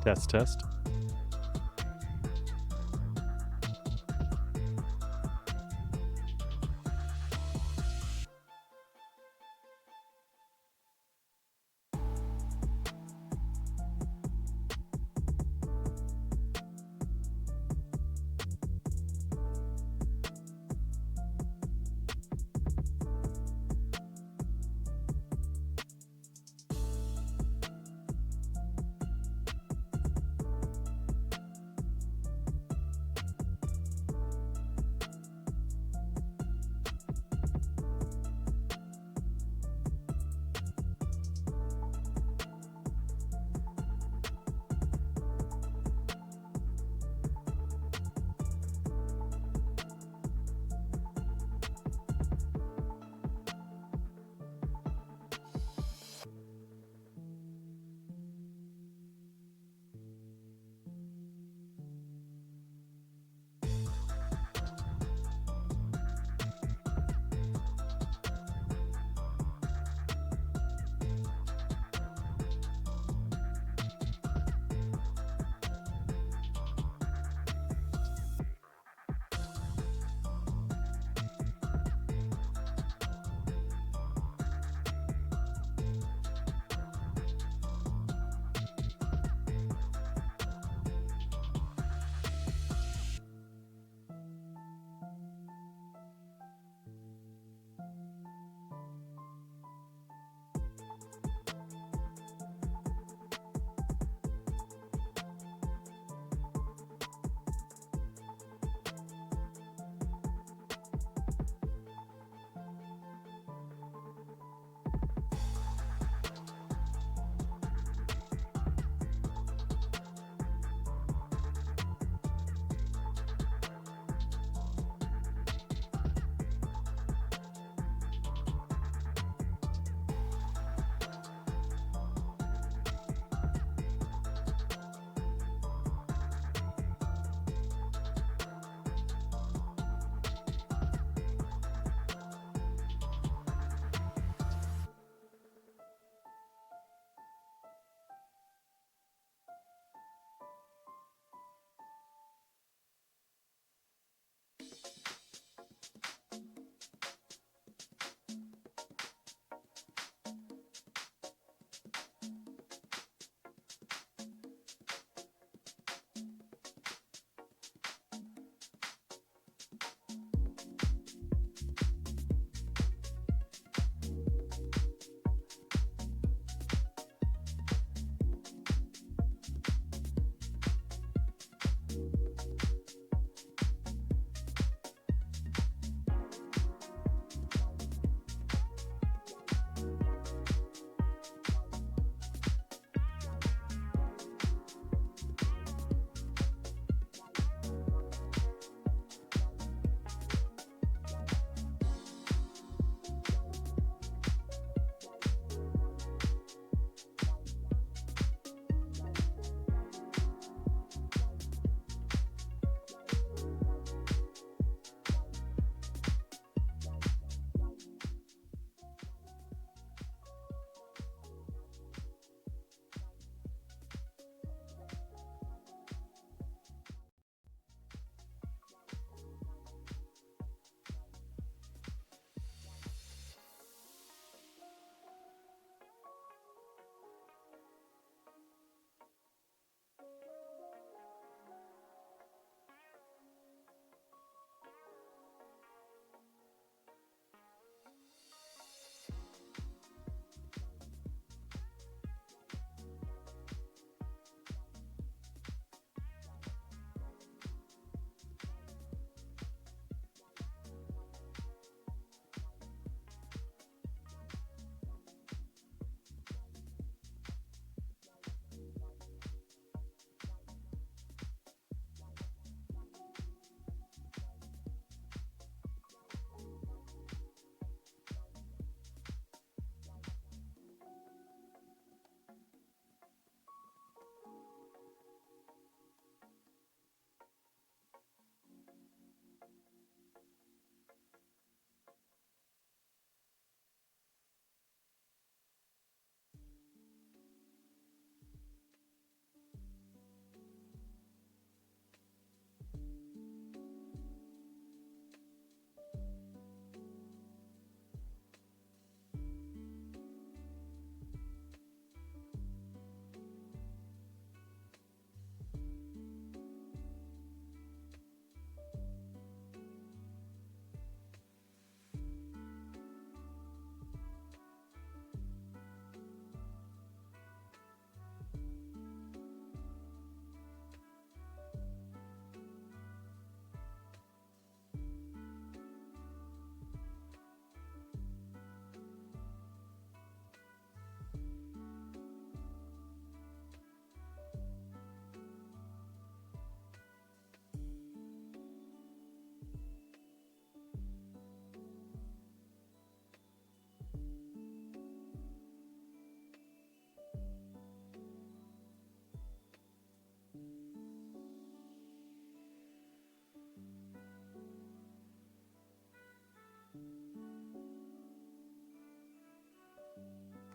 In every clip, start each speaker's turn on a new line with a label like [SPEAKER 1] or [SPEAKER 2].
[SPEAKER 1] Test, test.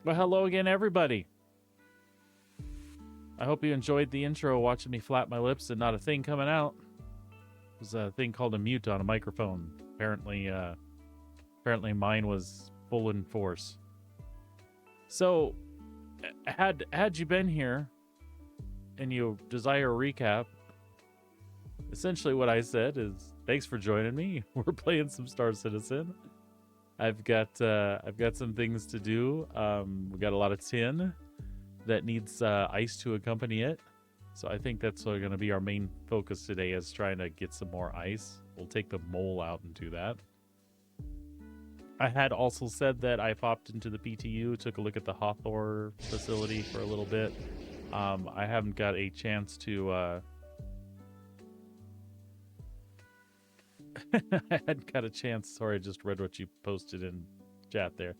[SPEAKER 1] Well, hello again, everybody. I hope you enjoyed the intro watching me flap my lips and not a thing coming out. There's a thing called a mute on a microphone. Apparently mine was full in force. So, had you been here and you desire a recap, essentially what I said is, thanks for joining me. We're playing some Star Citizen. I've got some things to do. We got a lot of tin that needs ice to accompany it. So I think that's going to be our main focus today, is trying to get some more ice. We'll take the mole out and do that. I had also said that I popped into the PTU, took a look at the Hawthorne facility for a little bit. I haven't got a chance to... I hadn't got a chance. Sorry, I just read what you posted in chat there.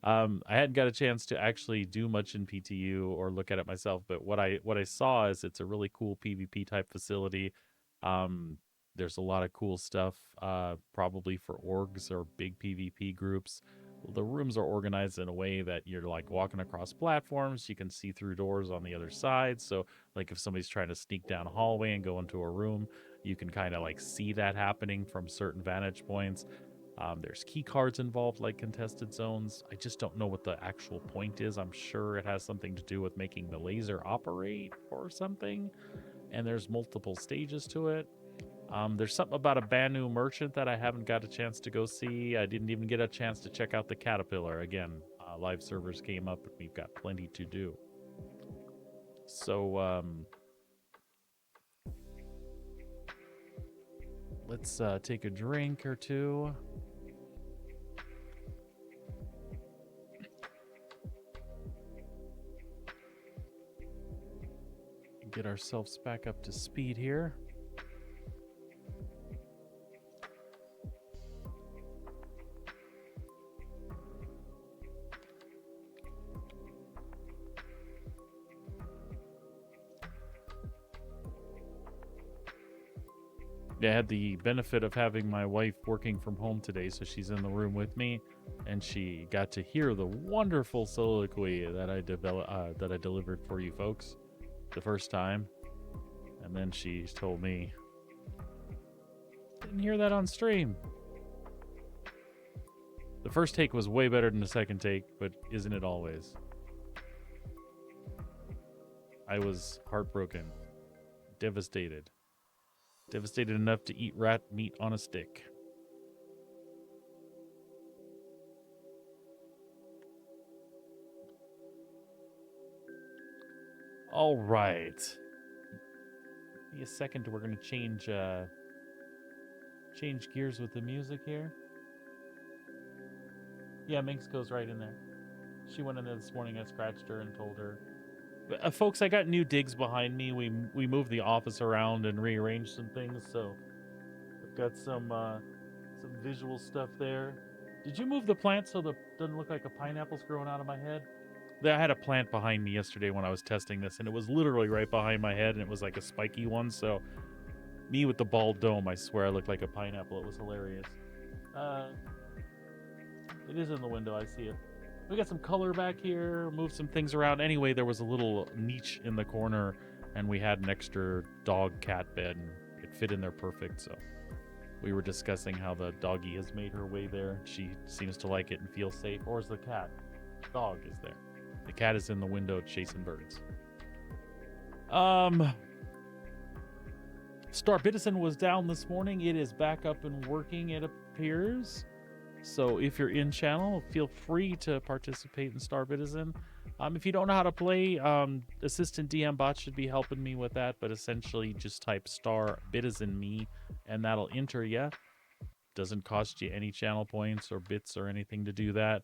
[SPEAKER 1] I hadn't got a chance to actually do much in PTU or look at it myself, but what I saw is it's a really cool PvP type facility. There's a lot of cool stuff, probably for orgs or big PvP groups. The rooms are organized in a way that you're like walking across platforms. You can see through doors on the other side. So like if somebody's trying to sneak down a hallway and go into a room, you can kind of like see that happening from certain vantage points. There's key cards involved, like contested zones. I just don't know what the actual point is. I'm sure it has something to do with making the laser operate or something. And there's multiple stages to it. There's something about a Banu merchant that I haven't got a chance to go see. I didn't even get a chance to check out the Caterpillar. Again, live servers came up, and we've got plenty to do. So, let's take a drink or two. Get ourselves back up to speed here. Yeah, I had the benefit of having my wife working from home today, so she's in the room with me, and she got to hear the wonderful soliloquy that I delivered for you folks the first time, and then she told me, "Didn't hear that on stream." The first take was way better than the second take, but isn't it always? I was heartbroken, devastated. Devastated enough to eat rat meat on a stick. All right. Give me a second. We're going to change gears with the music here. Yeah, Minx goes right in there. She went in there this morning. I scratched her and told her. Folks, I got new digs behind me. We moved the office around and rearranged some things, so I've got some visual stuff there. Did you move the plant so that doesn't look like a pineapple's growing out of my head? I had a plant behind me yesterday when I was testing this, and it was literally right behind my head, and it was like a spiky one, so me with the bald dome, I swear I looked like a pineapple. It was hilarious. It is in the window. I see it. We got some color back here, moved some things around. Anyway, there was a little niche in the corner, and we had an extra dog-cat bed, and it fit in there perfect, so we were discussing how the doggy has made her way there. She seems to like it and feel safe. Or is the cat? Dog is there. The cat is in the window chasing birds. Star Citizen was down this morning. It is back up and working, it appears. So if you're in channel, feel free to participate in Star Citizen. If you don't know how to play, Assistant DM bot should be helping me with that, but essentially just type Star Citizen me, and that'll enter you. Doesn't cost you any channel points or bits or anything to do that.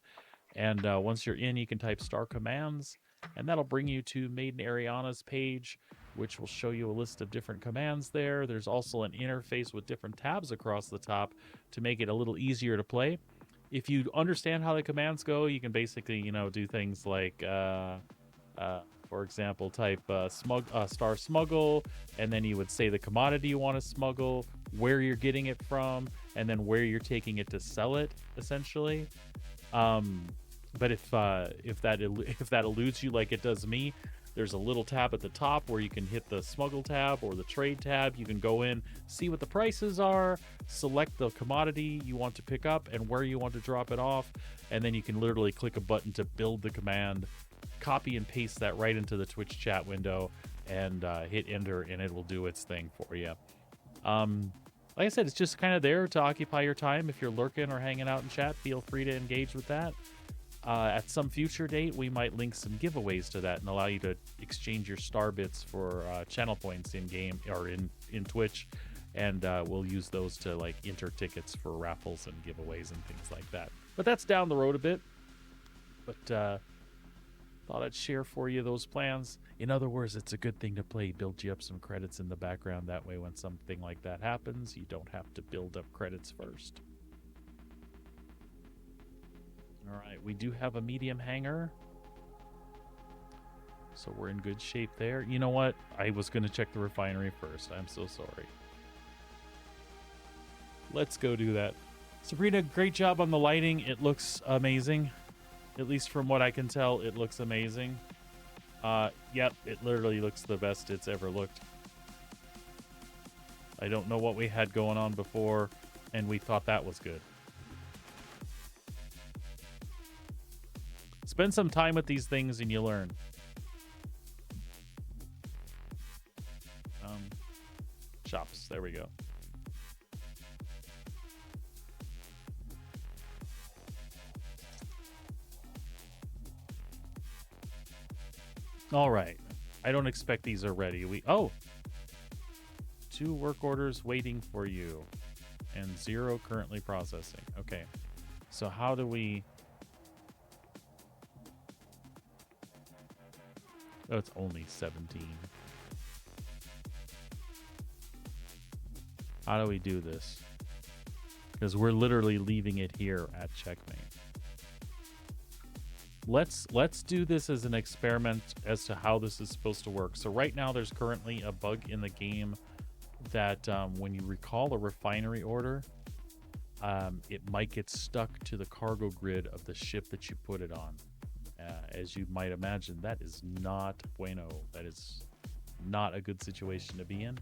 [SPEAKER 1] And once you're in, you can type Star Commands, and that'll bring you to Maiden Ariana's page, which will show you a list of different commands there. There's also an interface with different tabs across the top to make it a little easier to play. If you understand how the commands go, you can basically, do things like, for example, type star smuggle, and then you would say the commodity you want to smuggle, where you're getting it from, and then where you're taking it to sell it, essentially. But if that if that eludes you like it does me, there's a little tab at the top where you can hit the smuggle tab or the trade tab. You can go in, see what the prices are, select the commodity you want to pick up and where you want to drop it off, and then you can literally click a button to build the command, copy and paste that right into the Twitch chat window, and hit enter, and it will do its thing for you. Like I said, it's just kind of there to occupy your time. If you're lurking or hanging out in chat, feel free to engage with that. At some future date, we might link some giveaways to that and allow you to exchange your star bits for channel points in game or in Twitch, and we'll use those to like enter tickets for raffles and giveaways and things like that. But that's down the road a bit. But thought I'd share for you those plans. In other words, it's a good thing to play. Build you up some credits in the background. That way, when something like that happens, you don't have to build up credits first. All right, we do have a medium hanger, so we're in good shape there. You know what? I was going to check the refinery first. I'm so sorry. Let's go do that. Sabrina, great job on the lighting. It looks amazing. At least from what I can tell, it looks amazing. Yep, it literally looks the best it's ever looked. I don't know what we had going on before, and we thought that was good. Spend some time with these things and you learn. Shops, there we go. All right. I don't expect these are ready. Oh! 2 work orders waiting for you. And 0 currently processing. Okay. So how do we... Oh, it's only 17. How do we do this? Because we're literally leaving it here at checkmate. Let's do this as an experiment as to how this is supposed to work. So right now there's currently a bug in the game that when you recall a refinery order, it might get stuck to the cargo grid of the ship that you put it on. As you might imagine, that is not bueno. That is not a good situation to be in.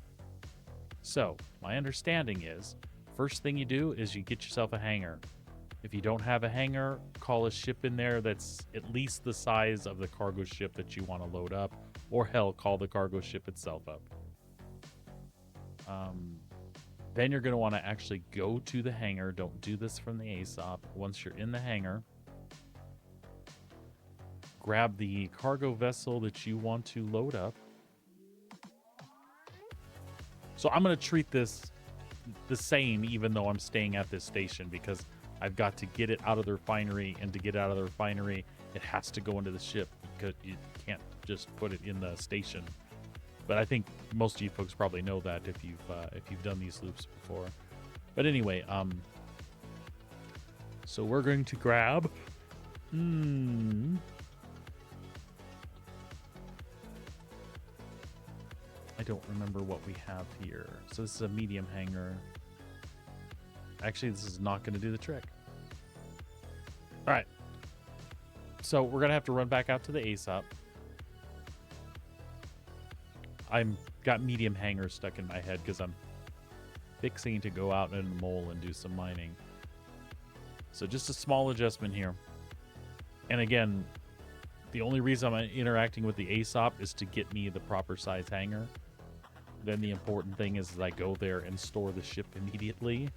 [SPEAKER 1] So, my understanding is, first thing you do is you get yourself a hangar. If you don't have a hangar, call a ship in there that's at least the size of the cargo ship that you want to load up, or hell, call the cargo ship itself up. Then you're going to want to actually go to the hangar. Don't do this from the ASOP. Once you're in the hangar, grab the cargo vessel that you want to load up. So I'm going to treat this the same even though I'm staying at this station, because I've got to get it out of the refinery, and to get out of the refinery, it has to go into the ship, because you can't just put it in the station. But I think most of you folks probably know that if you've done these loops before. But anyway, so we're going to grab... I don't remember what we have here. So this is a medium hanger. Actually, this is not going to do the trick. All right. So we're going to have to run back out to the ASOP. I'm got medium hanger stuck in my head because I'm fixing to go out in the mole and do some mining. So just a small adjustment here. And again, the only reason I'm interacting with the ASOP is to get me the proper size hanger. Then the important thing is I go there and store the ship immediately.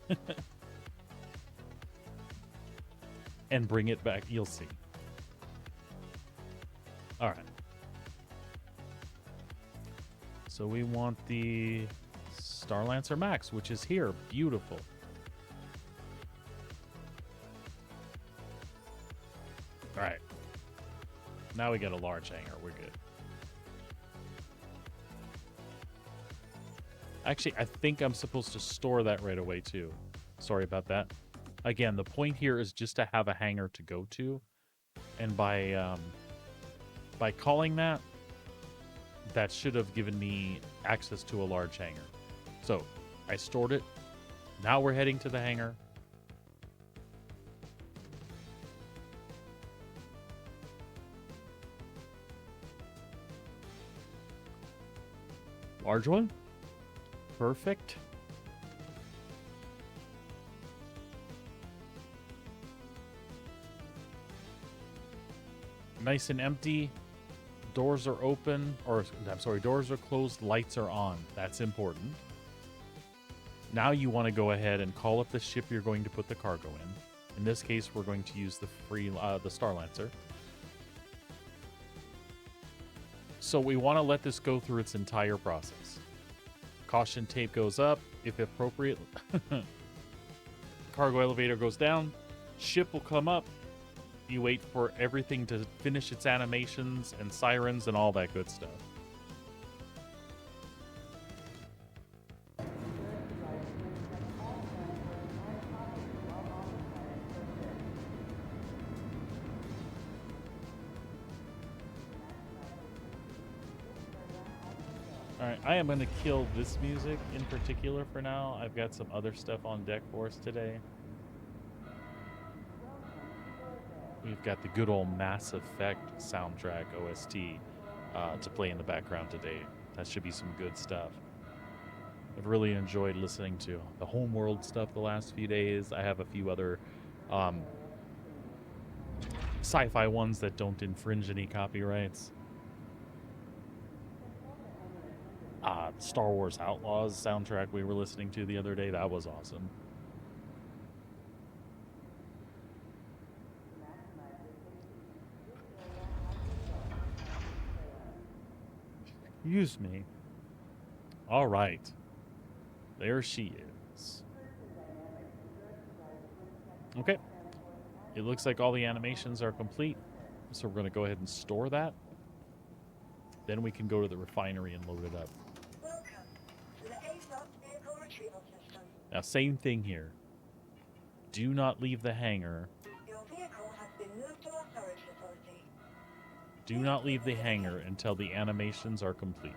[SPEAKER 1] And bring it back. You'll see. All right. So we want the Starlancer Max, which is here. Beautiful. All right. Now we got a large hangar. We're good. Actually, I think I'm supposed to store that right away, too. Sorry about that. Again, the point here is just to have a hangar to go to. And by calling that, that should have given me access to a large hangar. So, I stored it. Now we're heading to the hangar. large one. Perfect. Nice and empty. Doors are open, or I'm sorry, doors are closed, lights are on. That's important. Now you want to go ahead and call up the ship you're going to put the cargo in. In this case, we're going to use the Star Lancer. So we want to let this go through its entire process. Caution tape goes up, if appropriate. Cargo elevator goes down. Ship will come up. You wait for everything to finish its animations and sirens and all that good stuff. Alright, I am going to kill this music in particular for now. I've got some other stuff on deck for us today. We've got the good old Mass Effect soundtrack OST to play in the background today. That should be some good stuff. I've really enjoyed listening to the Homeworld stuff the last few days. I have a few other sci-fi ones that don't infringe any copyrights. Star Wars Outlaws soundtrack we were listening to the other day. That was awesome. Excuse me. All right. There she is. Okay. It looks like all the animations are complete. So we're going to go ahead and store that. Then we can go to the refinery and load it up. Now, same thing here. Do not leave the hangar. Do not leave the hangar until the animations are complete.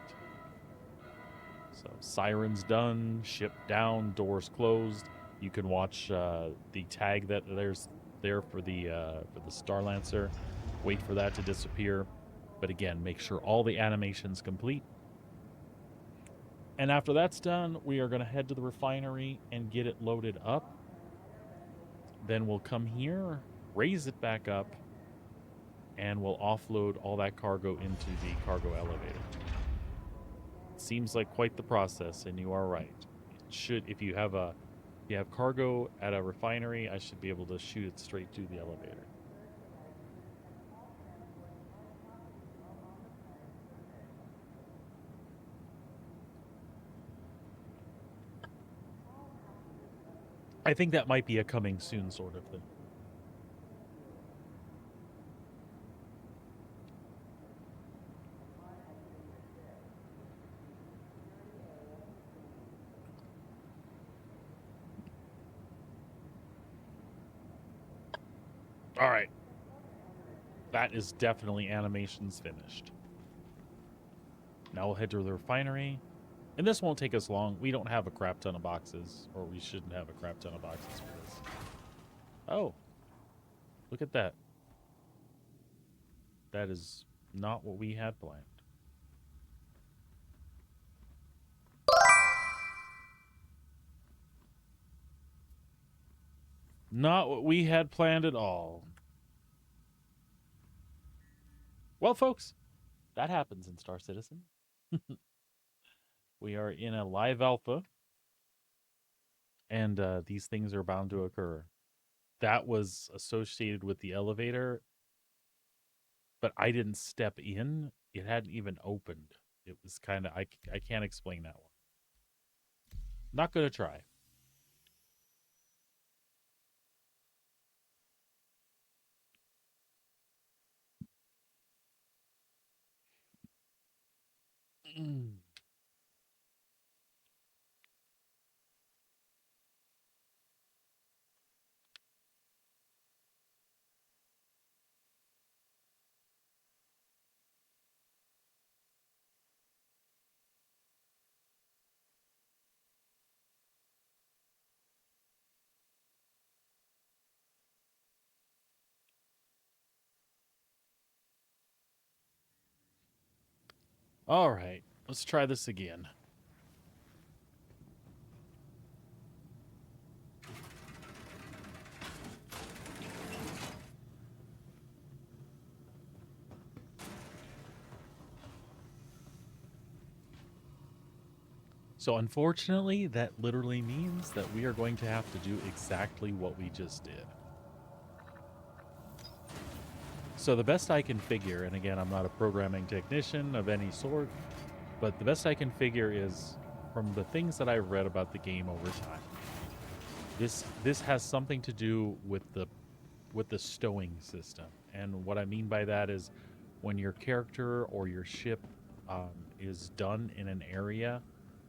[SPEAKER 1] So, sirens done, ship down, doors closed. You can watch the tag that there's there for the Star Lancer. Wait for that to disappear. But again, make sure all the animation's complete. And after that's done, we are going to head to the refinery and get it loaded up. Then we'll come here, raise it back up, and we'll offload all that cargo into the cargo elevator. Seems like quite the process, and you are right. It should, if you have cargo at a refinery, I should be able to shoot it straight to the elevator. I think that might be a coming soon sort of thing. All right. That is definitely animations finished. Now we'll head to the refinery. And this won't take us long. We don't have a crap ton of boxes, or we shouldn't have a crap ton of boxes for this. Oh, look at that. That is not what we had planned. Not what we had planned at all. Well, folks, that happens in Star Citizen. We are in a live alpha, and these things are bound to occur. That was associated with the elevator, but I didn't step in. It hadn't even opened. It was kind of, I can't explain that one. Not going to try. All right, let's try this again. So unfortunately, that literally means that we are going to have to do exactly what we just did. So the best I can figure, and again, I'm not a programming technician of any sort, but the best I can figure is from the things that I've read about the game over time. This has something to do with the stowing system, and what I mean by that is when your character or your ship is done in an area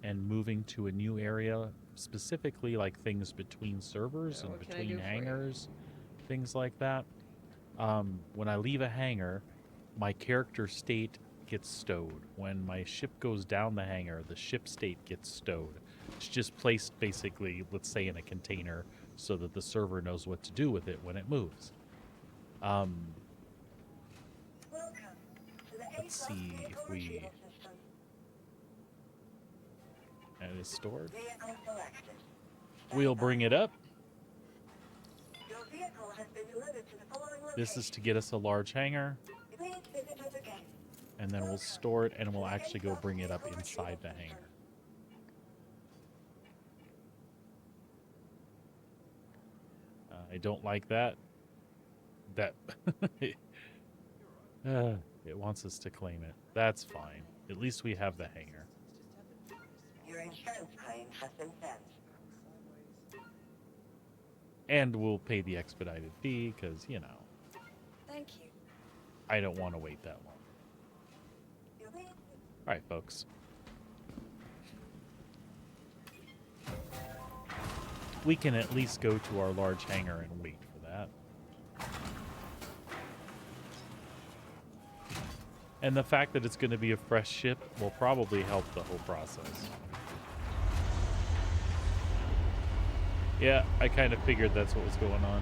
[SPEAKER 1] and moving to a new area, specifically like things between servers and between hangars, things like that. When I leave a hangar, my character state gets stowed. When my ship goes down the hangar, the ship state gets stowed. It's just placed basically, let's say, in a container so that the server knows what to do with it when it moves. Let's see if we... And it is stored. We'll bring it up. This is to get us a large hangar. And then we'll store it and we'll actually go bring it up inside the hangar. I don't like that. It wants us to claim it. That's fine. At least we have the hangar.
[SPEAKER 2] Your insurance claim has been sent.
[SPEAKER 1] And we'll pay the expedited fee because, you know.
[SPEAKER 2] Thank you.
[SPEAKER 1] I don't want to wait that long. All right, folks. We can at least go to our large hangar and wait for that. And the fact that it's going to be a fresh ship will probably help the whole process. Yeah, I kind of figured that's what was going on.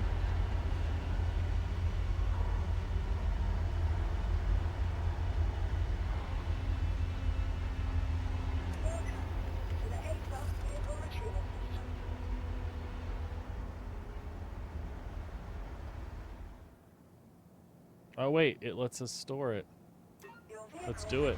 [SPEAKER 1] Oh wait, it lets us store it. Let's do it.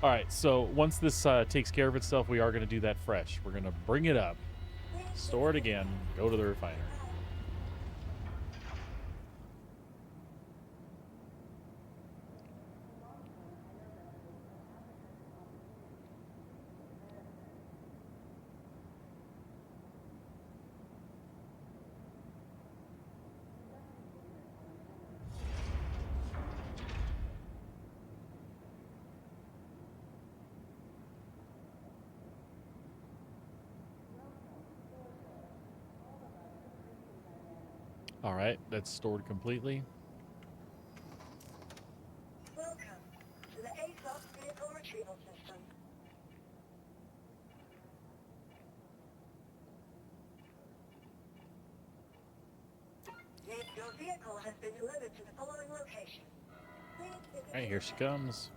[SPEAKER 1] Alright, so once this takes care of itself, we are going to do that fresh. We're going to bring it up, store it again, go to the refiner. All right, that's stored completely.
[SPEAKER 2] Welcome to the ASOS vehicle retrieval system. Your vehicle has been delivered to the following location.
[SPEAKER 1] All right, here she comes.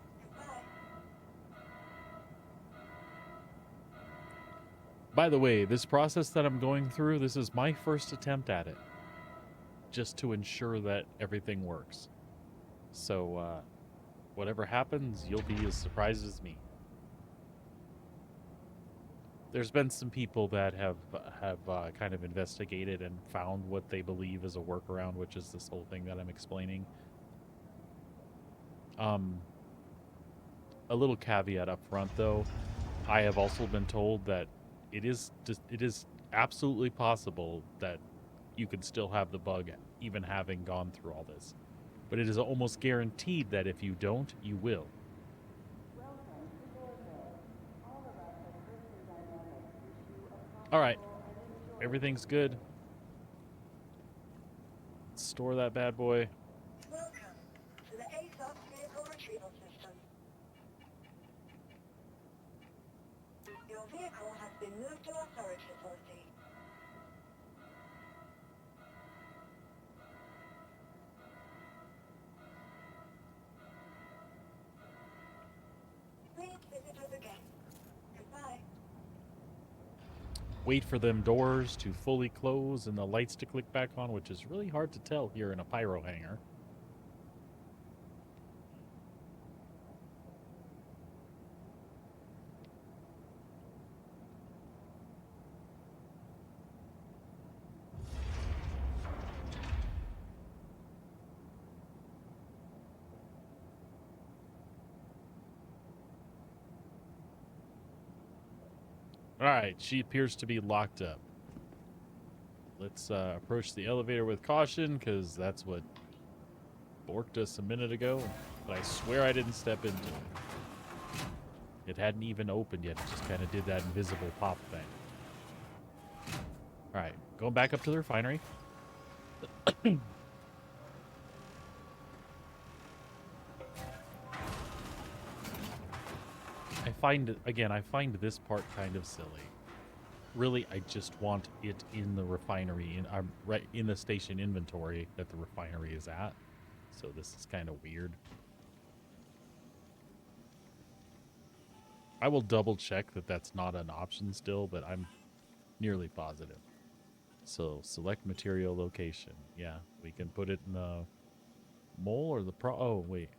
[SPEAKER 1] By the way, this process that I'm going through, this is my first attempt at it. Just to ensure that everything works. So, whatever happens, you'll be as surprised as me. There's been some people that have kind of investigated and found what they believe is a workaround, which is this whole thing that I'm explaining. A little caveat up front, though. I have also been told that it is absolutely possible that you can still have the bug even having gone through all this. But it is almost guaranteed that if you don't, you will. Alright. Everything's good. Let's store that bad boy.
[SPEAKER 2] Welcome to the ASOS vehicle retrieval system. Your vehicle has been moved to our storage facility. Please visit us again. Goodbye.
[SPEAKER 1] Wait for them doors to fully close and the lights to click back on, which is really hard to tell here in a pyro hangar. All right, she appears to be locked up. Let's approach the elevator with caution, because that's what borked us a minute ago. But I swear I didn't step into it. It hadn't even opened yet. It just kind of did that invisible pop thing. All right, going back up to the refinery. I find this part kind of silly. Really, I just want it in the refinery, right in the station inventory that the refinery is at. So this is kind of weird. I will double check that that's not an option still, but I'm nearly positive. So select material location. Yeah, we can put it in the mole or the oh, wait.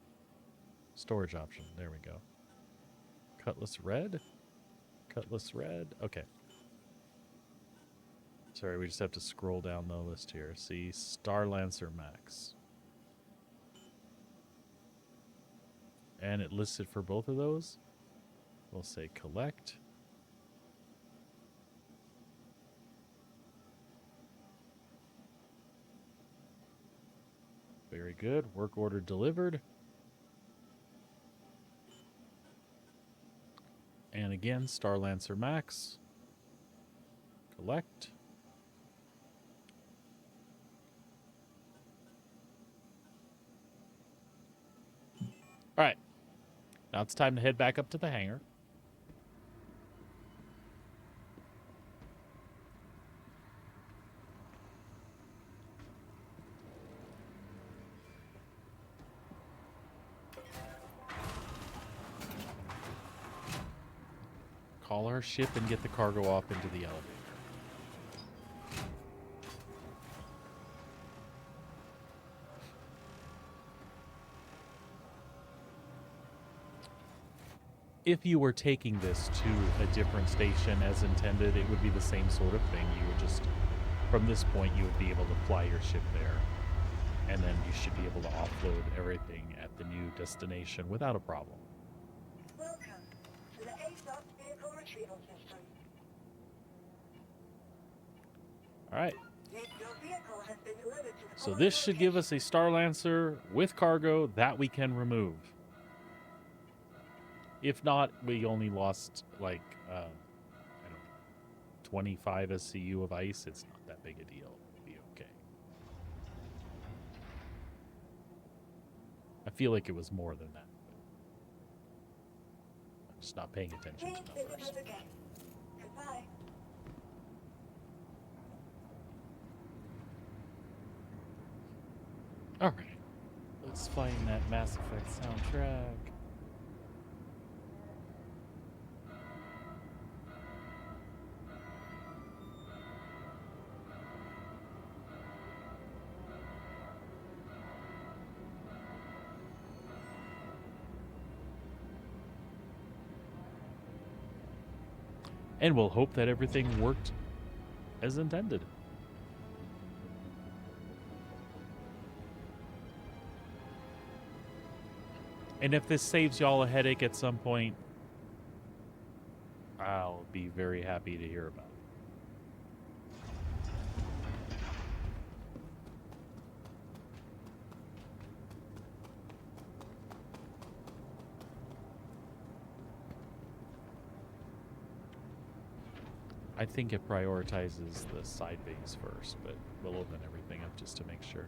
[SPEAKER 1] Storage option. There we go. Cutlass red? Cutlass red? Okay. Sorry, we just have to scroll down the list here. See, Star Lancer Max. And it listed for both of those. We'll say collect. Very good. Work order delivered. And again, Star Lancer Max. Collect. All right. Now it's time to head back up to the hangar. Call our ship and get the cargo off into the elevator. If you were taking this to a different station as intended, it would be the same sort of thing. You would just, from this point, you would be able to fly your ship there. And then you should be able to offload everything at the new destination without a problem.
[SPEAKER 2] Welcome to the ASOP vehicle retrieval system.
[SPEAKER 1] All right.
[SPEAKER 2] Your vehicle has been delivered to the
[SPEAKER 1] So this should give us a Star Lancer with cargo that we can remove. If not, we only lost like, I don't know, 25 SCU of ice. It's not that big a deal. It'll be okay. I feel like it was more than that. I'm just not paying attention to numbers.
[SPEAKER 2] Goodbye.
[SPEAKER 1] All right. Let's find that Mass Effect soundtrack. And we'll hope that everything worked as intended. And if this saves y'all a headache at some point, I'll be very happy to hear about it. I think it prioritizes the side base first, but we'll open everything up just to make sure.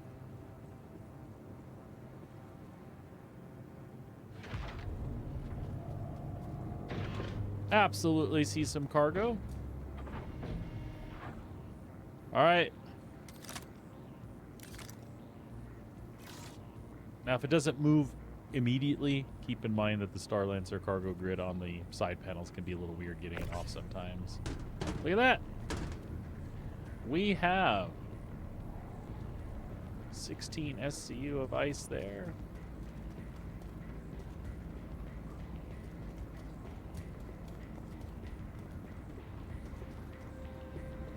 [SPEAKER 1] Absolutely see some cargo. All right. Now, if it doesn't move immediately, keep in mind that the Star Lancer cargo grid on the side panels can be a little weird getting it off sometimes. Look at that. We have 16 SCU of ice there.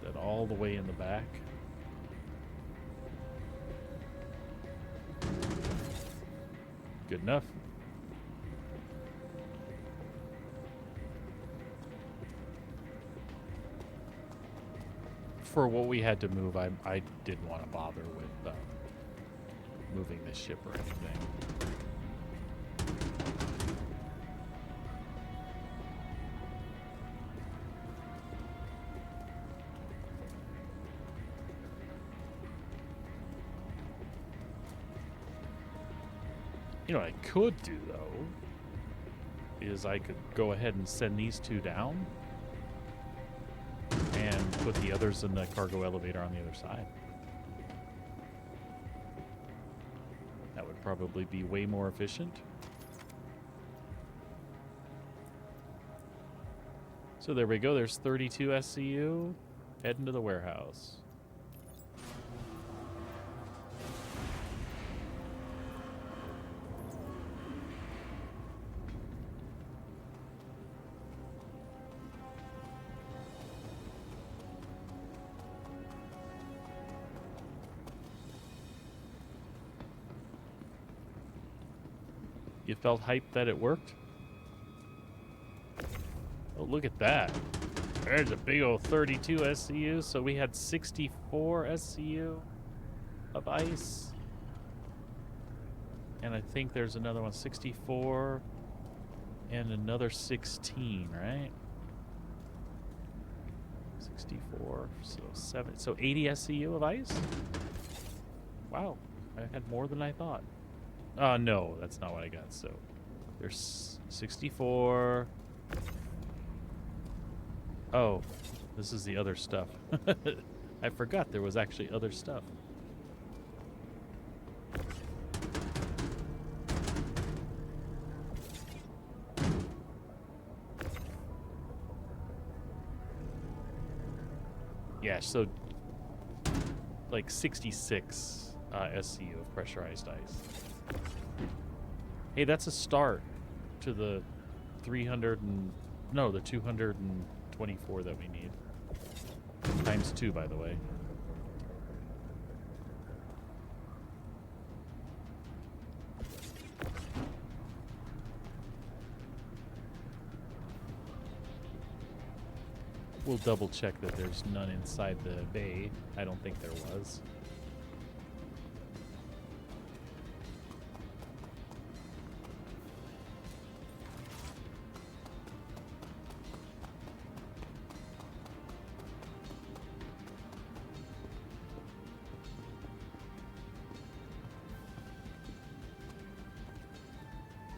[SPEAKER 1] That all the way in the back. Good enough. for what we had to move, I didn't want to bother with moving this ship or anything. You know what I could do, though, is I could go ahead and send these two down and put the others in the cargo elevator on the other side. That would probably be way more efficient. So there we go. There's 32 SCU heading to the warehouse. You felt hyped that it worked? Oh, look at that. There's a big old 32 SCU. So we had 64 SCU of ice. And I think there's another one, 64 and another 16, right? 64, so 7, so 80 SCU of ice? Wow, I had more than I thought. No, that's not what I got. So there's 64. Oh, this is the other stuff. I forgot there was actually other stuff. Yeah, so like 66 SCU of pressurized ice. Hey, that's a start to the 224 that we need. Times 2, by the way. We'll double check that there's none inside the bay. I don't think there was.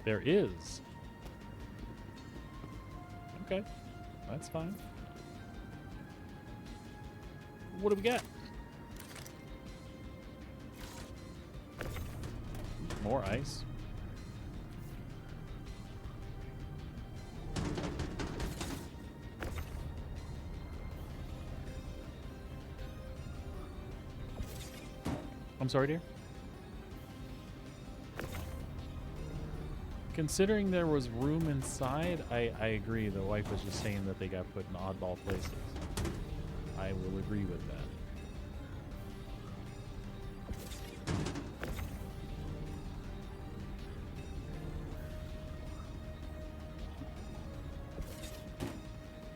[SPEAKER 1] There is. Okay, that's fine. What do we got? More ice. I'm sorry, dear. Considering there was room inside, I agree. The wife was just saying that they got put in oddball places. I will agree with that.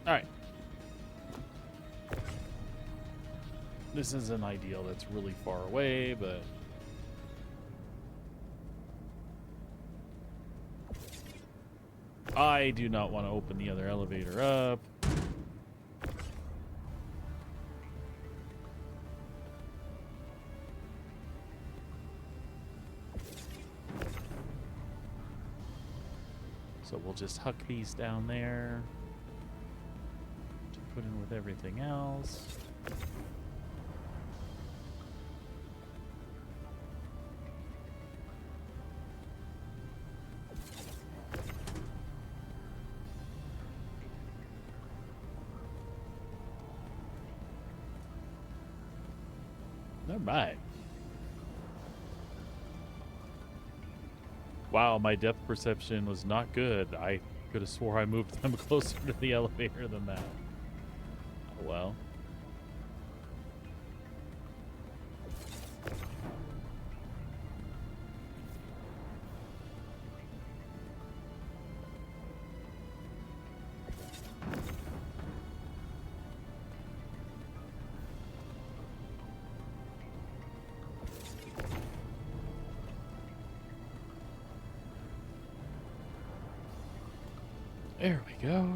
[SPEAKER 1] All right. This isn't ideal. That's really far away, but... I do not want to open the other elevator up. So we'll just huck these down there to put in with everything else. All right. Wow, my depth perception was not good. I could have swore I moved them closer to the elevator than that. Oh well. There we go.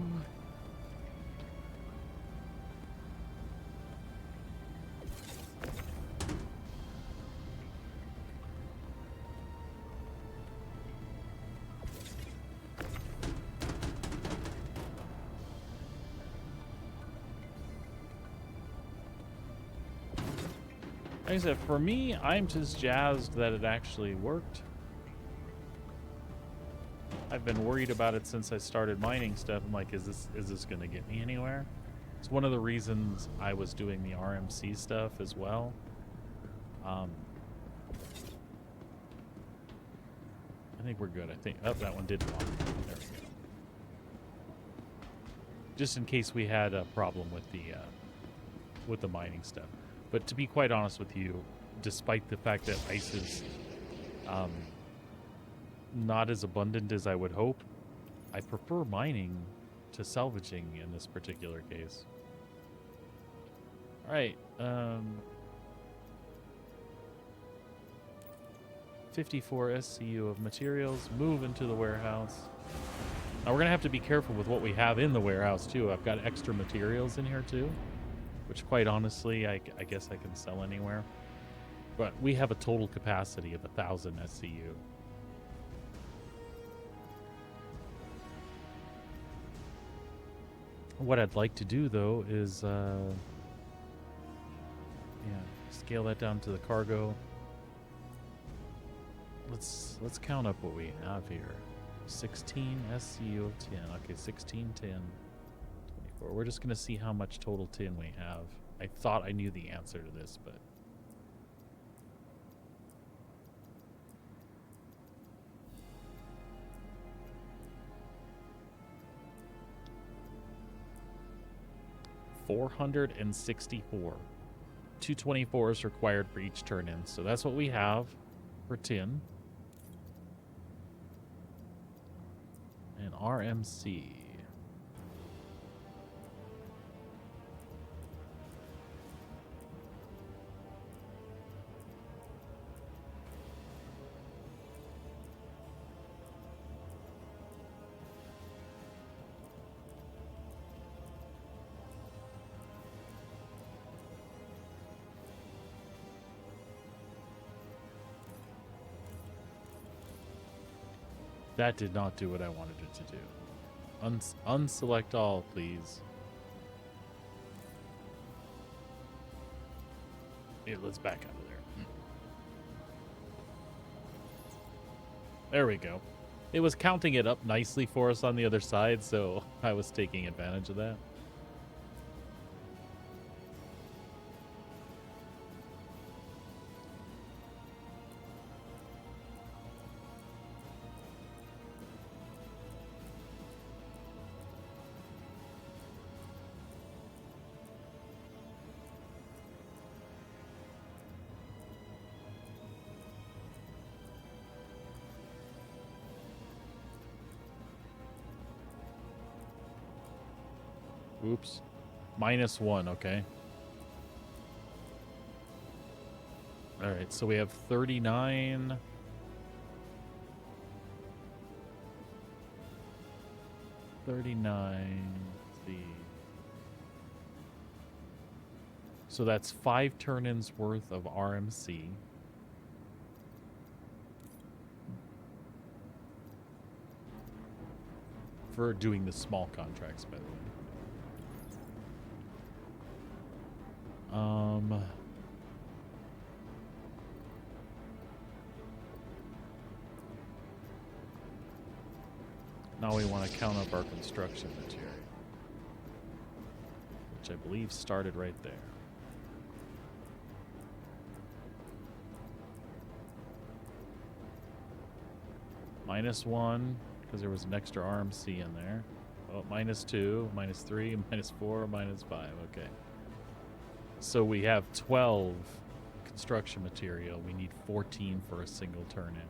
[SPEAKER 1] Like I said, for me, I'm just jazzed that it actually worked. I've been worried about it since I started mining stuff. I'm like, is this gonna get me anywhere? It's one of the reasons I was doing the RMC stuff as well. I think we're good. I think that one did lock. There we go. Just in case we had a problem with the mining stuff. But to be quite honest with you, despite the fact that ice is not as abundant as I would hope, I prefer mining to salvaging in this particular case. All right, 54 SCU of materials, move into the warehouse. Now we're gonna have to be careful with what we have in the warehouse too. I've got extra materials in here too, which quite honestly, I guess I can sell anywhere. But we have a total capacity of 1,000 SCU. What I'd like to do though is, scale that down to the cargo. Let's count up what we have here. 16 SCU of 10. Okay, 16, 10, 24. We're just gonna see how much total tin we have. I thought I knew the answer to this, but $464. 224 is required for each turn-in, so that's what we have for tin. And RMC. That did not do what I wanted it to do. Unselect all, please. Yeah, let's back out of there. There we go. It was counting it up nicely for us on the other side, so I was taking advantage of that. Oops. -1, okay. Alright, so we have 39. Let's see. So that's 5 turn-ins worth of RMC. For doing the small contracts, by the way. Now we want to count up our construction material, which I believe started right there. -1, because there was an extra RMC in there. Oh, -2, -3, -4, -5. Okay. So we have 12 construction material. We need 14 for a single turn-in.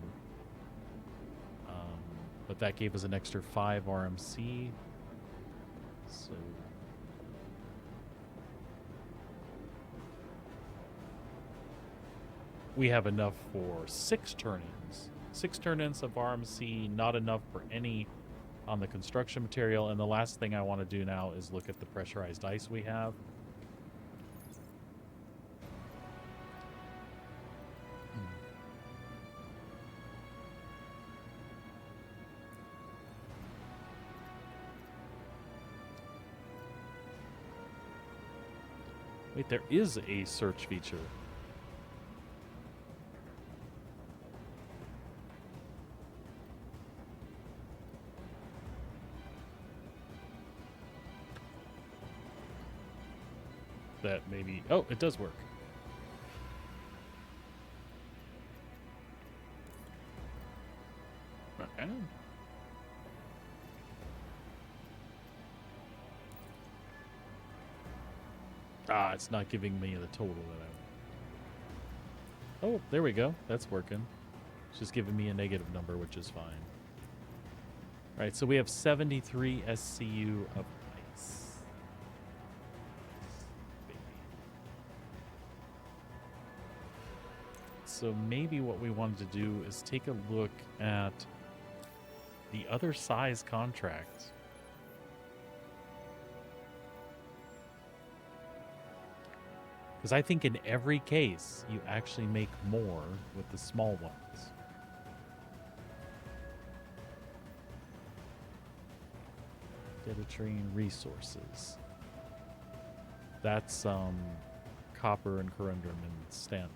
[SPEAKER 1] But that gave us an extra 5 RMC. So we have enough for 6 turn-ins. 6 turn-ins of RMC, not enough for any on the construction material. And the last thing I want to do now is look at the pressurized ice we have. Wait, there is a search feature. That maybe... Oh, it does work. Okay. Ah, it's not giving me the total that I want. Oh, there we go. That's working. It's just giving me a negative number, which is fine. All right, so we have 73 SCU of ice. So maybe what we wanted to do is take a look at the other size contract. Because I think in every case, you actually make more with the small ones. Data train resources. That's Copper and Corundum and Stanton.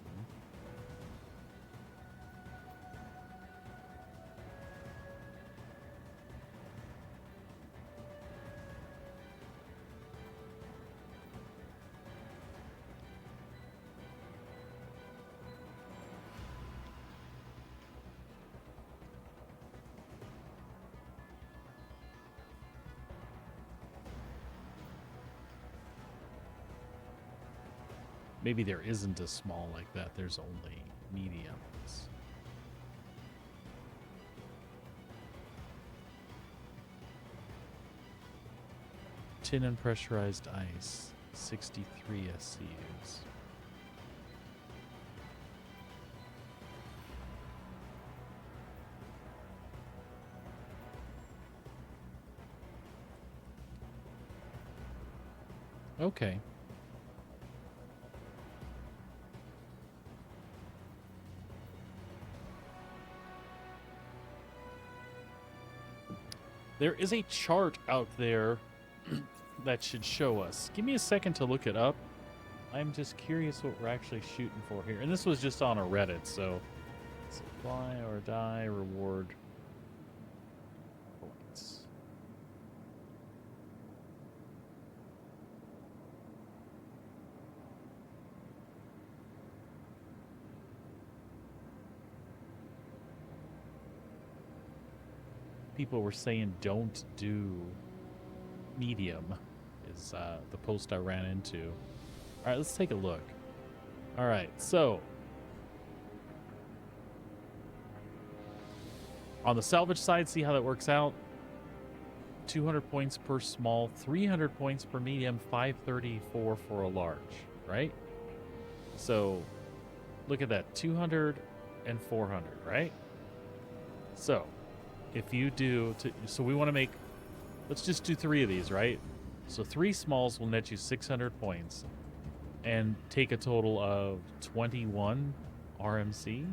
[SPEAKER 1] Maybe there isn't a small like that. There's only mediums. Tin and pressurized ice, 63 SCUs. Okay. There is a chart out there that should show us. Give me a second to look it up. I'm just curious what we're actually shooting for here. And this was just on a Reddit, so supply or die reward points. People were saying don't do medium is the post I ran into. All right, let's take a look. All right, so on the salvage side, see how that works out. 200 points per small, 300 points per medium, 534 for a large, right? So look at that, 200 and 400, right? So if you do, so we want to make, let's just do 3 of these, right? So 3 smalls will net you 600 points and take a total of 21 RMC.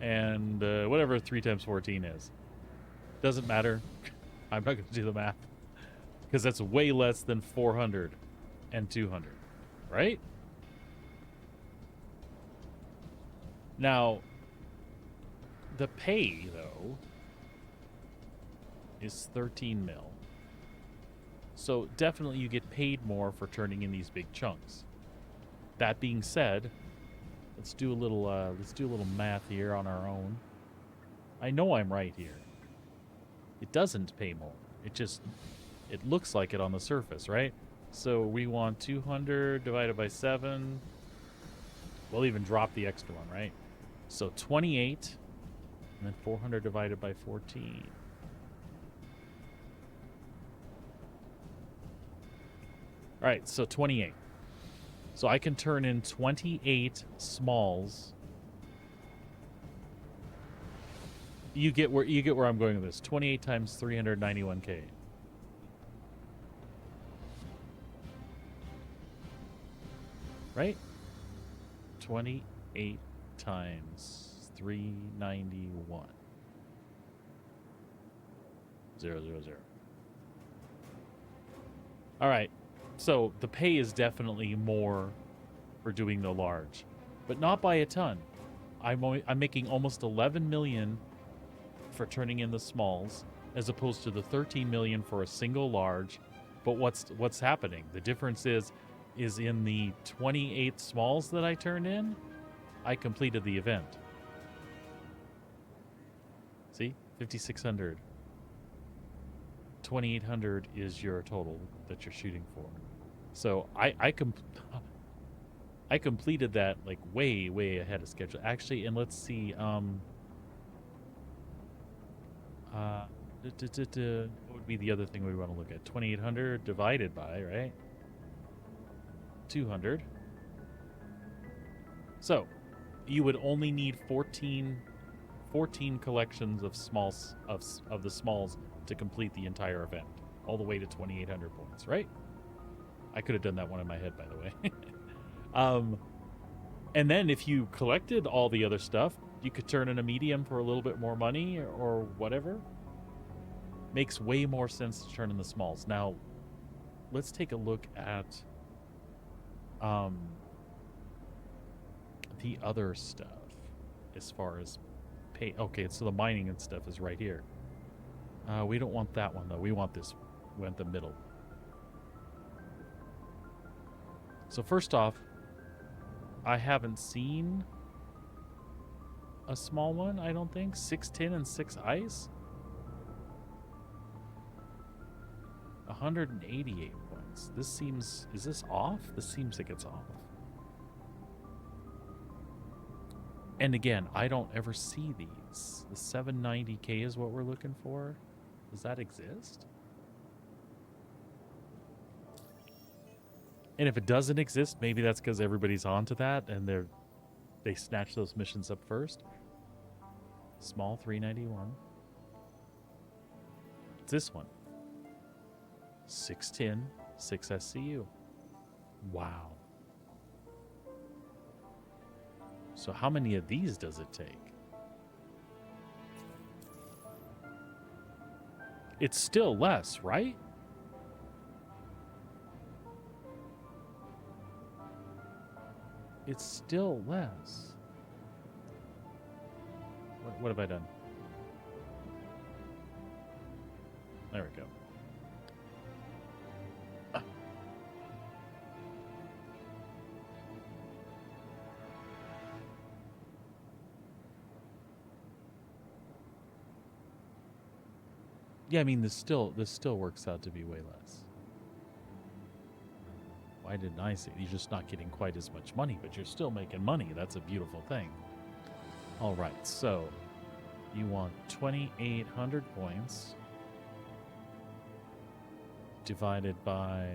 [SPEAKER 1] And whatever 3 times 14 is. Doesn't matter. I'm not going to do the math. Because that's way less than 400 and 200. Right? Now, the pay, though, is 13 mil. So definitely you get paid more for turning in these big chunks. That being said, let's do a little math here on our own. I know I'm right here. It doesn't pay more. It looks like it on the surface, right? So we want 200 divided by 7. We'll even drop the extra one, right? So 28, and then 400 divided by 14. All right, so 28. So I can turn in 28 smalls You get where I'm going with this. 28 times 391K. Right? 28 times 391. 000. All right. So the pay is definitely more for doing the large, but not by a ton. I'm making almost 11 million for turning in the smalls, as opposed to the 13 million for a single large. But what's happening? The difference is in the 28 smalls that I turned in, I completed the event. See, 5,600. 2,800 is your total that you're shooting for. So I completed that like way ahead of schedule. Actually, and let's see. What would be the other thing we want to look at? 2,800 divided by, right? 200. So you would only need 14 collections of smalls of the smalls to complete the entire event, all the way to 2,800 points, right? I could have done that one in my head, by the way. And then if you collected all the other stuff, you could turn in a medium for a little bit more money or whatever. Makes way more sense to turn in the smalls. Now, let's take a look at the other stuff as far as pay. Okay, so the mining and stuff is right here. We don't want that one, though. We want this. We want the middle. So first off, I haven't seen a small one, I don't think. 6 tin and 6 ice. 188 points. This seems... Is this off? This seems like it's off. And again, I don't ever see these. The 790K is what we're looking for. Does that exist? And if it doesn't exist, maybe that's because everybody's onto that and they snatch those missions up first. Small 391. It's this one. 6 tin, 6 SCU. Wow. So how many of these does it take? It's still less, right? It's still less. What have I done? There we go. Yeah, I mean this still works out to be way less. Why didn't I say? You're just not getting quite as much money, but you're still making money. That's a beautiful thing. All right, so you want 2,800 points divided by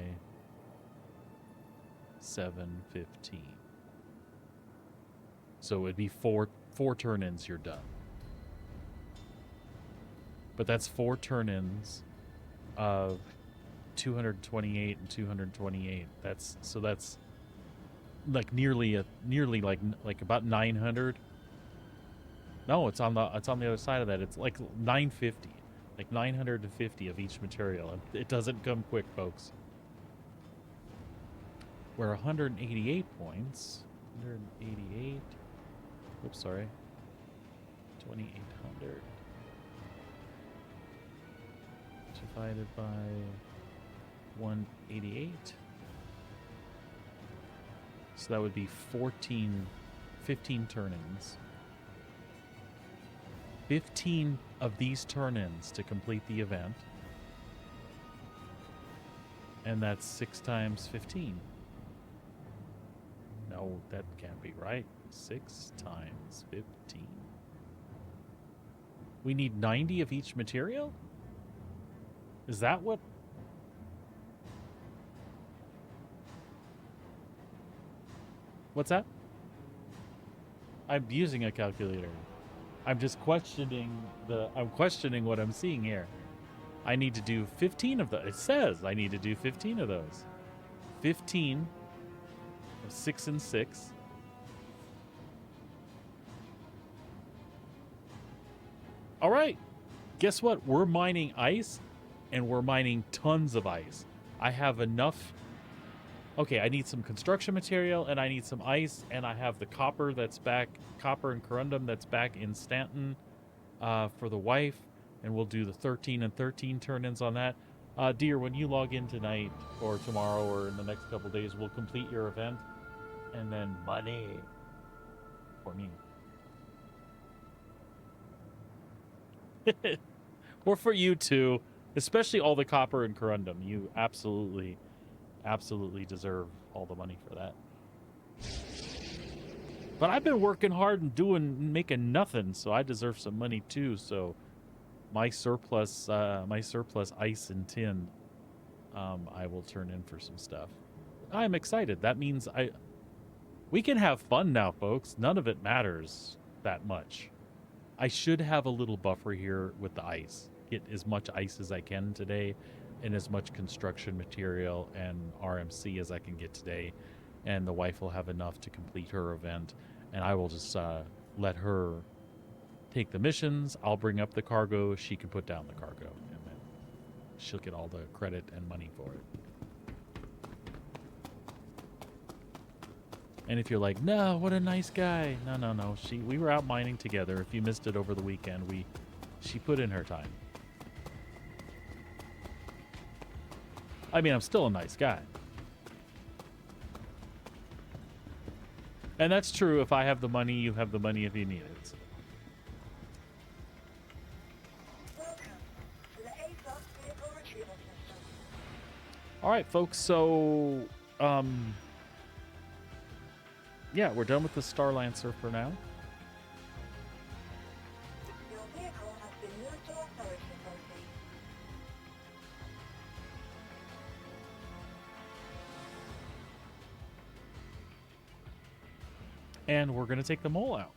[SPEAKER 1] 715. So it would be four turn-ins. You're done. But that's 4 turn-ins of 228 and 228. That's like nearly like about 900. No, it's on the other side of that. It's like 950, like 950 of each material. It doesn't come quick, folks. We're 188 points. 188. Oops, sorry. 2,800 divided by 188. So that would be 15 turn-ins. 15 of these turn-ins to complete the event. And that's 6 times 15. No, that can't be right. 6 times 15. We need 90 of each material? Is that what? What's that? I'm using a calculator. I'm just I'm questioning what I'm seeing here. I need to do 15 of those. It says I need to do 15 of those. 15 of 6 and 6. All right. Guess what? We're mining ice, and we're mining tons of ice. I have enough. Okay, I need some construction material, and I need some ice, and I have the copper that's back, copper and corundum that's back in Stanton for the wife, and we'll do the 13 and 13 turn-ins on that. Dear, when you log in tonight or tomorrow or in the next couple days, we'll complete your event, and then money for me. Or for you too, especially all the copper and corundum. You absolutely deserve all the money for that. But I've been working hard and making nothing, so I deserve some money too. So my surplus ice and tin, I will turn in for some stuff. I'm excited. That means we can have fun now, folks. None of it matters that much. I should have a little buffer here with the ice. Get as much ice as I can today, and as much construction material and RMC as I can get today. And the wife will have enough to complete her event, and I will just let her take the missions. I'll bring up the cargo. She can put down the cargo, and then she'll get all the credit and money for it. And if you're like, no, what a nice guy. No. We were out mining together. If you missed it over the weekend, she put in her time. I mean, I'm still a nice guy. And that's true. If I have the money, you have the money if you need it.
[SPEAKER 2] Welcome to the ASOS vehicle retrieval system.
[SPEAKER 1] All right, folks. So, yeah, we're done with the Star Lancer for now.
[SPEAKER 2] Your vehicle has been moved to authority authority.
[SPEAKER 1] And we're going to take the mole out.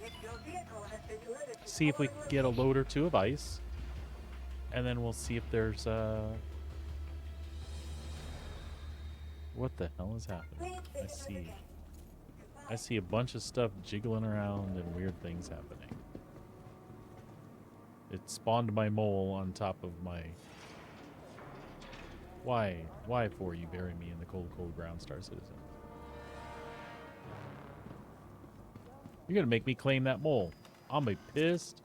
[SPEAKER 2] Your vehicle has been delivered to
[SPEAKER 1] See if we
[SPEAKER 2] forward
[SPEAKER 1] can get a
[SPEAKER 2] location.
[SPEAKER 1] load or two of ice. And then we'll see if there's what the hell is happening? I see a bunch of stuff jiggling around and weird things happening. It spawned my mole on top of my... Why for you bury me in the cold, cold ground, Star Citizen? You're gonna make me claim that mole. I'm be pissed.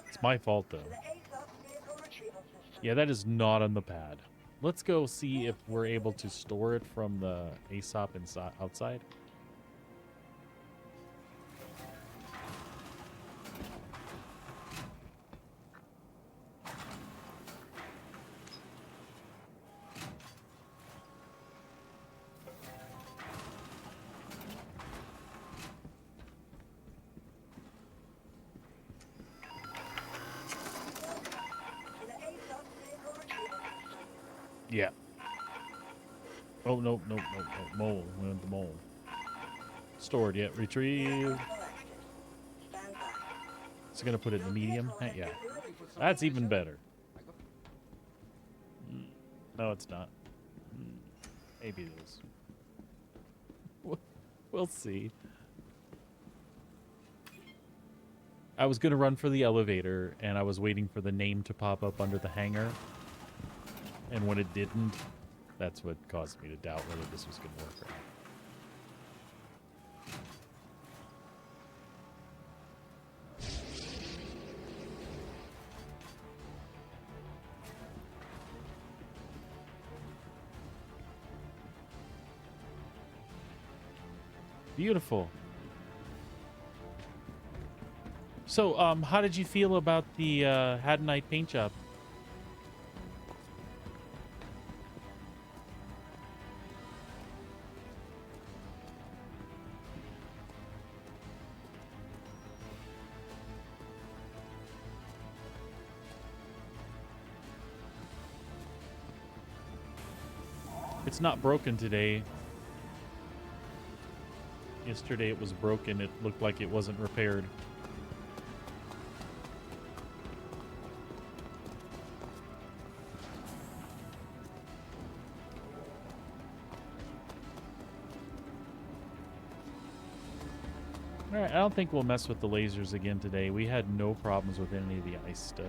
[SPEAKER 1] It's my fault, though. Yeah, that is not on the pad. Let's go see if we're able to store it from the ASOP inside, outside. Yeah. Oh, no. Mole. We want the mole. Stored yet. Retrieve. It's going to put it in the medium. Yeah. That's even better. No, it's not. Maybe it is. We'll see. I was going to run for the elevator, and I was waiting for the name to pop up under the hangar. And when it didn't, that's what caused me to doubt whether this was going to work or not. Beautiful. So, how did you feel about the Haddonite paint job? It's not broken today. Yesterday it was broken. It looked like it wasn't repaired. Alright, I don't think we'll mess with the lasers again today. We had no problems with any of the ice stuff.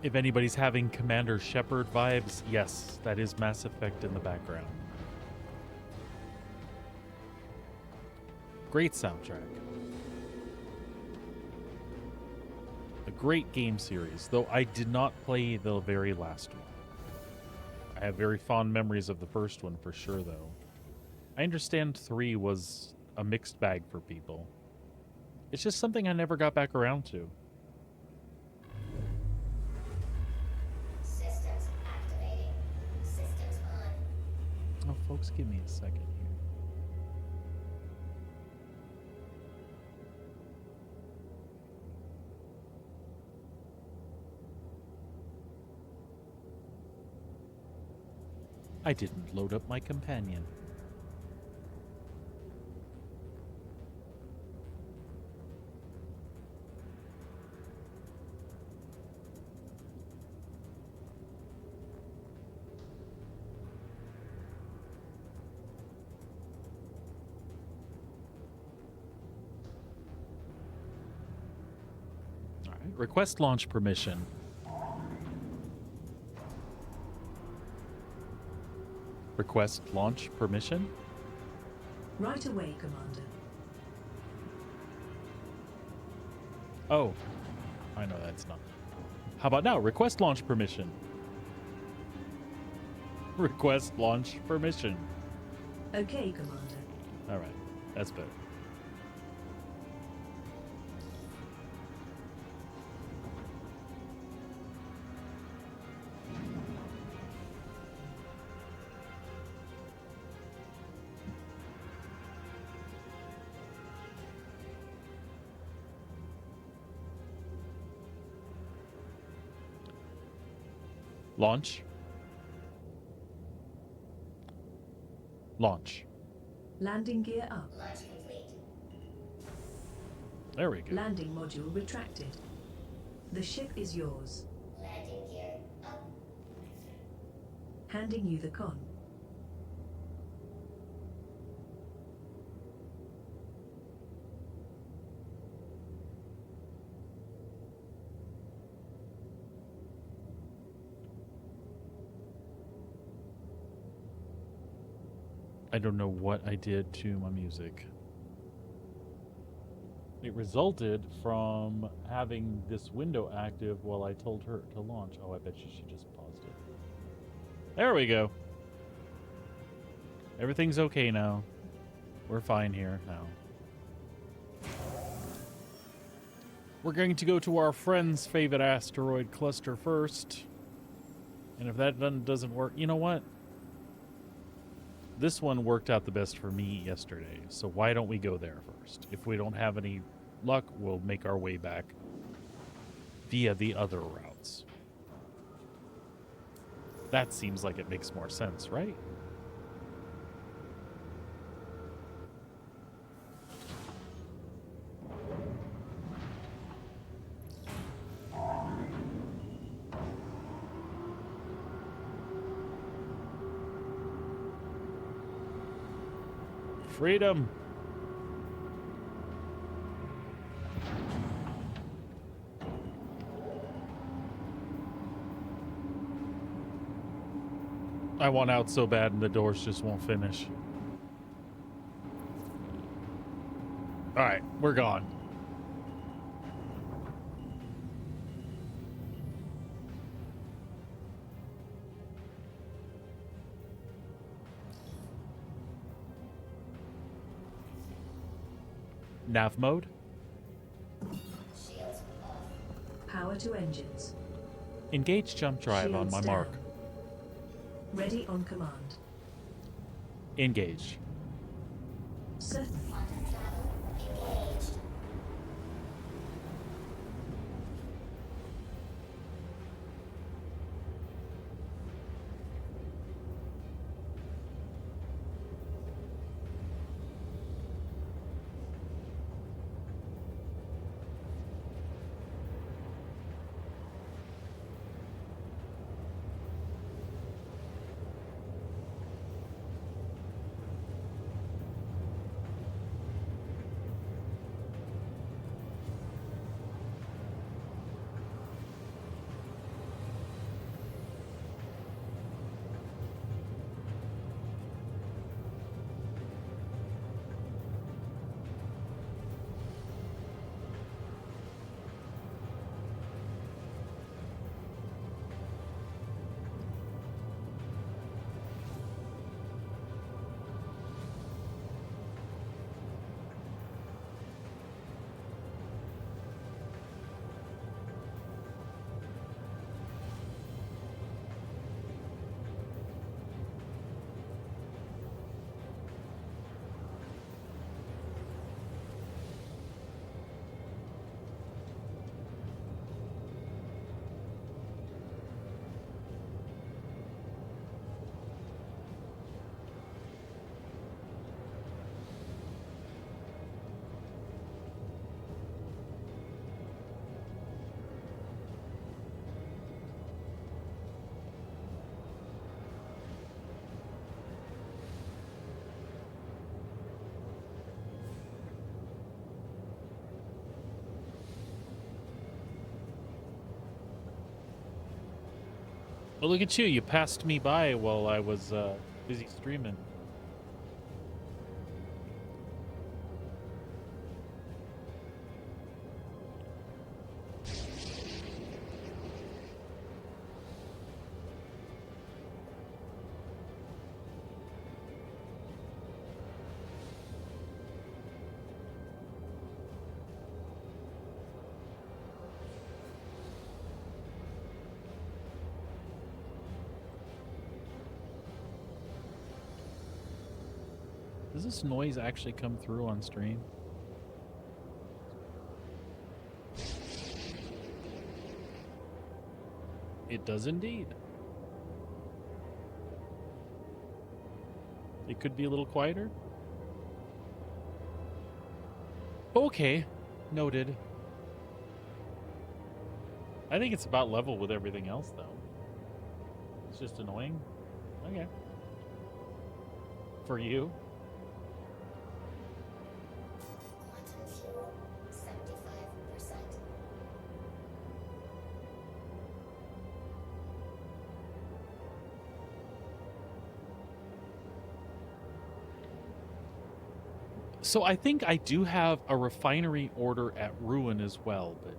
[SPEAKER 1] If anybody's having Commander Shepard vibes, yes, that is Mass Effect in the background. Great soundtrack. A great game series, though I did not play the very last one. I have very fond memories of the first one for sure, though. I understand 3 was a mixed bag for people. It's just something I never got back around to. Oh, folks, give me a second here. I didn't load up my companion. Request launch permission. Request launch permission?
[SPEAKER 3] Right away, Commander.
[SPEAKER 1] Oh, I know that's not. How about now? Request launch permission. Request launch permission.
[SPEAKER 3] Okay, Commander.
[SPEAKER 1] All right, that's better. Launch. Launch.
[SPEAKER 3] Landing gear up.
[SPEAKER 4] Launch complete.
[SPEAKER 1] There we go.
[SPEAKER 3] Landing module retracted. The ship is yours.
[SPEAKER 4] Landing gear up.
[SPEAKER 3] Handing you the con.
[SPEAKER 1] I don't know what I did to my music. It resulted from having this window active while I told her to launch. Oh, I bet you she just paused it. There we go. Everything's okay now. We're fine here now. We're going to go to our friend's favorite asteroid cluster first. And if that doesn't work, you know what? This one worked out the best for me yesterday, so why don't we go there first? If we don't have any luck, we'll make our way back via the other routes. That seems like it makes more sense, right? Freedom. I want out so bad and the doors just won't finish. All right, we're gone. Nav mode.
[SPEAKER 4] Shields off.
[SPEAKER 3] Power to engines.
[SPEAKER 1] Engage jump drive on
[SPEAKER 3] Shields
[SPEAKER 1] my
[SPEAKER 3] down.
[SPEAKER 1] mark.
[SPEAKER 3] Ready on command.
[SPEAKER 1] Engage.
[SPEAKER 3] Certain.
[SPEAKER 4] Quantum travel engaged.
[SPEAKER 1] Well, look at you. You passed me by while I was busy streaming. Does this noise actually come through on stream? It does indeed. It could be a little quieter. Okay, noted. I think it's about level with everything else, though. It's just annoying. Okay. For you.
[SPEAKER 4] Quantum fuel 75%.
[SPEAKER 1] So I think I do have a refinery order at Ruin as well, but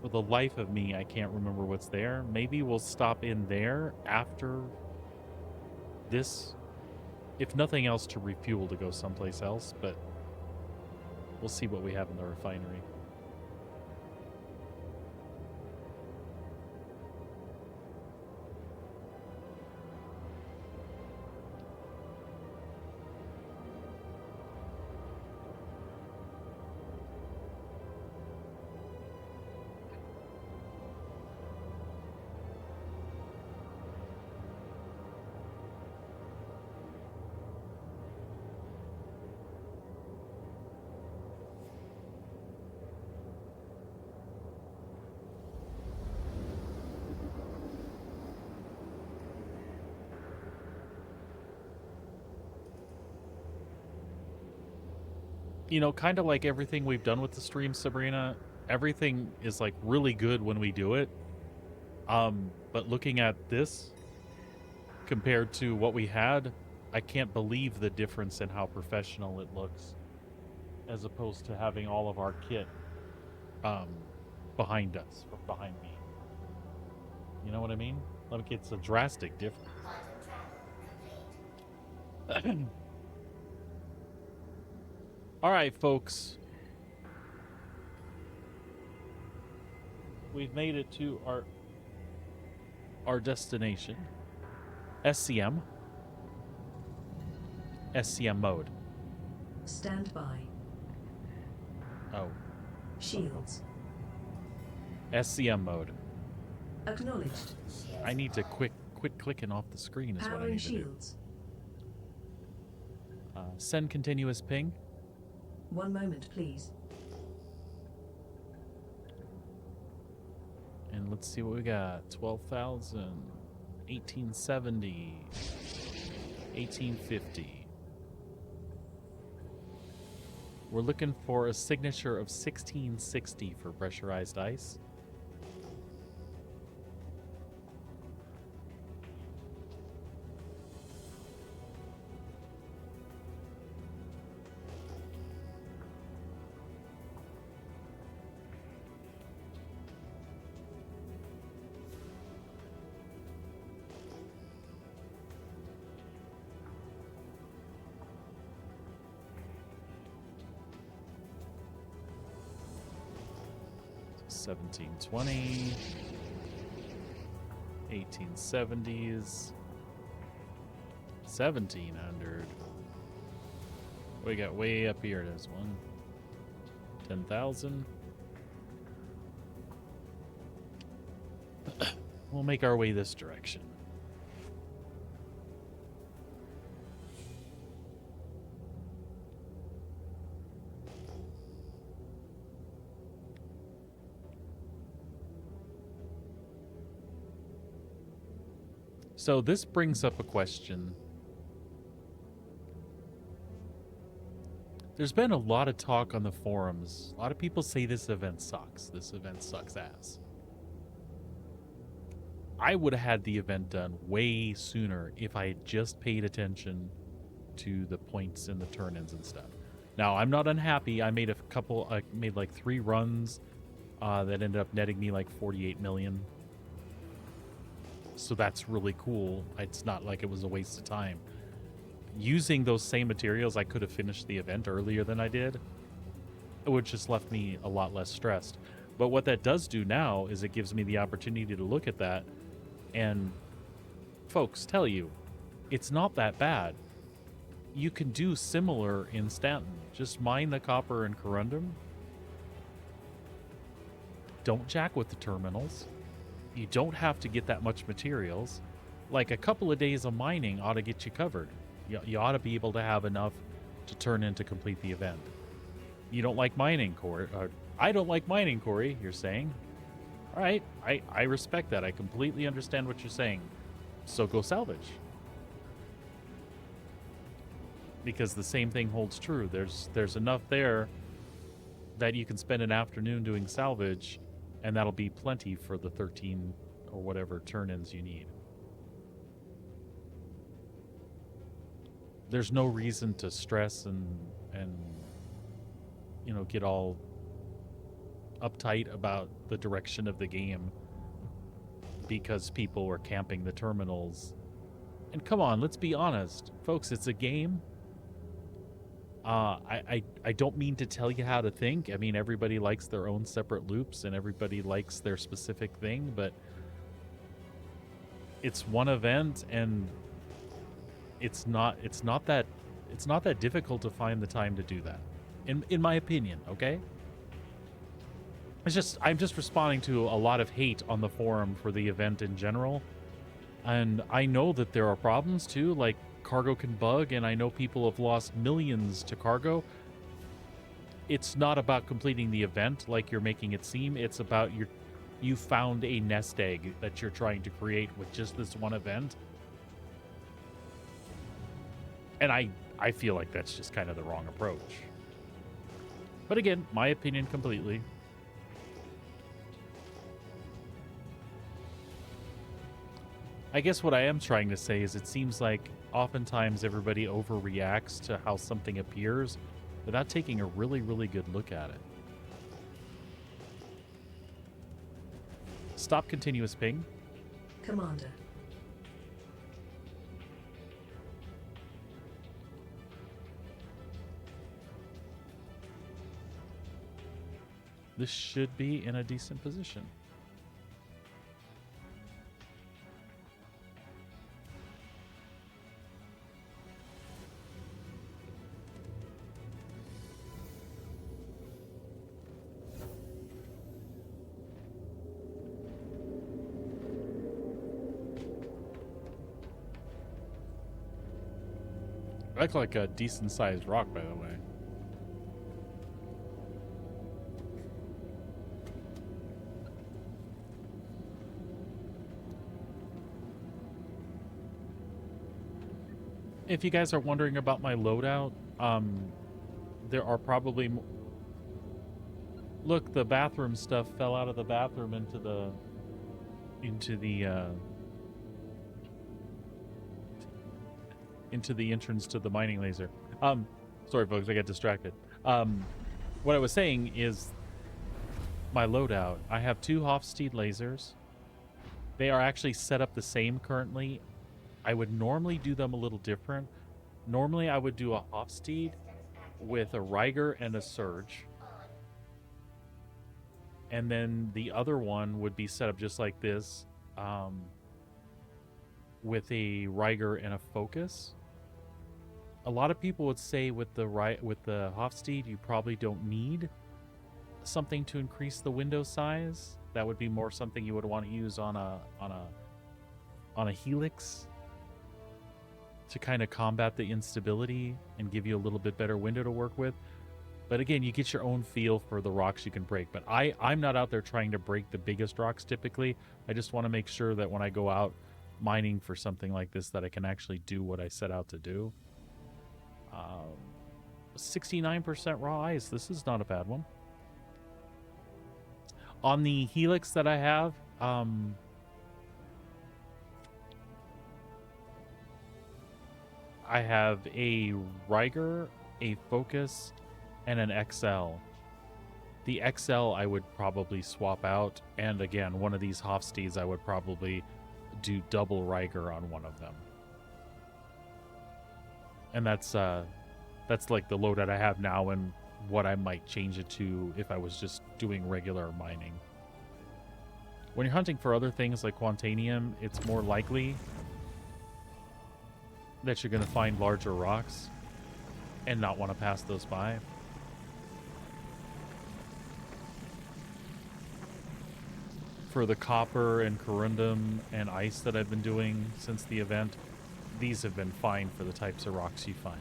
[SPEAKER 1] for the life of me, I can't remember what's there. Maybe we'll stop in there after this, if nothing else, to refuel to go someplace else, but we'll see what we have in the refinery. You know, kind of like everything we've done with the stream, Sabrina, everything is like really good when we do it. But looking at this compared to what we had, I can't believe the difference in how professional it looks as opposed to having all of our kit behind us, or behind me. You know what I mean? Like, it's a drastic difference.
[SPEAKER 4] Quantum travel complete.
[SPEAKER 1] All right, folks. We've made it to our destination. SCM. SCM mode.
[SPEAKER 3] Stand by.
[SPEAKER 1] Oh.
[SPEAKER 3] Shields.
[SPEAKER 1] SCM mode.
[SPEAKER 3] Acknowledged.
[SPEAKER 1] I need to quit clicking off the screen is what I
[SPEAKER 3] Powering
[SPEAKER 1] need to do.
[SPEAKER 3] shields.
[SPEAKER 1] Send continuous ping.
[SPEAKER 3] 1 moment, please.
[SPEAKER 1] And let's see what we got. 12,000. 1870. 1850. We're looking for a signature of 1660 for pressurized ice. $17.20, 1870s, 1700. We got way up here. There's one. 10,000. We'll make our way this direction. So this brings up a question. There's been a lot of talk on the forums. A lot of people say this event sucks. This event sucks ass. I would have had the event done way sooner if I had just paid attention to the points and the turn-ins and stuff. Now, I'm not unhappy. I made I made like 3 runs that ended up netting me like 48 million. So that's really cool. It's not like it was a waste of time. Using those same materials, I could have finished the event earlier than I did. It would just left me a lot less stressed. But what that does do now is it gives me the opportunity to look at that and folks tell you, it's not that bad. You can do similar in Stanton. Just mine the copper and corundum. Don't jack with the terminals. You don't have to get that much materials. Like a couple of days of mining ought to get you covered. You ought to be able to have enough to turn in to complete the event. You don't like mining, Corey. I don't like mining, Corey, you're saying. All right, I respect that. I completely understand what you're saying. So go salvage. Because the same thing holds true. There's enough there that you can spend an afternoon doing salvage, and that'll be plenty for the 13 or whatever turn-ins you need. There's no reason to stress and you know, get all uptight about the direction of the game because people were camping the terminals. And come on, let's be honest, folks, it's a game. I don't mean to tell you how to think. I mean, everybody likes their own separate loops and everybody likes their specific thing, but it's one event and it's not that difficult to find the time to do that. In my opinion, okay? I'm just responding to a lot of hate on the forum for the event in general. And I know that there are problems too, like cargo can bug, and I know people have lost millions to cargo. It's not about completing the event like you're making it seem. It's about you found a nest egg that you're trying to create with just this one event. And I feel like that's just kind of the wrong approach. But again, my opinion completely. I guess what I am trying to say is it seems like oftentimes everybody overreacts to how something appears without taking a really, really good look at it. Stop continuous ping.
[SPEAKER 3] Commander.
[SPEAKER 1] This should be in a decent position. That's like a decent sized rock, by the way. If you guys are wondering about my loadout, there are probably look, the bathroom stuff fell out of the bathroom into the entrance to the mining laser. Sorry folks, I got distracted. What I was saying is my loadout. I have 2 Hofstede lasers. They are actually set up the same currently. I would normally do them a little different. Normally I would do a Hofstede with a Riger and a Surge. And then the other one would be set up just like this, with a Riger and a Focus. A lot of people would say with the Hofstede, you probably don't need something to increase the window size. That would be more something you would want to use on a Helix to kind of combat the instability and give you a little bit better window to work with. But again, you get your own feel for the rocks you can break. But I'm not out there trying to break the biggest rocks typically. I just want to make sure that when I go out mining for something like this that I can actually do what I set out to do. 69% raw ice. This is not a bad one. On the Helix that I have, I have a Riger, a Focus, and an XL. The XL I would probably swap out, and again, one of these Hofstedes I would probably do double Riger on one of them. And that's like the loadout I have now and what I might change it to if I was just doing regular mining. When you're hunting for other things like Quantanium, it's more likely that you're going to find larger rocks and not want to pass those by. For the copper and corundum and ice that I've been doing since the event, these have been fine for the types of rocks you find.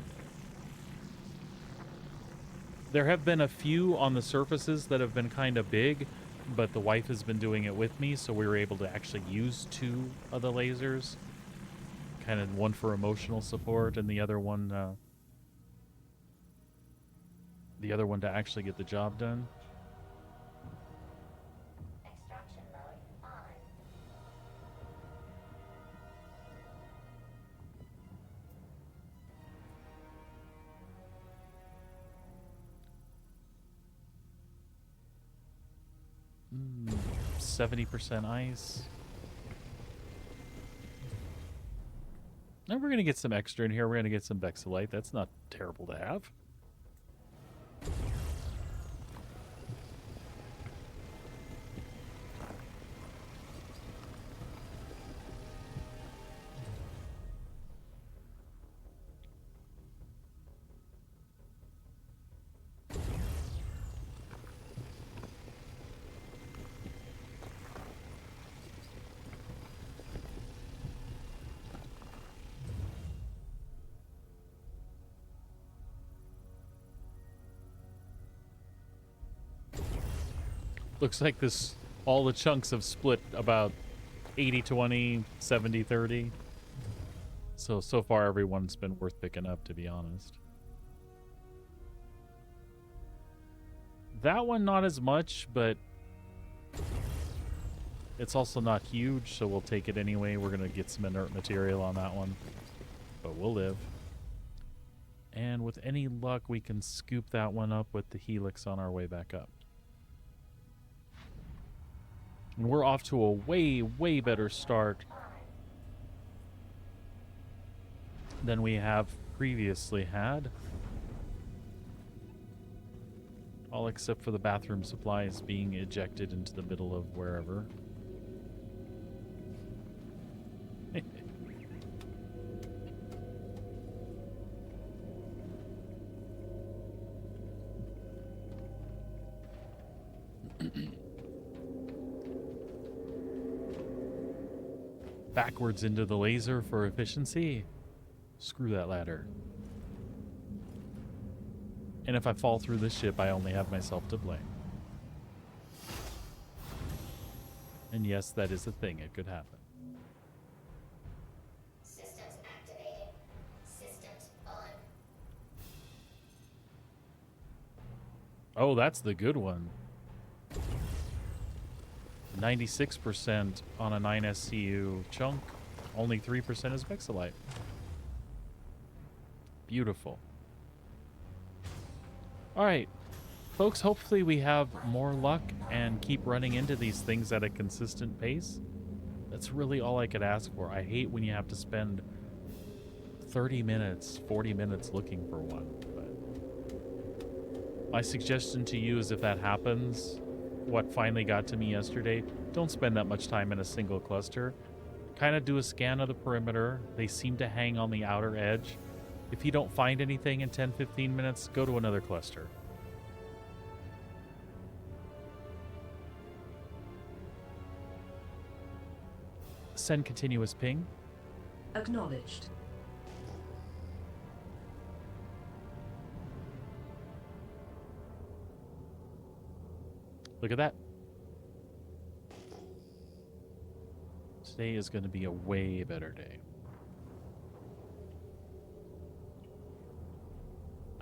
[SPEAKER 1] There have been a few on the surfaces that have been kind of big, but the wife has been doing it with me, so we were able to actually use 2 of the lasers. Kind of one for emotional support and the other one to actually get the job done.
[SPEAKER 4] Extraction mode on.
[SPEAKER 1] 70% ice. And we're going to get some extra in here. We're going to get some Bexolite. That's not terrible to have. Looks like this, all the chunks have split about 80-20, 70-30. So far everyone's been worth picking up, to be honest. That one not as much, but it's also not huge, so we'll take it anyway. We're gonna get some inert material on that one, but we'll live. And with any luck, we can scoop that one up with the Helix on our way back up. And we're off to a way, way better start than we have previously had. All except for the bathroom supplies being ejected into the middle of wherever. Backwards into the laser for efficiency. Screw that ladder. And if I fall through this ship, I only have myself to blame. And yes, that is a thing. It could happen.
[SPEAKER 4] Systems activated. Systems on.
[SPEAKER 1] Oh, that's the good one. 96% on a 9SCU chunk. Only 3% is Vexilite. Beautiful. Alright. Folks, hopefully we have more luck and keep running into these things at a consistent pace. That's really all I could ask for. I hate when you have to spend 30 minutes, 40 minutes looking for one. But my suggestion to you is if that happens, what finally got to me yesterday, don't spend that much time in a single cluster. Kind of do a scan of the perimeter. They seem to hang on the outer edge. If you don't find anything in 10-15 minutes, go to another cluster. Send continuous ping.
[SPEAKER 3] Acknowledged.
[SPEAKER 1] Look at that. Today is going to be a way better day.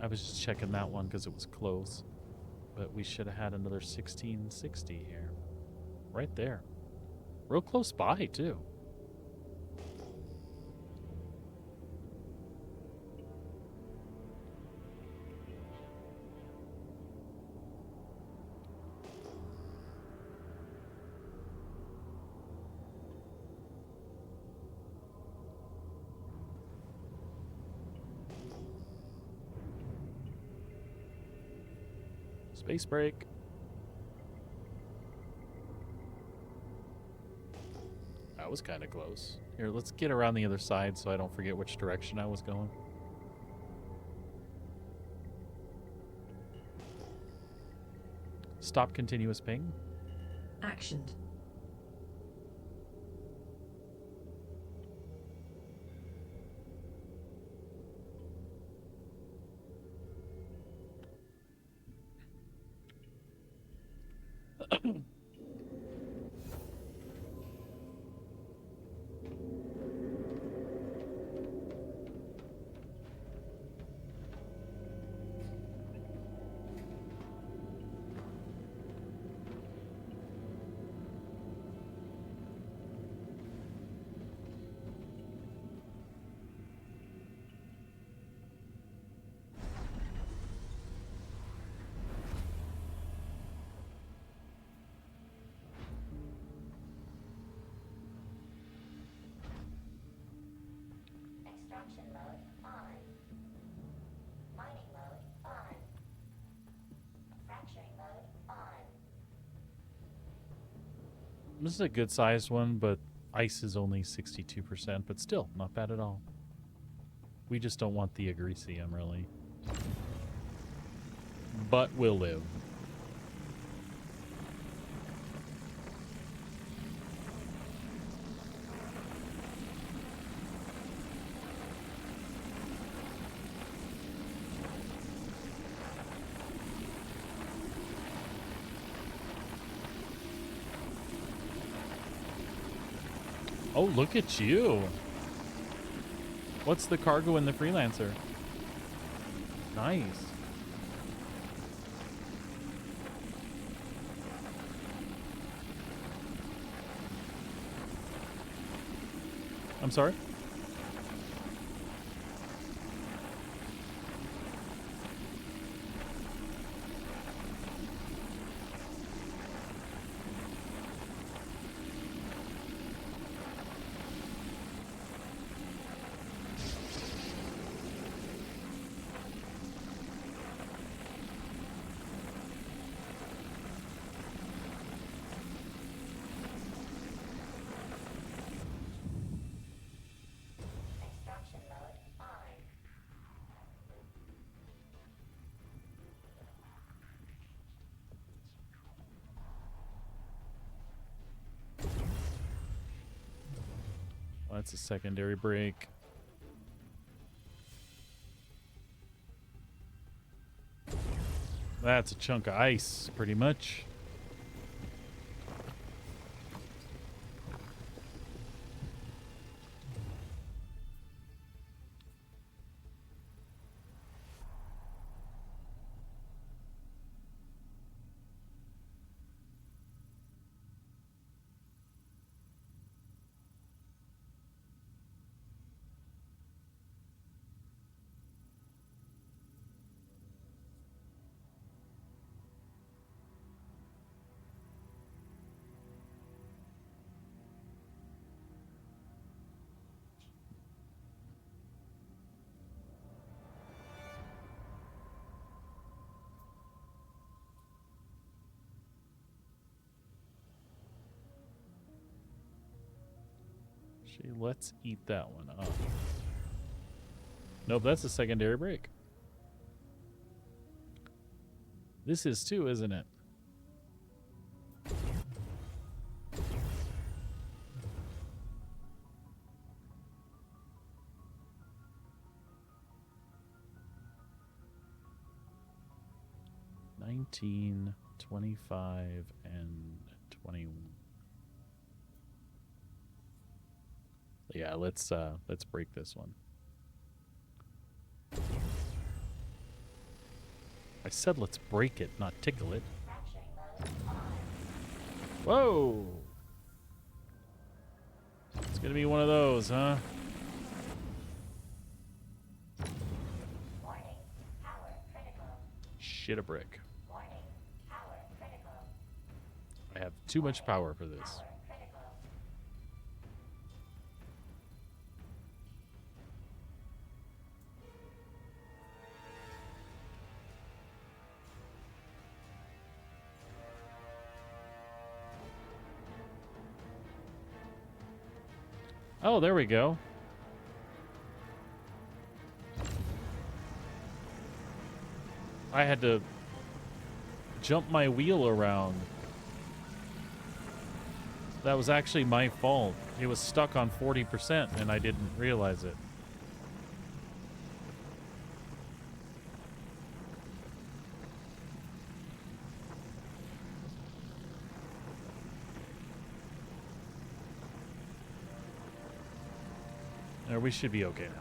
[SPEAKER 1] I was just checking that one because it was close. But we should have had another 1660 here. Right there. Real close by, too. Space break. That was kind of close. Here, let's get around the other side so I don't forget which direction I was going. Stop continuous ping.
[SPEAKER 3] Actioned.
[SPEAKER 4] Extraction mode on. Mining mode on. Fracturing mode on.
[SPEAKER 1] This is a good sized one, but ice is only 62%, but still not bad at all. We just don't want the agresium, really. But we'll live. Oh, look at you. What's the cargo in the Freelancer? Nice. I'm sorry?
[SPEAKER 4] Extraction mode on.
[SPEAKER 1] Well, that's a secondary break. That's a chunk of ice, pretty much. Let's eat that one up. Nope, that's a secondary break. This is too, isn't it? $19, $25, and 21. Yeah, let's break this one. I said let's break it, not tickle it. Whoa! It's gonna be one of those, huh?
[SPEAKER 4] Warning. Power critical.
[SPEAKER 1] Shit a brick.
[SPEAKER 4] Warning. Power critical.
[SPEAKER 1] I have too much power for this.
[SPEAKER 4] Power critical.
[SPEAKER 1] Oh, there we go. I had to jump my wheel around. That was actually my fault. It was stuck on 40% and I didn't realize it. Or we should be okay now.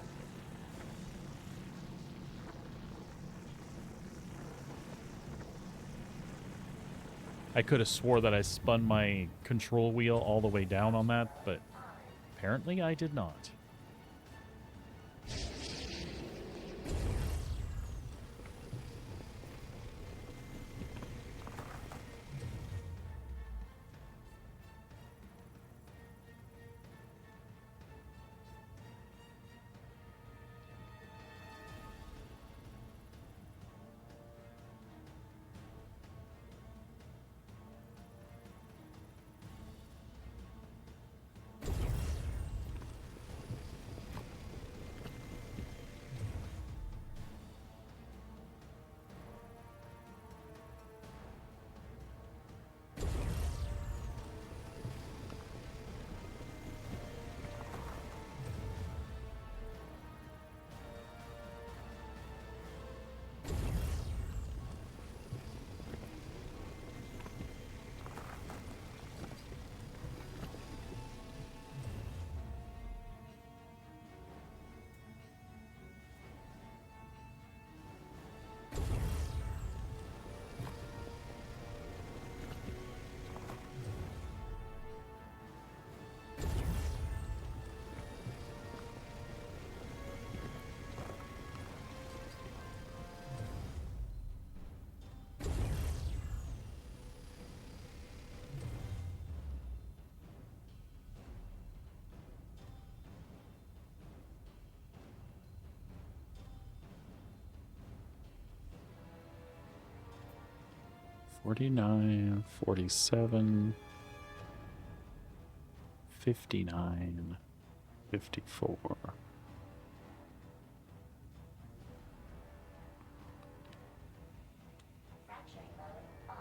[SPEAKER 1] I could have swore that I spun my control wheel all the way down on that, but apparently I did not. $49, $47, $59, $54.
[SPEAKER 4] Fracturing mode on.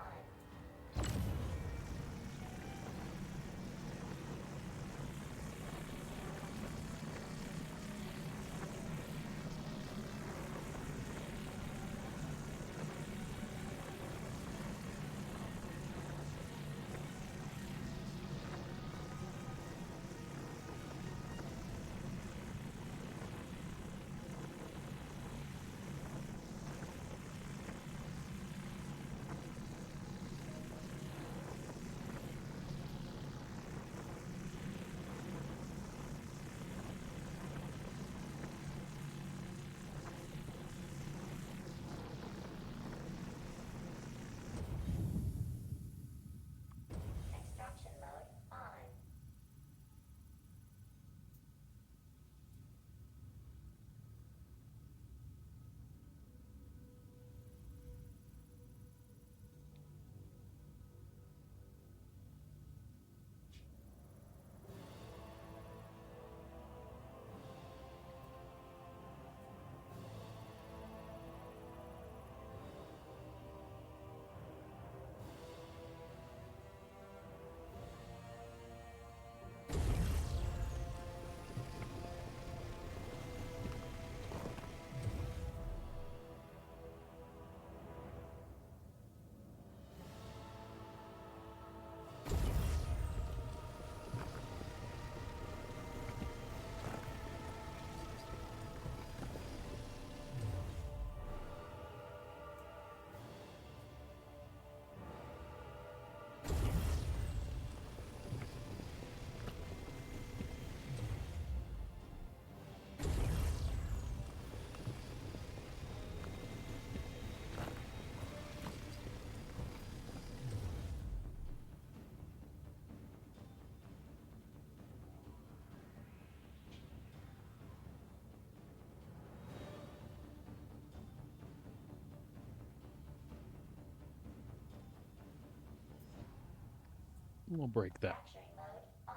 [SPEAKER 1] We'll break that.
[SPEAKER 4] Manufacturing mode on.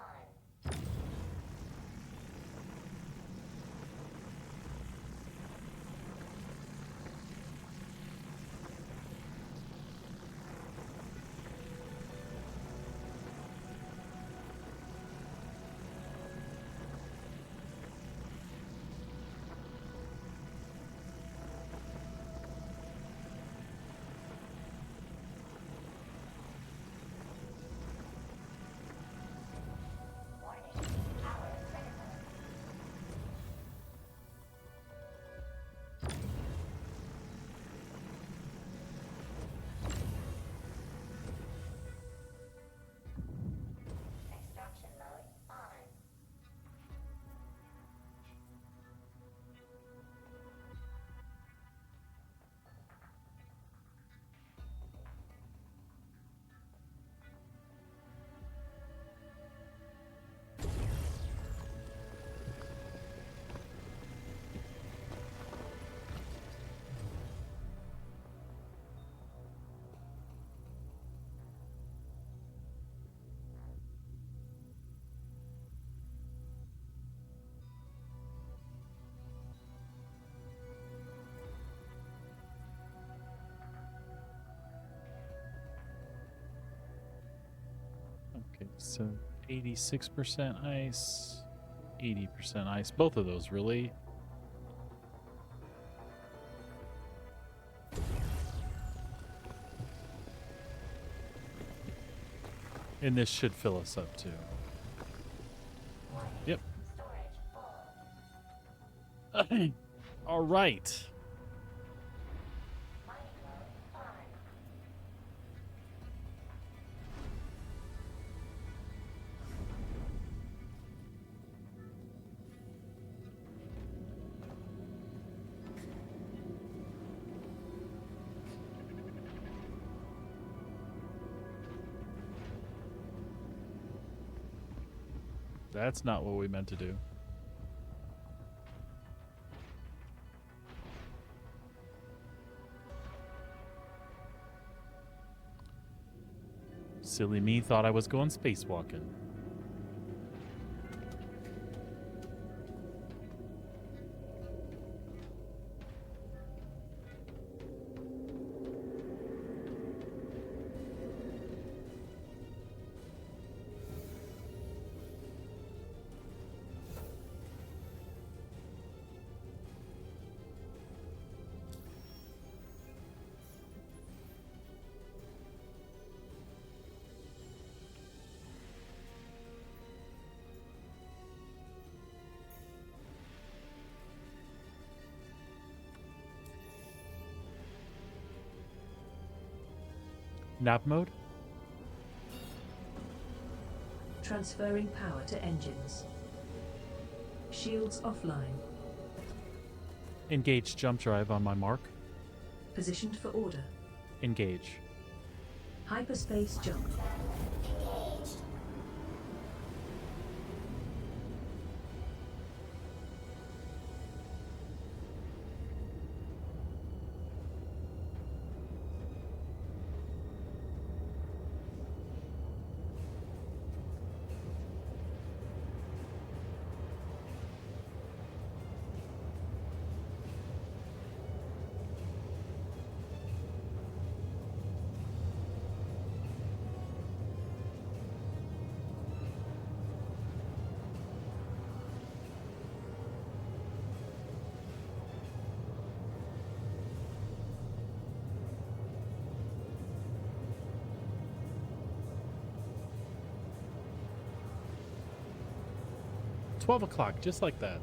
[SPEAKER 4] Warning. Power critical. Extraction mode on.
[SPEAKER 1] Okay, so 86% ice, 80% ice. Both of those, really. And this should fill us up too.
[SPEAKER 4] Warning.
[SPEAKER 1] Yep.
[SPEAKER 4] Storage full.
[SPEAKER 1] All right.
[SPEAKER 4] Mining mode on.
[SPEAKER 1] That's not what we meant to do. Silly me thought I was going spacewalking. Nap mode?
[SPEAKER 3] Transferring power to engines. Shields offline.
[SPEAKER 1] Engage jump drive on my mark.
[SPEAKER 3] Positioned for order.
[SPEAKER 1] Engage.
[SPEAKER 3] Hyperspace jump.
[SPEAKER 4] Engaged.
[SPEAKER 1] $12, just like that.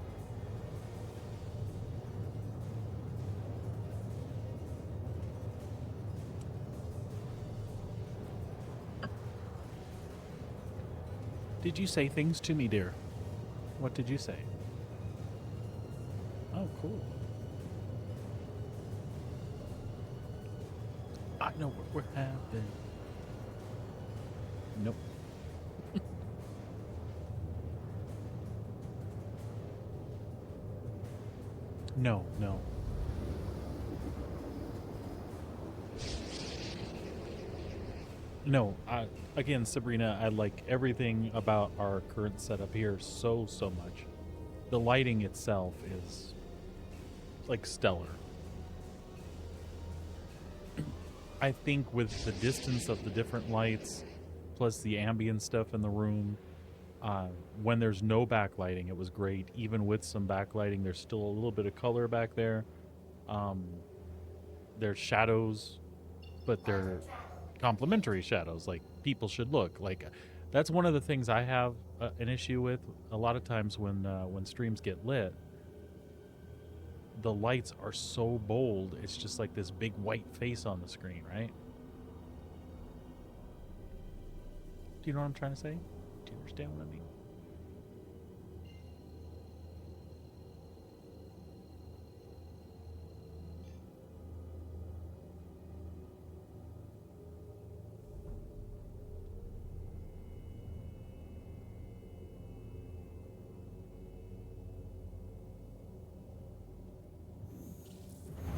[SPEAKER 1] Did you say things to me, dear? What did you say? Oh, cool. I know what we're having. Nope. No, no. No, again, Sabrina, I like everything about our current setup here so much. The lighting itself is like stellar. I think with the distance of the different lights, plus the ambient stuff in the room, uh, when there's no backlighting, it was great. Even with some backlighting, there's still a little bit of color back there. Um, there's shadows, but they're complementary shadows, like people should look. Like that's one of the things I have an issue with. A lot of times when streams get lit, the lights are so bold, it's just like this big white face on the screen, right? Do you know what I'm trying to say? Do you understand what I mean?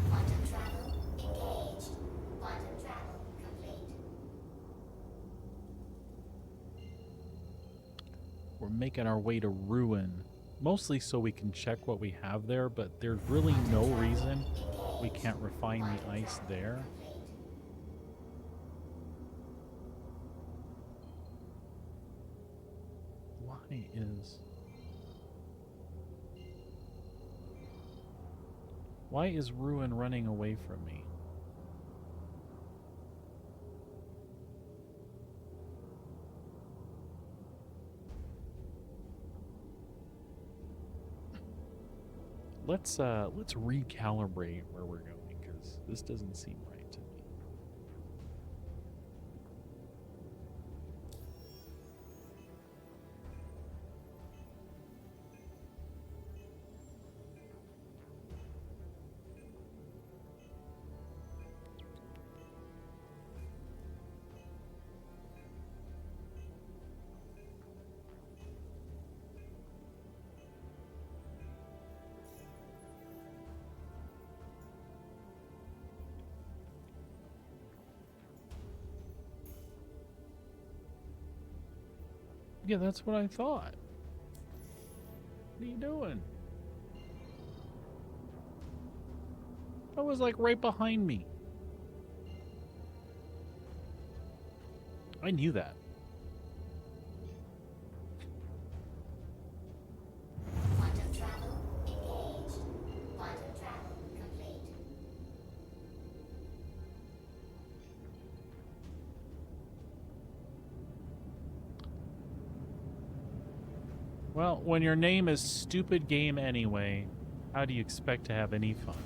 [SPEAKER 4] Quantum travel engaged. Quantum travel complete.
[SPEAKER 1] We're making our way to Ruin, mostly so we can check what we have there, but there's really no reason we can't refine the ice there. Why is Ruin running away from me? Let's recalibrate where we're going, because this doesn't seem right to me. Yeah, that's what I thought. What are you doing? That was like right behind me. I knew that.
[SPEAKER 4] Quantum travel engaged. Quantum travel complete.
[SPEAKER 1] Well, when your name is Stupid Game anyway, how do you expect to have any fun?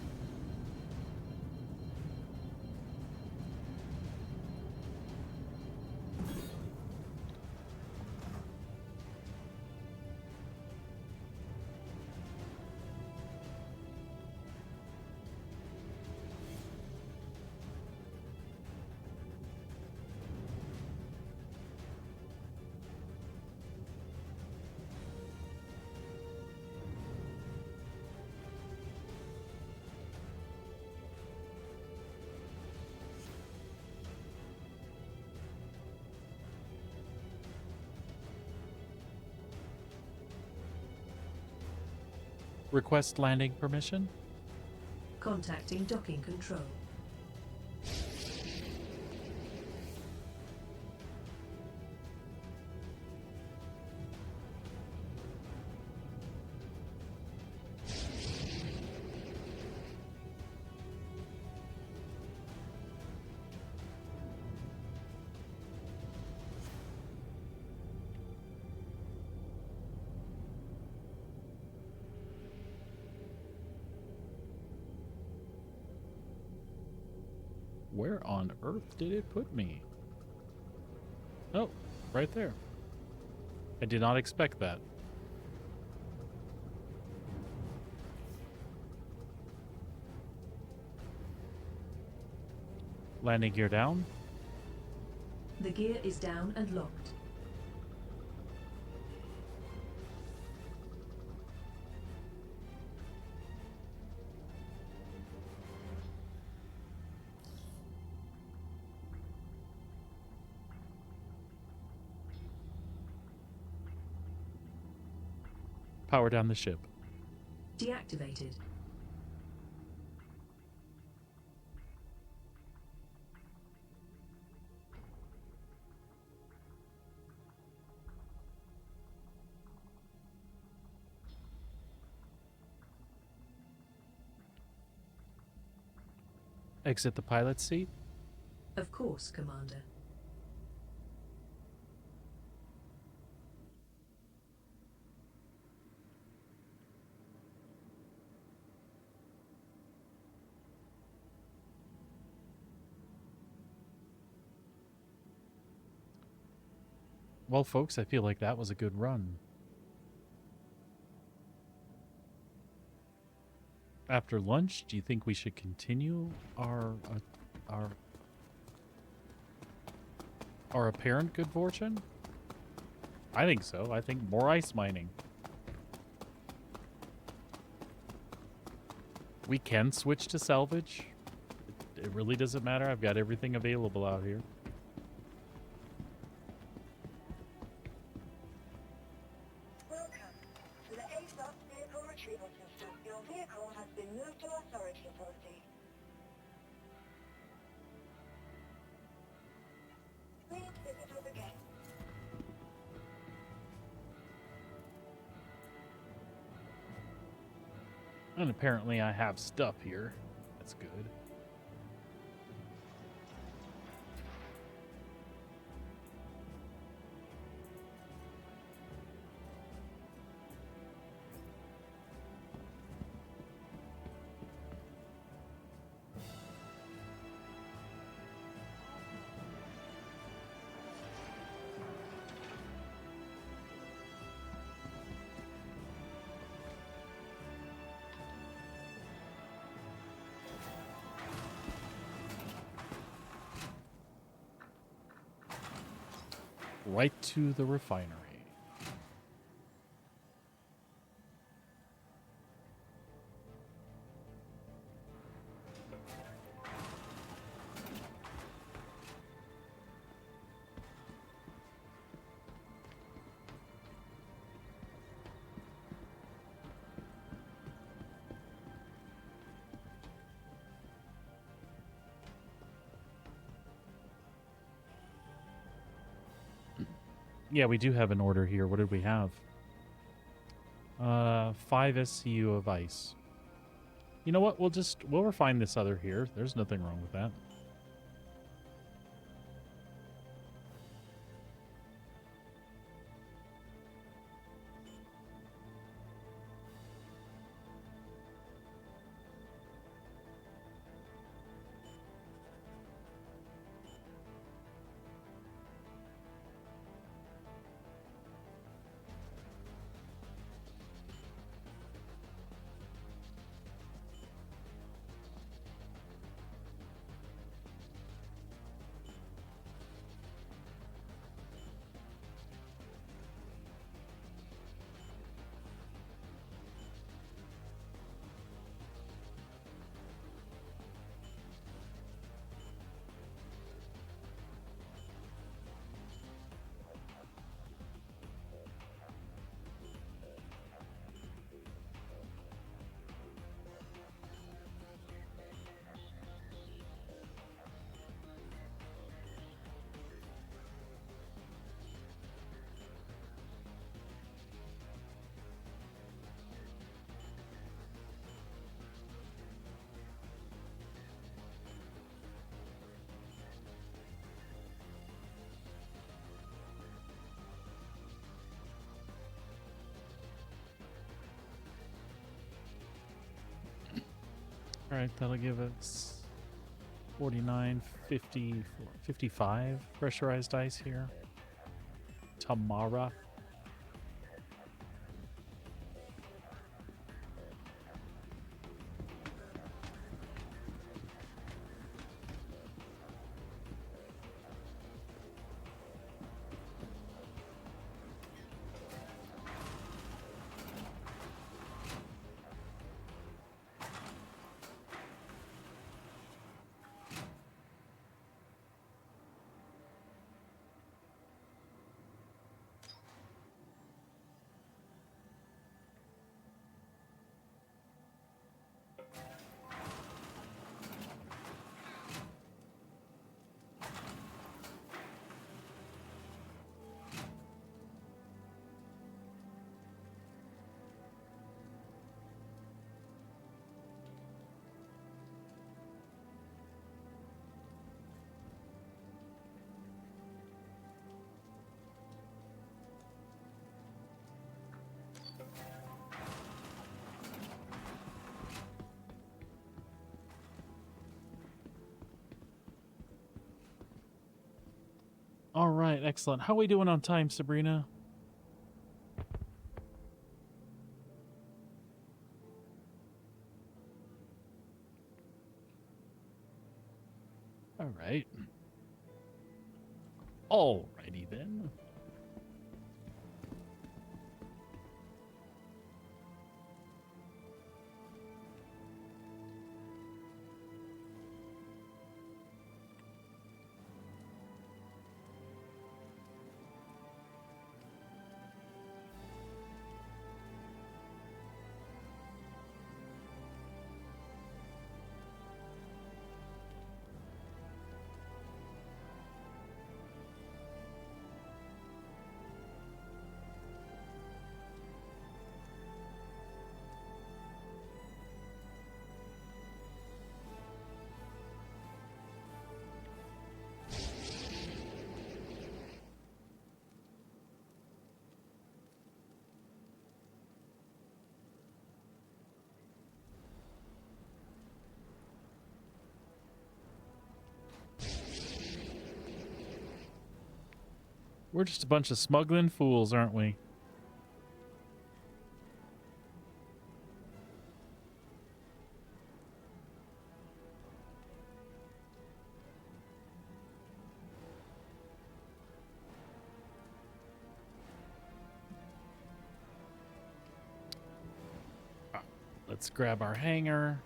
[SPEAKER 1] Request landing permission?
[SPEAKER 3] Contacting docking control.
[SPEAKER 1] Where on earth did it put me? Oh, right there. I did not expect that. Landing gear down.
[SPEAKER 3] The gear is down and locked.
[SPEAKER 1] Power down the ship.
[SPEAKER 3] Deactivated.
[SPEAKER 1] Exit the pilot's seat.
[SPEAKER 3] Of course, Commander.
[SPEAKER 1] Well, folks, I feel like that was a good run. After lunch, do you think we should continue our our apparent good fortune? I think so. I think more ice mining. We can switch to salvage. It really doesn't matter. I've got everything available out here.
[SPEAKER 2] Welcome to the ASOS Vehicle Retrieval System. Your vehicle has been moved to our storage facility. Please visit us again.
[SPEAKER 1] And apparently I have stuff here. That's good. Right to the refinery. Yeah, we do have an order here. What did we have? 5 SCU of ice. You know what? We'll refine this other here. There's nothing wrong with that. All right, that'll give us 49, 50, 55 pressurized ice here. Tamara. right, excellent. How are we doing on time, Sabrina? All right. Alrighty then. We're just a bunch of smuggling fools, aren't we? Let's grab our hangar.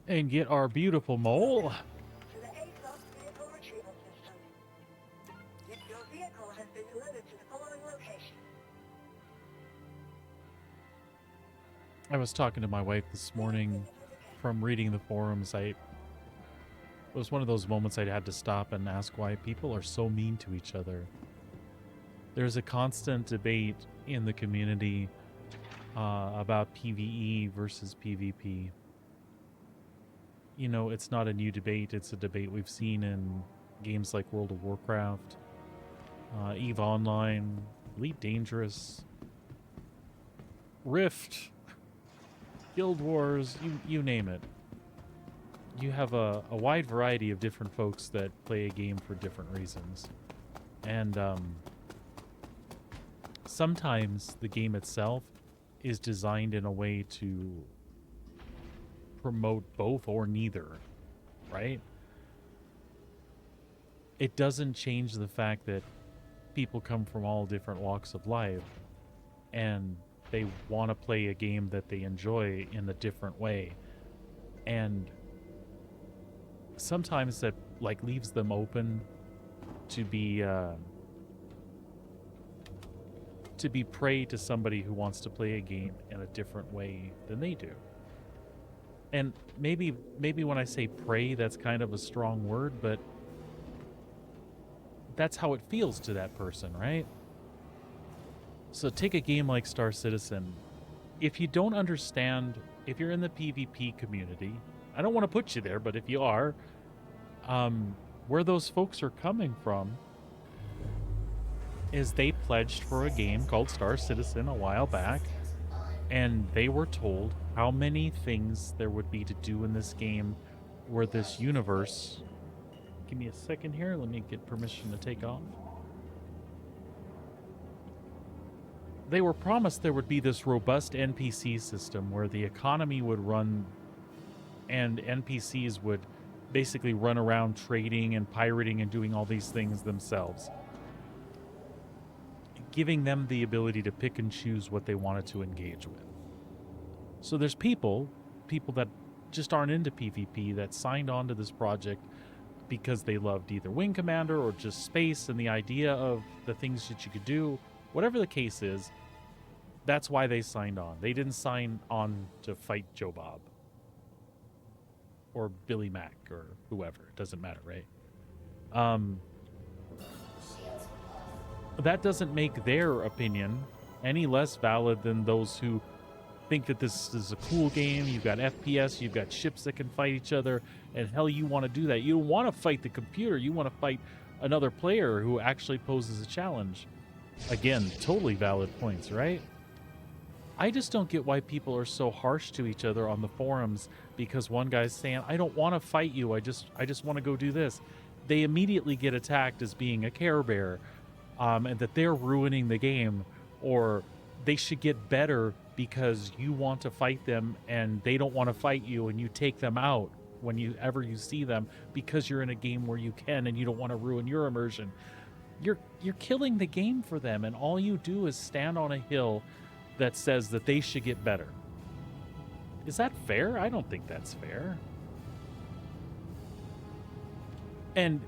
[SPEAKER 1] And get our beautiful mole.
[SPEAKER 2] To the A-Block vehicle retrieval system. Your vehicle has been delivered to the following location.
[SPEAKER 1] I was talking to my wife this morning from reading the forums. It was one of those moments I had to stop and ask why people are so mean to each other. There's a constant debate in the community about PvE versus PvP. You know, it's not a new debate. It's a debate we've seen in games like World of Warcraft, EVE Online, Elite Dangerous, Rift, Guild Wars, you name it. You have a wide variety of different folks that play a game for different reasons. And sometimes the game itself is designed in a way to promote both or neither, right? It doesn't change the fact that people come from all different walks of life and they want to play a game that they enjoy in a different way. And sometimes that like leaves them open to be prey to somebody who wants to play a game in a different way than they do. And maybe when I say prey, that's kind of a strong word, but that's how it feels to that person, right? So take a game like Star Citizen. If you don't understand, if you're in the PvP community, I don't want to put you there, but if you are, where those folks are coming from is they pledged for a game called Star Citizen a while back, and they were told how many things there would be to do in this game or this universe. Give me a second here. Let me get permission to take off. They were promised there would be this robust NPC system where the economy would run and NPCs would basically run around trading and pirating and doing all these things themselves, giving them the ability to pick and choose what they wanted to engage with. So there's people that just aren't into PvP that signed on to this project because they loved either Wing Commander or just space and the idea of the things that you could do. Whatever the case is, that's why they signed on. They didn't sign on to fight Joe Bob or Billy Mack or whoever. It doesn't matter, right? That doesn't make their opinion any less valid than those who think that this is a cool game. You've got FPS, you've got ships that can fight each other, and hell, you want to do that. You don't want to fight the computer. You want to fight another player who actually poses a challenge. Again, totally valid points, right? I just don't get why people are so harsh to each other on the forums because one guy's saying, I don't want to fight you. I just want to go do this. They immediately get attacked as being a Care Bear, and that they're ruining the game, or they should get better because you want to fight them and they don't want to fight you, and you take them out whenever you see them because you're in a game where you can and you don't want to ruin your immersion. You're killing the game for them, and all you do is stand on a hill that says that they should get better. Is that fair? I don't think that's fair. And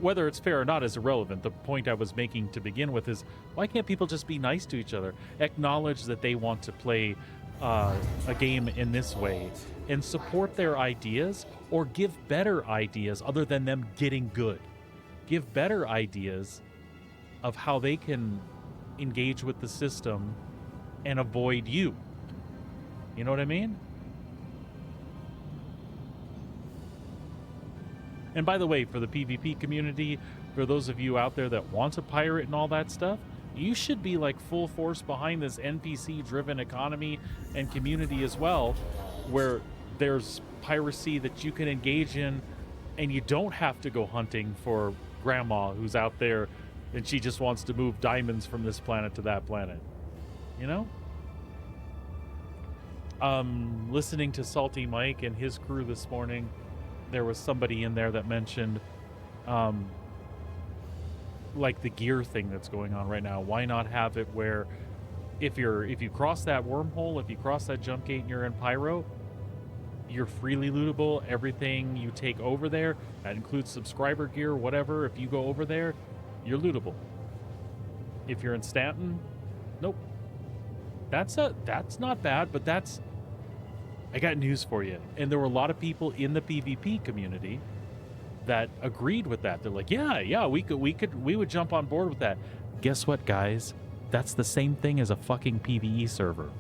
[SPEAKER 1] whether it's fair or not is irrelevant. The point I was making to begin with is, why can't people just be nice to each other? Acknowledge that they want to play a game in this way and support their ideas, or give better ideas other than them getting good. Give better ideas of how they can engage with the system and avoid you. You know what I mean? And by the way, for the PvP community, for those of you out there that want to pirate and all that stuff, you should be like full force behind this NPC-driven economy and community as well, where there's piracy that you can engage in, and you don't have to go hunting for grandma who's out there and she just wants to move diamonds from this planet to that planet. You know? Listening to Salty Mike and his crew this morning, there was somebody in there that mentioned like the gear thing that's going on right now. Why not have it where if you cross that wormhole, if you cross that jump gate and you're in Pyro, you're freely lootable. Everything you take over there, that includes subscriber gear, whatever, if you go over there, you're lootable. If you're in Stanton, nope. That's not bad, but I got news for you. And there were a lot of people in the PvP community that agreed with that. They're like, yeah, we would jump on board with that. Guess what, guys? That's the same thing as a fucking PvE server.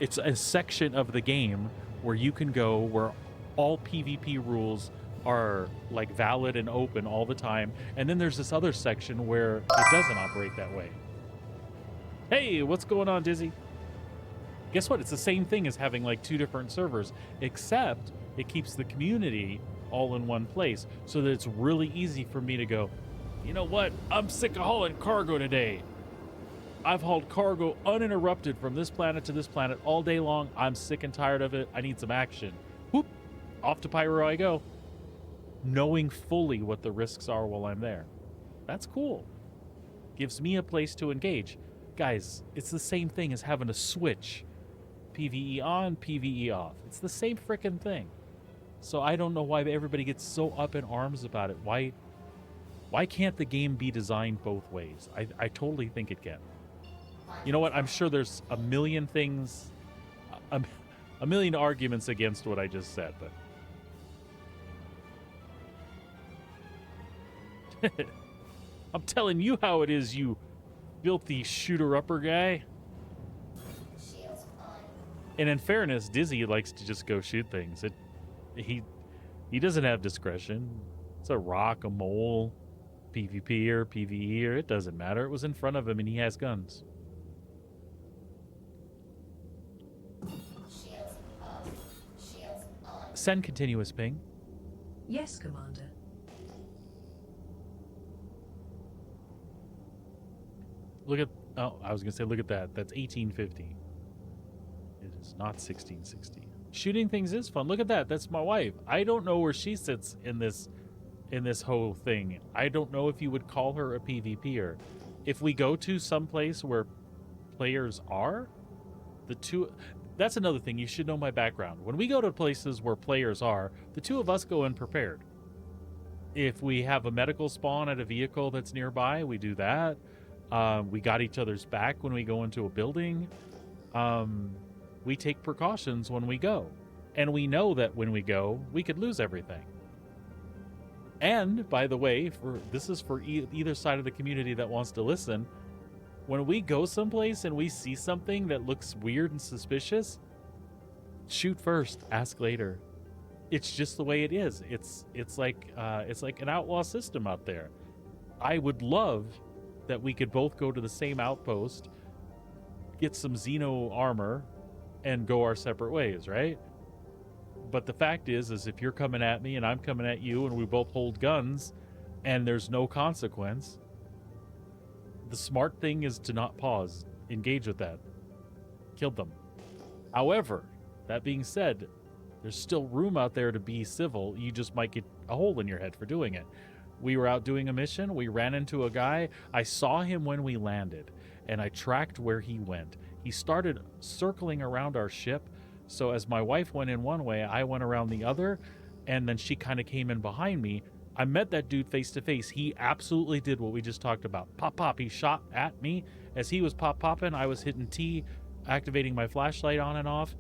[SPEAKER 1] It's a section of the game where you can go where all PvP rules are like valid and open all the time. And then there's this other section where it doesn't operate that way. Hey, what's going on, Dizzy? Guess what? It's the same thing as having like two different servers, except it keeps the community all in one place so that it's really easy for me to go, you know what? I'm sick of hauling cargo today. I've hauled cargo uninterrupted from this planet to this planet all day long. I'm sick and tired of it. I need some action. Whoop, off to Pyro I go, knowing fully what the risks are while I'm there. That's cool. Gives me a place to engage. Guys, it's the same thing as having a switch. PvE on, PvE off. It's the same frickin' thing. So I don't know why everybody gets so up in arms about it. Why can't the game be designed both ways? I totally think it can. You know what? I'm sure there's a million things, a million arguments against what I just said, but I'm telling you how it is, you filthy shooter-upper guy.
[SPEAKER 4] Shields on.
[SPEAKER 1] And in fairness, Dizzy likes to just go shoot things. He doesn't have discretion. It's a rock, a mole, PvPer, PvEer, it doesn't matter. It was in front of him and he has guns.
[SPEAKER 4] Shields off. Shields on.
[SPEAKER 1] Send continuous ping.
[SPEAKER 3] Yes, Commander.
[SPEAKER 1] Look at, oh, I was going to say, look at that. That's 1850. It is not 1660. Shooting things is fun. Look at that. That's my wife. I don't know where she sits in this whole thing. I don't know if you would call her a PvPer. If we go to some place where players are, that's another thing. You should know my background. When we go to places where players are, the two of us go in prepared. If we have a medical spawn at a vehicle that's nearby, we do that. We got each other's back when we go into a building. We take precautions when we go. And we know that when we go, we could lose everything. And, by the way, this is for either side of the community that wants to listen, When we go someplace and we see something that looks weird and suspicious, shoot first, ask later. It's just the way it is. It's like an outlaw system out there. I would love that we could both go to the same outpost, get some Xeno armor, and go our separate ways, right? But the fact is if you're coming at me and I'm coming at you and we both hold guns and there's no consequence, the smart thing is to not pause. Engage with that. Kill them. However, that being said, there's still room out there to be civil. You just might get a hole in your head for doing it. We were out doing a mission. We ran into a guy. I saw him when we landed, and I tracked where he went. He started circling around our ship. So as my wife went in one way, I went around the other, and then she kind of came in behind me. I met that dude face to face. He absolutely did what we just talked about. Pop, pop. He shot at me. As he was popping, I was hitting T, activating my flashlight on and off.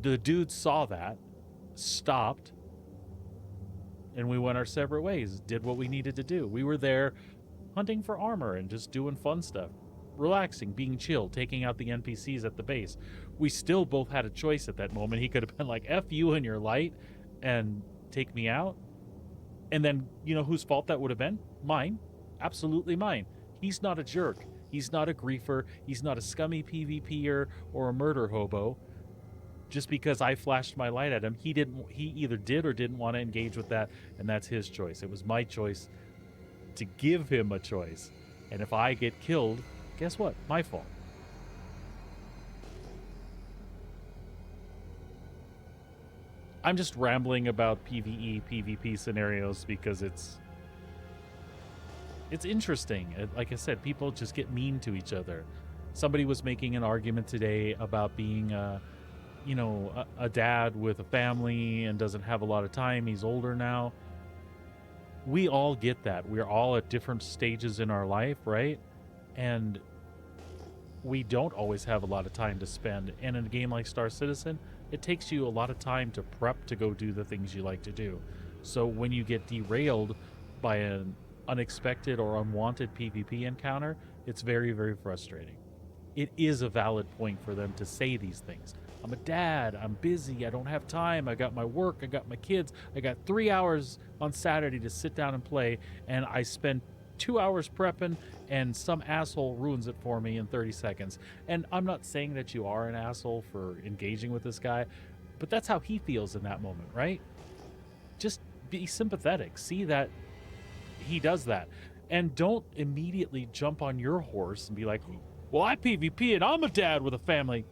[SPEAKER 1] The dude saw that, stopped, and we went our separate ways, did what we needed to do. We were there hunting for armor and just doing fun stuff. Relaxing, being chill, taking out the NPCs at the base. We still both had a choice at that moment. He could have been like, F you and your light and take me out. And then, you know whose fault that would have been? Mine. Absolutely mine. He's not a jerk. He's not a griefer. He's not a scummy PvPer or a murder hobo. Just because I flashed my light at him, he either did or didn't want to engage with that, and that's his choice. It was my choice to give him a choice. And if I get killed, guess what? My fault. I'm just rambling about PvE, PvP scenarios because it's interesting. Like I said, people just get mean to each other. Somebody was making an argument today about being a dad with a family and doesn't have a lot of time. He's older now. We all get that. We're all at different stages in our life, right? And we don't always have a lot of time to spend. And in a game like Star Citizen, it takes you a lot of time to prep to go do the things you like to do. So when you get derailed by an unexpected or unwanted PvP encounter, it's very, very frustrating. It is a valid point for them to say these things. I'm a dad, I'm busy, I don't have time, I got my work, I got my kids, I got 3 hours on Saturday to sit down and play, and I spend 2 hours prepping, and some asshole ruins it for me in 30 seconds. And I'm not saying that you are an asshole for engaging with this guy, but that's how he feels in that moment, right? Just be sympathetic. See that he does that. And don't immediately jump on your horse and be like, well, I PvP and I'm a dad with a family.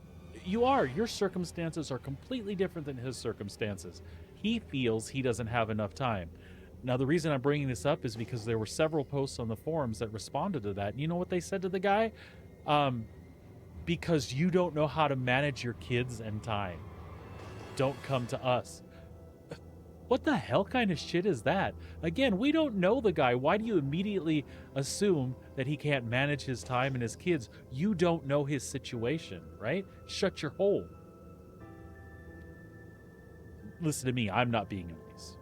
[SPEAKER 1] You are. Your circumstances are completely different than his circumstances. He feels he doesn't have enough time. Now, the reason I'm bringing this up is because there were several posts on the forums that responded to that. And you know what they said to the guy? Because you don't know how to manage your kids and time. Don't come to us. What the hell kind of shit is that? Again, we don't know the guy. Why do you immediately assume that he can't manage his time and his kids? You don't know his situation, right? Shut your hole. Listen to me. I'm not being nice.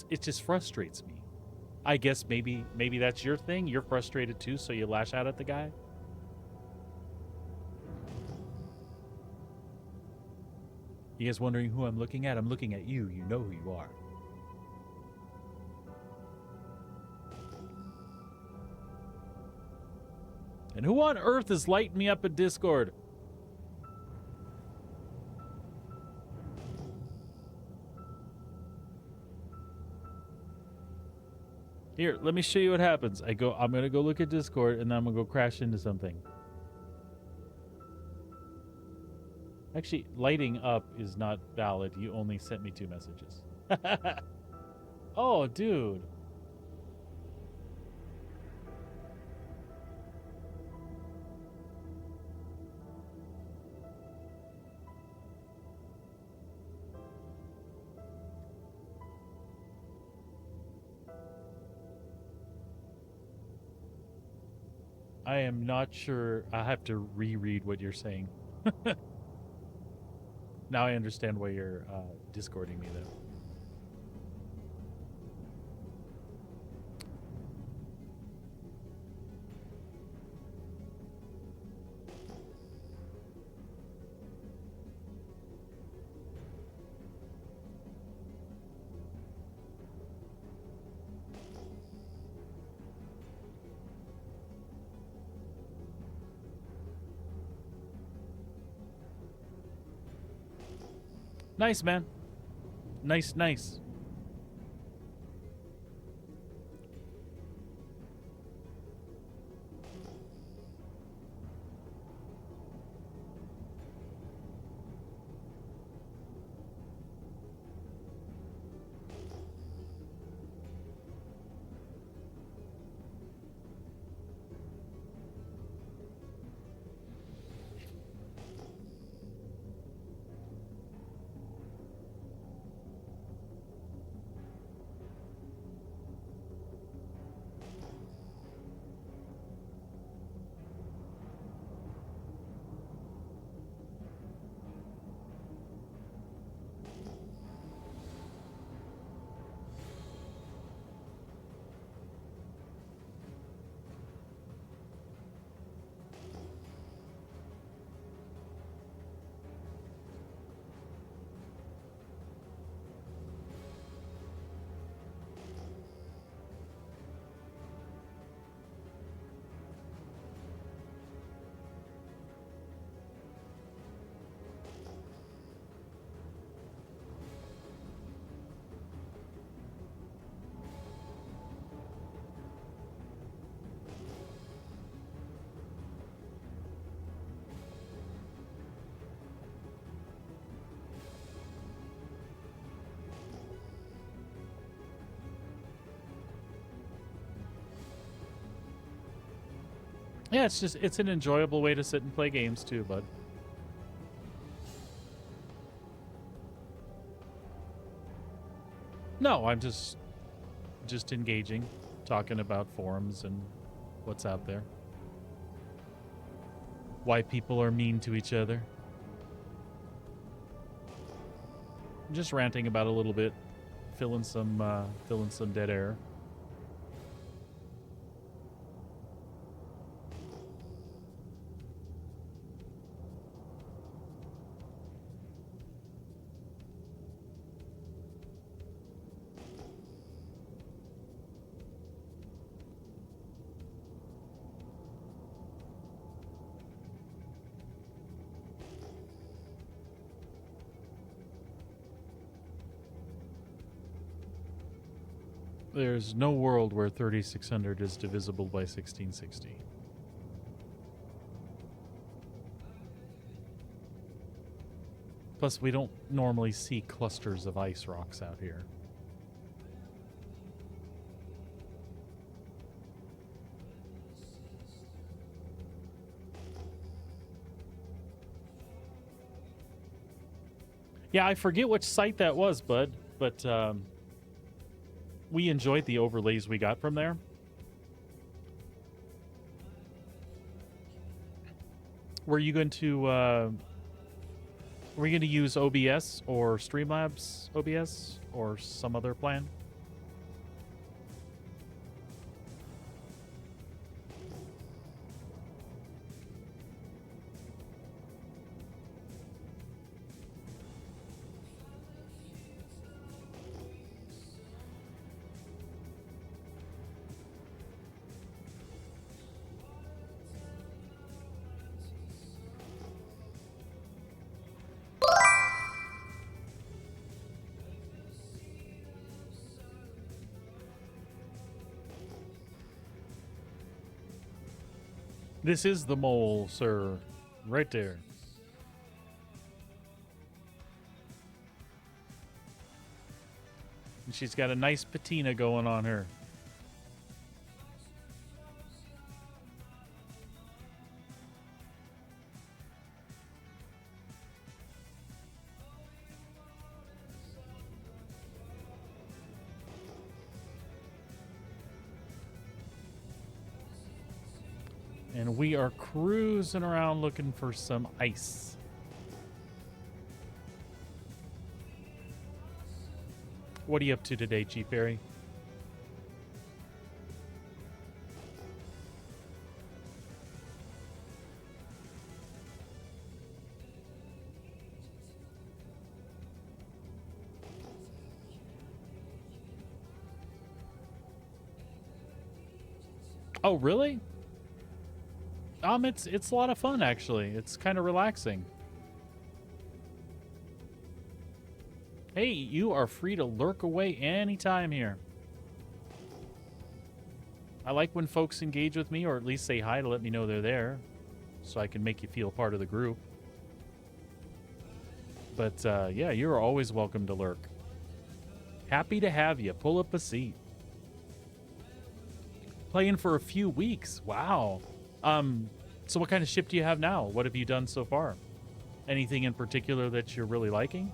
[SPEAKER 1] It just frustrates me. I guess maybe that's your thing. You're frustrated too, so you lash out at the guy. You guys wondering who I'm looking at? I'm looking at you. You know who you are. And who on earth is lighting me up in Discord? Here, let me show you what happens. I'm going to go look at Discord, and then I'm going to go crash into something. Actually, lighting up is not valid. You only sent me 2 messages. Oh, dude. I am not sure. I have to reread what you're saying. Now I understand why you're Discording me, though. Nice, man. Nice, nice. Yeah, it's an enjoyable way to sit and play games too, bud. No, I'm just engaging, talking about forums and what's out there. Why people are mean to each other. Just ranting about a little bit, filling some dead air. There's no world where 3600 is divisible by 1660. Plus, we don't normally see clusters of ice rocks out here. Yeah, I forget which site that was, bud, but we enjoyed the overlays we got from there. Were you going to use OBS or Streamlabs OBS or some other plan? This is the mole, sir. Right there. And she's got a nice patina going on her. And we are cruising around looking for some ice. What are you up to today, Chief Barry? Oh, really? It's a lot of fun actually. It's kind of relaxing. Hey, you are free to lurk away anytime here. I like when folks engage with me, or at least say hi to let me know they're there, so I can make you feel part of the group. But yeah, you're always welcome to lurk. Happy to have you. Pull up a seat. Playing for a few weeks. Wow. So what kind of ship do you have now? What have you done so far? Anything in particular that you're really liking?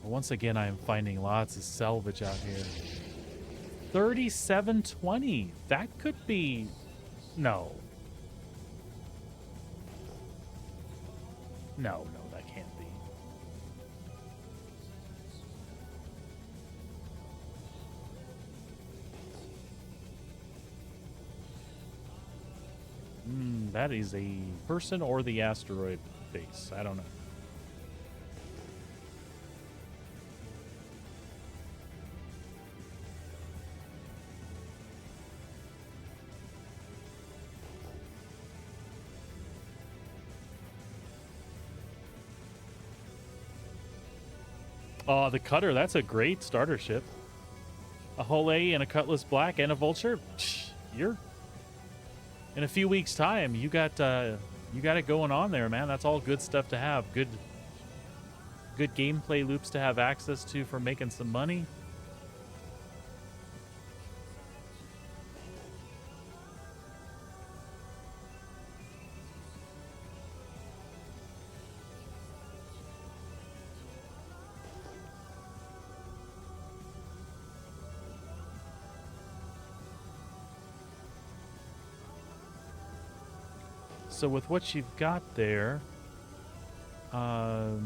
[SPEAKER 1] Once again, I am finding lots of salvage out here. 3720. That could be... No. No, that can't be. That is a person or the asteroid base. I don't know. Oh, the Cutter, that's a great starter ship. A Hull A and a Cutlass Black and a Vulture. You're in a few weeks' time. You got it going on there, man. That's all good stuff to have. Good gameplay loops to have access to for making some money. So with what you've got there, got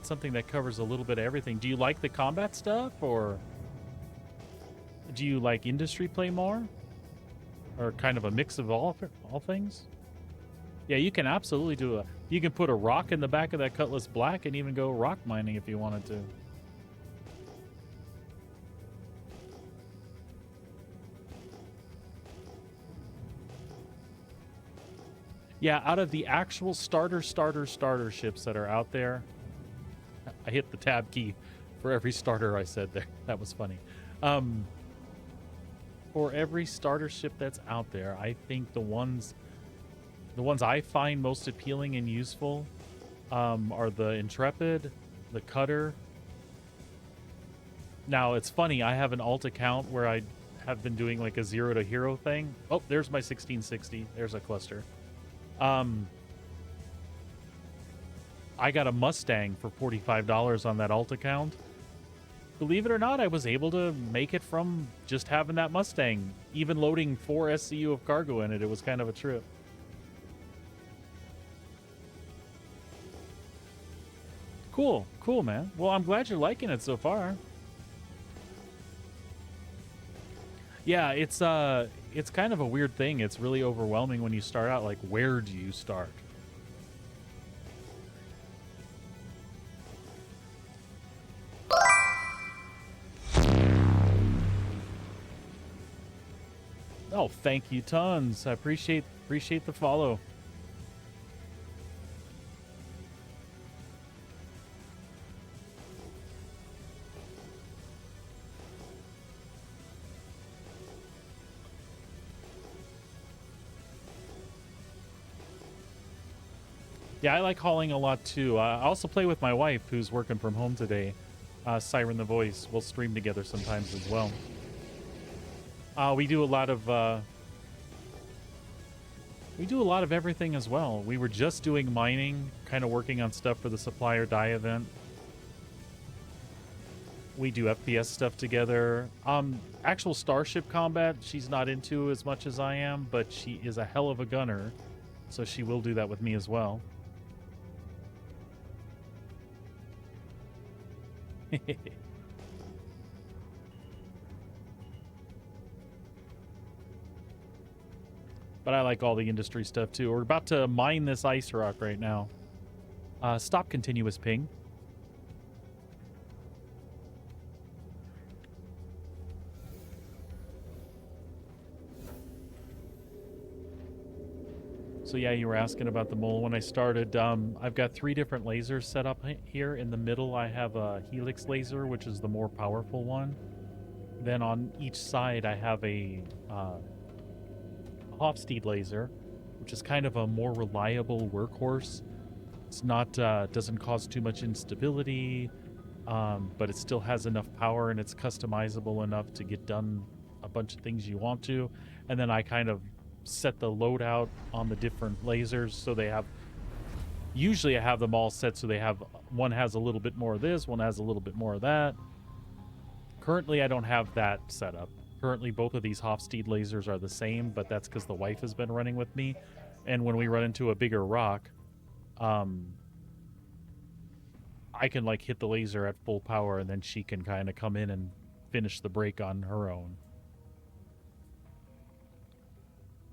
[SPEAKER 1] something that covers a little bit of everything. Do you like the combat stuff, or do you like industry play more, or kind of a mix of all things? Yeah, you can absolutely do you can put a rock in the back of that Cutlass Black and even go rock mining if you wanted to. Yeah, out of the actual starter ships that are out there, I hit the tab key for every starter I said there. That was funny. For every starter ship that's out there, I think the ones I find most appealing and useful are the Intrepid, the Cutter. Now, it's funny, I have an alt account where I have been doing like a 0 to hero thing. Oh, there's my 1660. There's a cluster. I got a Mustang for $45 on that alt account. Believe it or not, I was able to make it from just having that Mustang. Even loading 4 SCU of cargo in it, it was kind of a trip. Cool, man. Well, I'm glad you're liking it so far. Yeah, it's kind of a weird thing. It's really overwhelming when you start out. Like, where do you start? Oh, thank you tons. I appreciate the follow. Yeah, I like hauling a lot too. I also play with my wife, who's working from home today. Siren the Voice. We'll stream together sometimes as well. We do a lot of everything as well. We were just doing mining, kind of working on stuff for the Supply or Die event. We do FPS stuff together. Actual starship combat, she's not into as much as I am, but she is a hell of a gunner, so she will do that with me as well. But I like all the industry stuff too. We're about to mine this ice rock right now. Stop continuous ping. So yeah, you were asking about the mole when I started. I've got 3 different lasers set up here. In the middle, I have a helix laser, which is the more powerful one. Then on each side, I have a Hofstede laser, which is kind of a more reliable workhorse. It's not doesn't cause too much instability, but it still has enough power and it's customizable enough to get done a bunch of things you want to. And then I kind of set the loadout on the different lasers so they have. Usually I have them all set so they have, one has a little bit more of this, one has a little bit more of that. Currently I don't have that set up. Currently both of these Hofstede lasers are the same, but that's because the wife has been running with me. And when we run into a bigger rock, I can like hit the laser at full power and then she can kind of come in and finish the break on her own.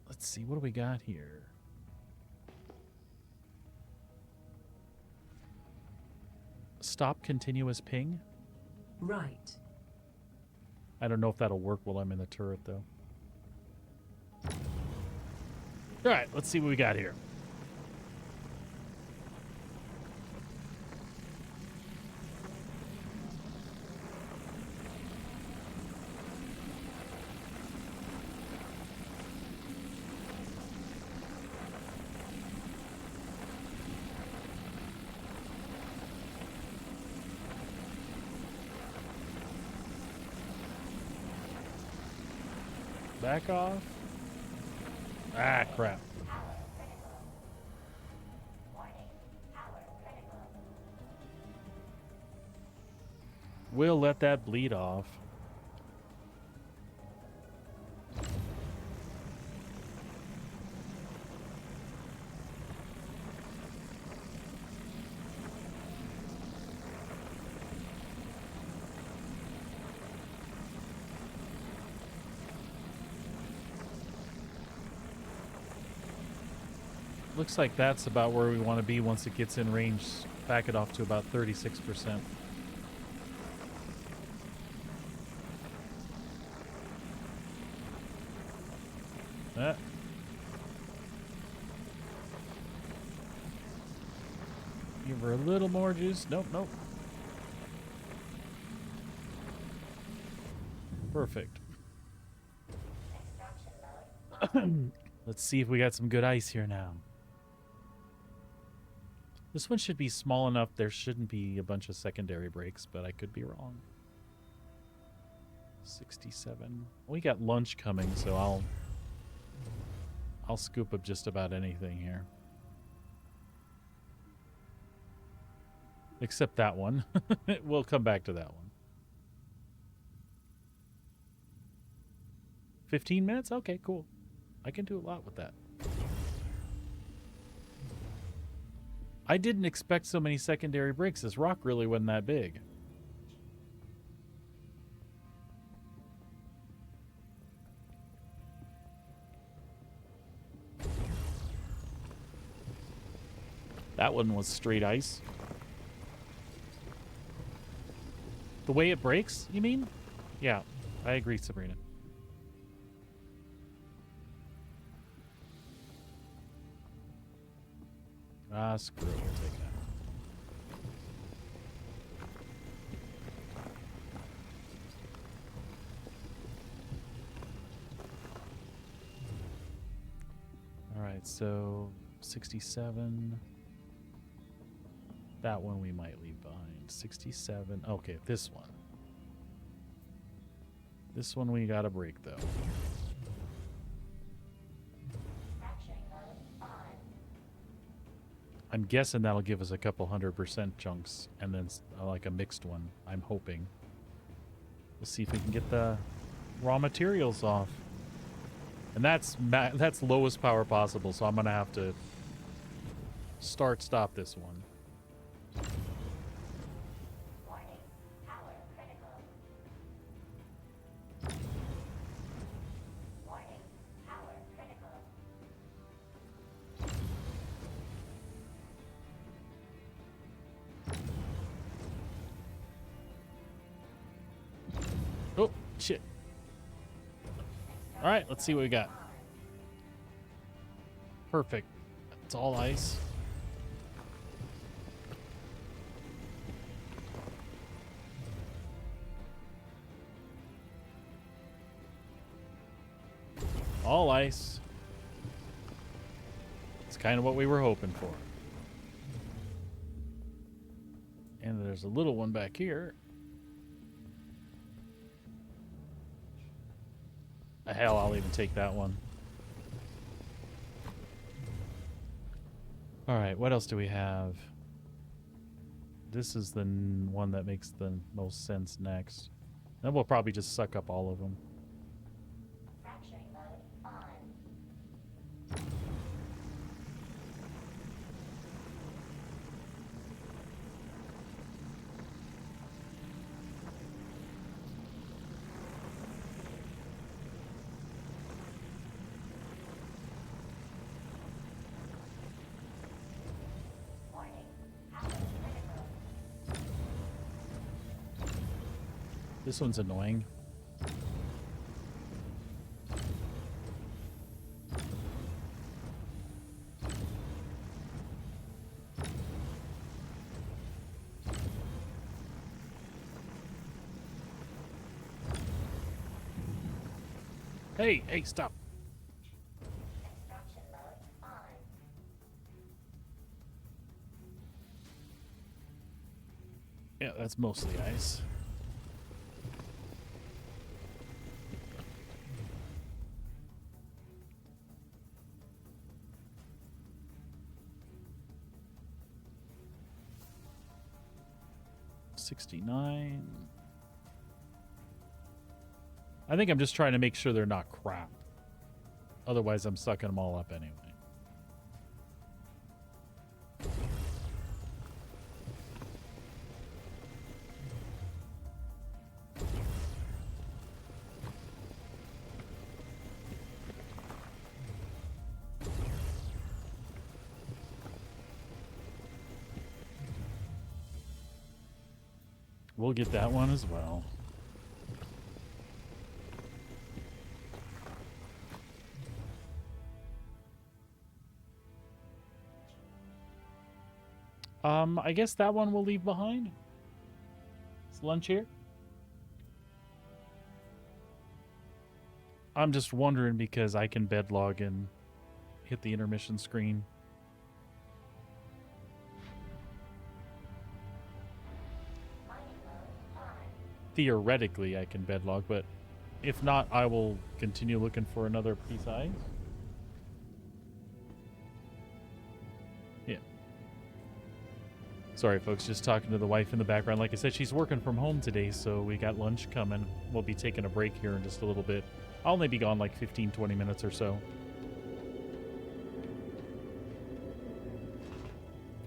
[SPEAKER 1] Let's see, what do we got here? Stop continuous ping?
[SPEAKER 3] Right.
[SPEAKER 1] I don't know if that'll work while I'm in the turret, though. All right, let's see what we got here. Back off. Ah, crap. We'll let that bleed off. Looks like that's about where we want to be once it gets in range. Back it off to about 36%. Give her a little more juice. Nope, nope. Perfect. Let's see if we got some good ice here now. This one should be small enough. There shouldn't be a bunch of secondary breaks, but I could be wrong. 67. We got lunch coming, so I'll scoop up just about anything here. Except that one. We'll come back to that one. 15 minutes? Okay, cool. I can do a lot with that. I didn't expect so many secondary breaks. This rock really wasn't that big. That one was straight ice. The way it breaks, you mean? Yeah, I agree, Sabrina. Ah, screw it. We'll take that. All right, so 67. That one we might leave behind. 67. Okay, this one. This one we gotta break, though. I'm guessing that'll give us a couple 100% chunks, and then like a mixed one. I'm hoping. We'll see if we can get the raw materials off. And that's lowest power possible, so I'm gonna have to stop this one.
[SPEAKER 4] Warning, power critical. Warning, power critical.
[SPEAKER 1] Shit. All right, let's see what we got. Perfect. It's all ice. All ice. It's kind of what we were hoping for. And there's a little one back here. Hell, I'll even take that one. All right, what else do we have? This is the one that makes the most sense next. Then we'll probably just suck up all of them.
[SPEAKER 4] Fracturing mode on. Warning. Power critical.
[SPEAKER 1] This one's annoying. Hey, stop.
[SPEAKER 4] Construction mode on.
[SPEAKER 1] Yeah, that's mostly ice. $69. I think I'm just trying to make sure they're not crap. Otherwise, I'm sucking them all up anyway. We'll get that one as well. I guess that one we'll leave behind. Is lunch here? I'm just wondering because I can bed log and hit the intermission screen.
[SPEAKER 4] Mining mode on.
[SPEAKER 1] Theoretically, I can bed log, but if not, I will continue looking for another piece of ice. Yeah. Sorry, folks, just talking to the wife in the background. Like I said, she's working from home today, so we got lunch coming. We'll be taking a break here in just a little bit. I'll only be gone like 15, 20 minutes or so.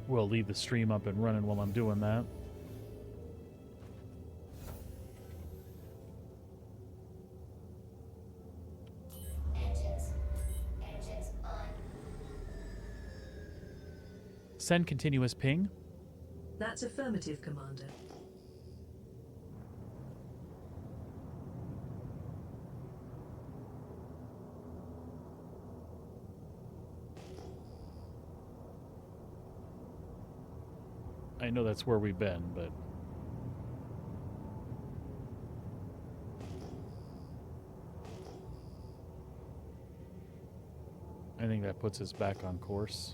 [SPEAKER 1] We'll leave the stream up and running while I'm doing that.
[SPEAKER 4] Engines on.
[SPEAKER 1] Send continuous ping.
[SPEAKER 3] That's affirmative, Commander.
[SPEAKER 1] I know that's where we've been, but... I think that puts us back on course.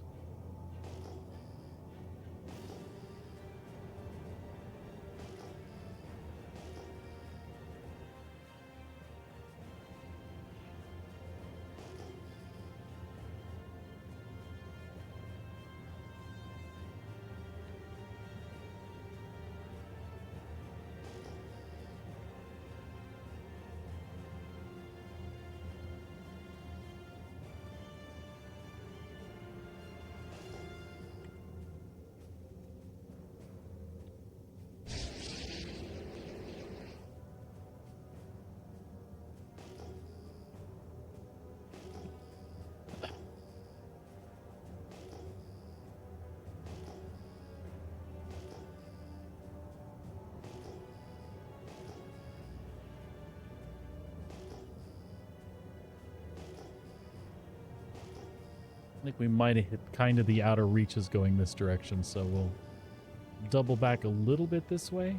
[SPEAKER 1] I think we might have hit kind of the outer reaches going this direction, so we'll double back a little bit this way.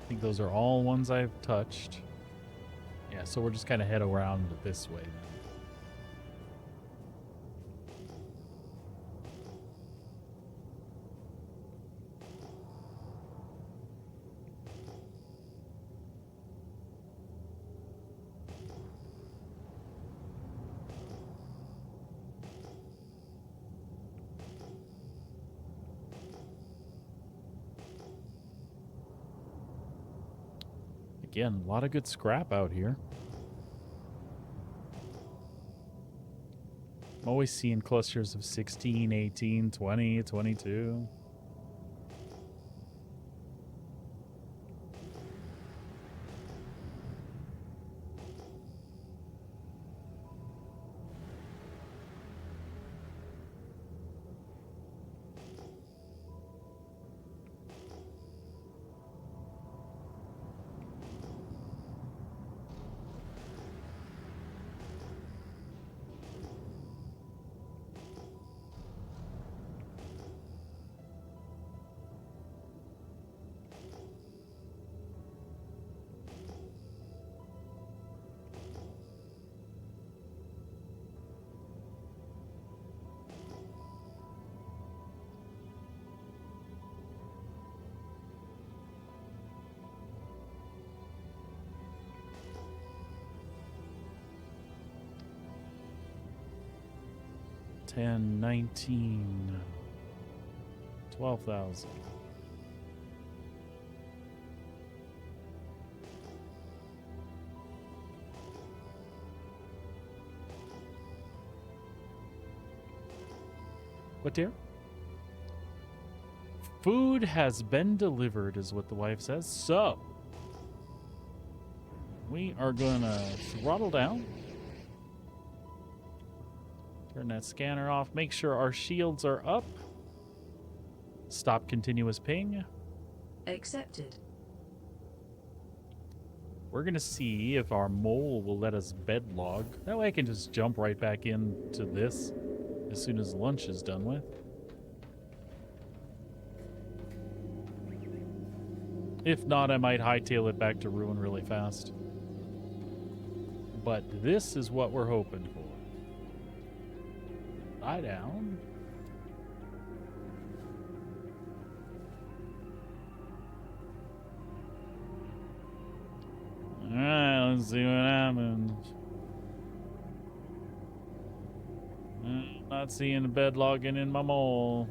[SPEAKER 1] I think those are all ones I've touched. Yeah, so we'll just kind of head around this way then. Again, a lot of good scrap out here. I'm always seeing clusters of 16, 18, 20, 22. $10, $19, $12,000. What, dear? Food has been delivered, is what the wife says. So, we are gonna throttle down. Turn that scanner off. Make sure our shields are up. Stop continuous ping.
[SPEAKER 3] Accepted.
[SPEAKER 1] We're going to see if our mole will let us bed log. That way I can just jump right back into this as soon as lunch is done with. If not, I might hightail it back to Ruin really fast. But this is what we're hoping for. Lie down. Alright, let's see what happens. Not seeing the bed logging in my mole.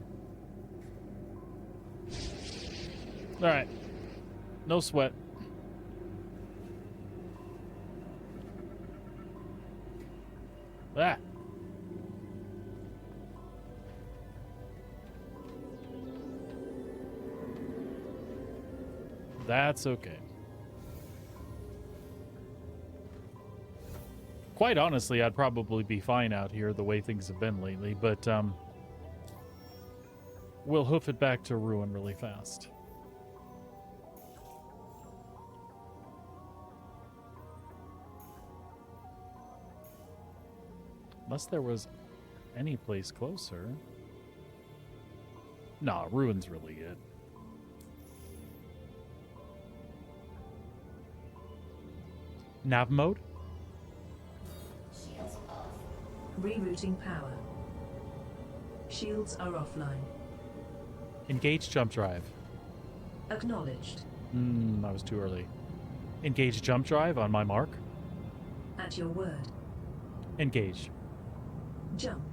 [SPEAKER 1] Alright. No sweat. Ah. That's okay. Quite honestly, I'd probably be fine out here the way things have been lately, but we'll hoof it back to Ruin really fast. Unless there was any place closer. Nah, Ruin's really it. Nav mode?
[SPEAKER 4] Shields off.
[SPEAKER 3] Rerouting power. Shields are offline.
[SPEAKER 1] Engage jump drive.
[SPEAKER 3] Acknowledged.
[SPEAKER 1] I was too early. Engage jump drive on my mark.
[SPEAKER 3] At your word.
[SPEAKER 1] Engage.
[SPEAKER 3] Jump.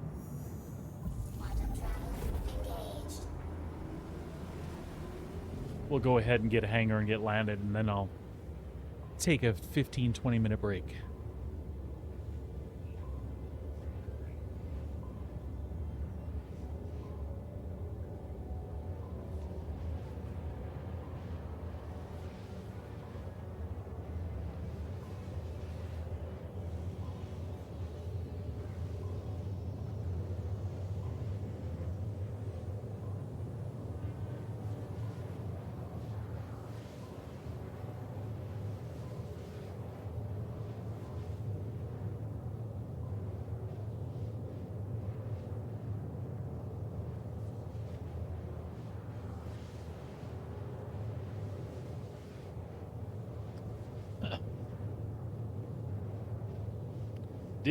[SPEAKER 4] Quantum travel engaged.
[SPEAKER 1] We'll go ahead and get a hangar and get landed, and then I'll take a 15-20 minute break.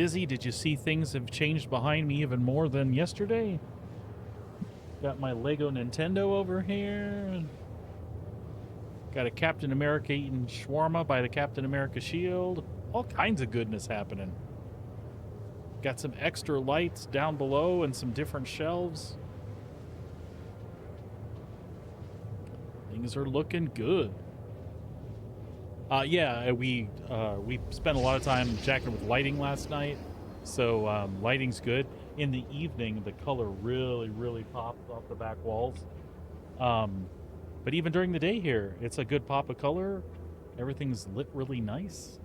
[SPEAKER 1] Dizzy, did you see things have changed behind me even more than yesterday? Got my Lego Nintendo over here. Got a Captain America eating shawarma by the Captain America shield. All kinds of goodness happening. Got some extra lights down below and some different shelves. Things are looking good. Yeah, we spent a lot of time jacking with lighting last night, so lighting's good. In the evening, the color really pops off the back walls. But even during the day here, it's a good pop of color. Everything's lit really nice.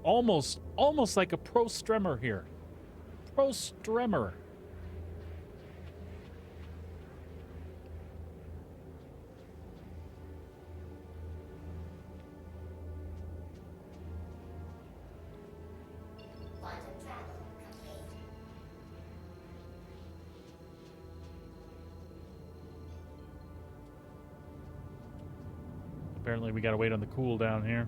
[SPEAKER 1] Almost like a pro stremmer here. Pro stremmer.
[SPEAKER 4] Quantum travel complete.
[SPEAKER 1] Apparently we gotta wait on the cool down here.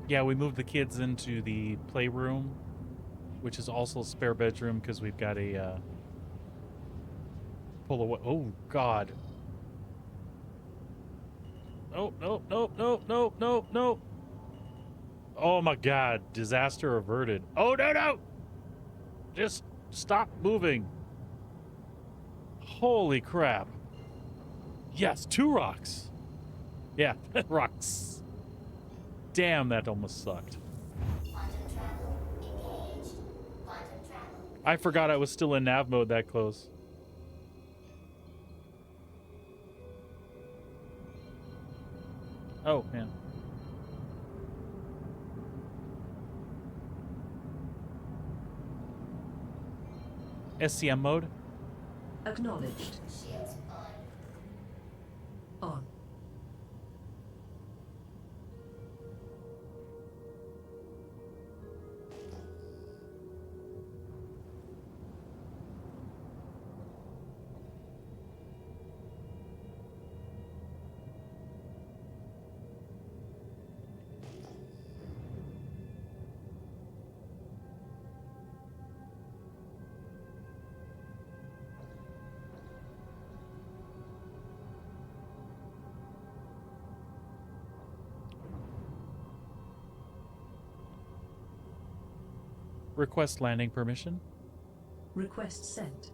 [SPEAKER 1] Yeah, we moved the kids into the playroom, which is also a spare bedroom because we've got a pull away. Oh God. Nope. Oh my God, disaster averted. Oh no. Just stop moving. Holy crap. Yes, 2 rocks. Yeah, rocks. Damn, that almost sucked.
[SPEAKER 4] Quantum travel engaged. Quantum travel.
[SPEAKER 1] I forgot I was still in nav mode that close. Oh, man. SCM mode?
[SPEAKER 3] Acknowledged.
[SPEAKER 4] Shields on.
[SPEAKER 3] On.
[SPEAKER 1] Request landing permission.
[SPEAKER 3] Request sent.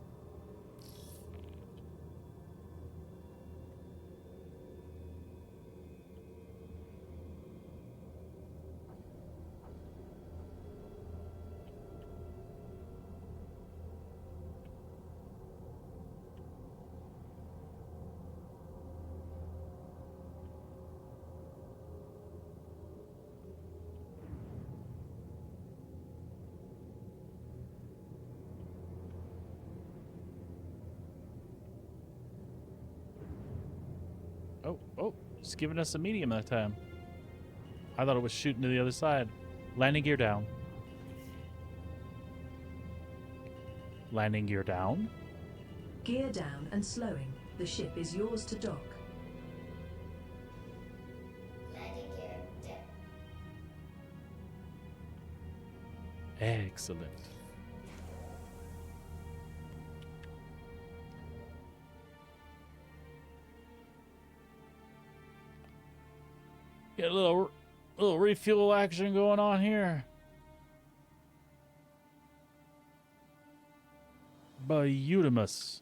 [SPEAKER 1] Oh, it's giving us a medium that time. I thought it was shooting to the other side. Landing gear down. Landing gear down.
[SPEAKER 3] Gear down and slowing. The ship is yours to dock.
[SPEAKER 4] Landing gear dip.
[SPEAKER 1] Excellent. Get a little refuel action going on here. Beautimus.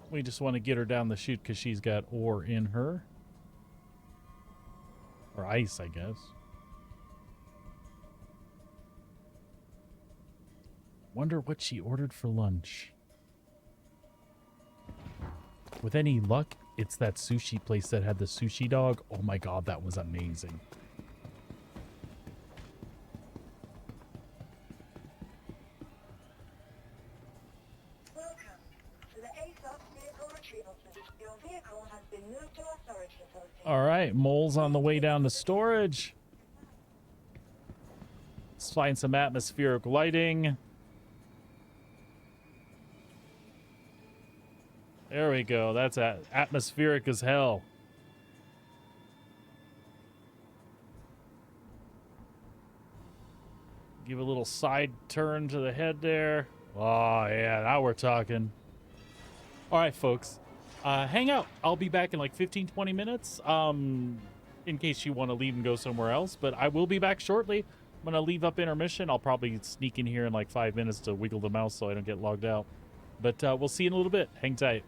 [SPEAKER 1] We just want to get her down the chute because she's got ore in her. Or ice, I guess. Wonder what she ordered for lunch. With any luck, it's that sushi place that had the sushi dog. Oh my God, that was amazing.
[SPEAKER 2] Welcome to the ASOS Vehicle retrieval system. Your vehicle has been moved to our storage facility.
[SPEAKER 1] All right, mole's on the way down to storage. Let's find some atmospheric lighting. There we go. That's atmospheric as hell. Give a little side turn to the head there. Oh, yeah, now we're talking. All right, folks. Hang out. I'll be back in like 15, 20 minutes. In case you want to leave and go somewhere else. But I will be back shortly. I'm going to leave up intermission. I'll probably sneak in here in like 5 minutes to wiggle the mouse so I don't get logged out. But we'll see you in a little bit. Hang tight.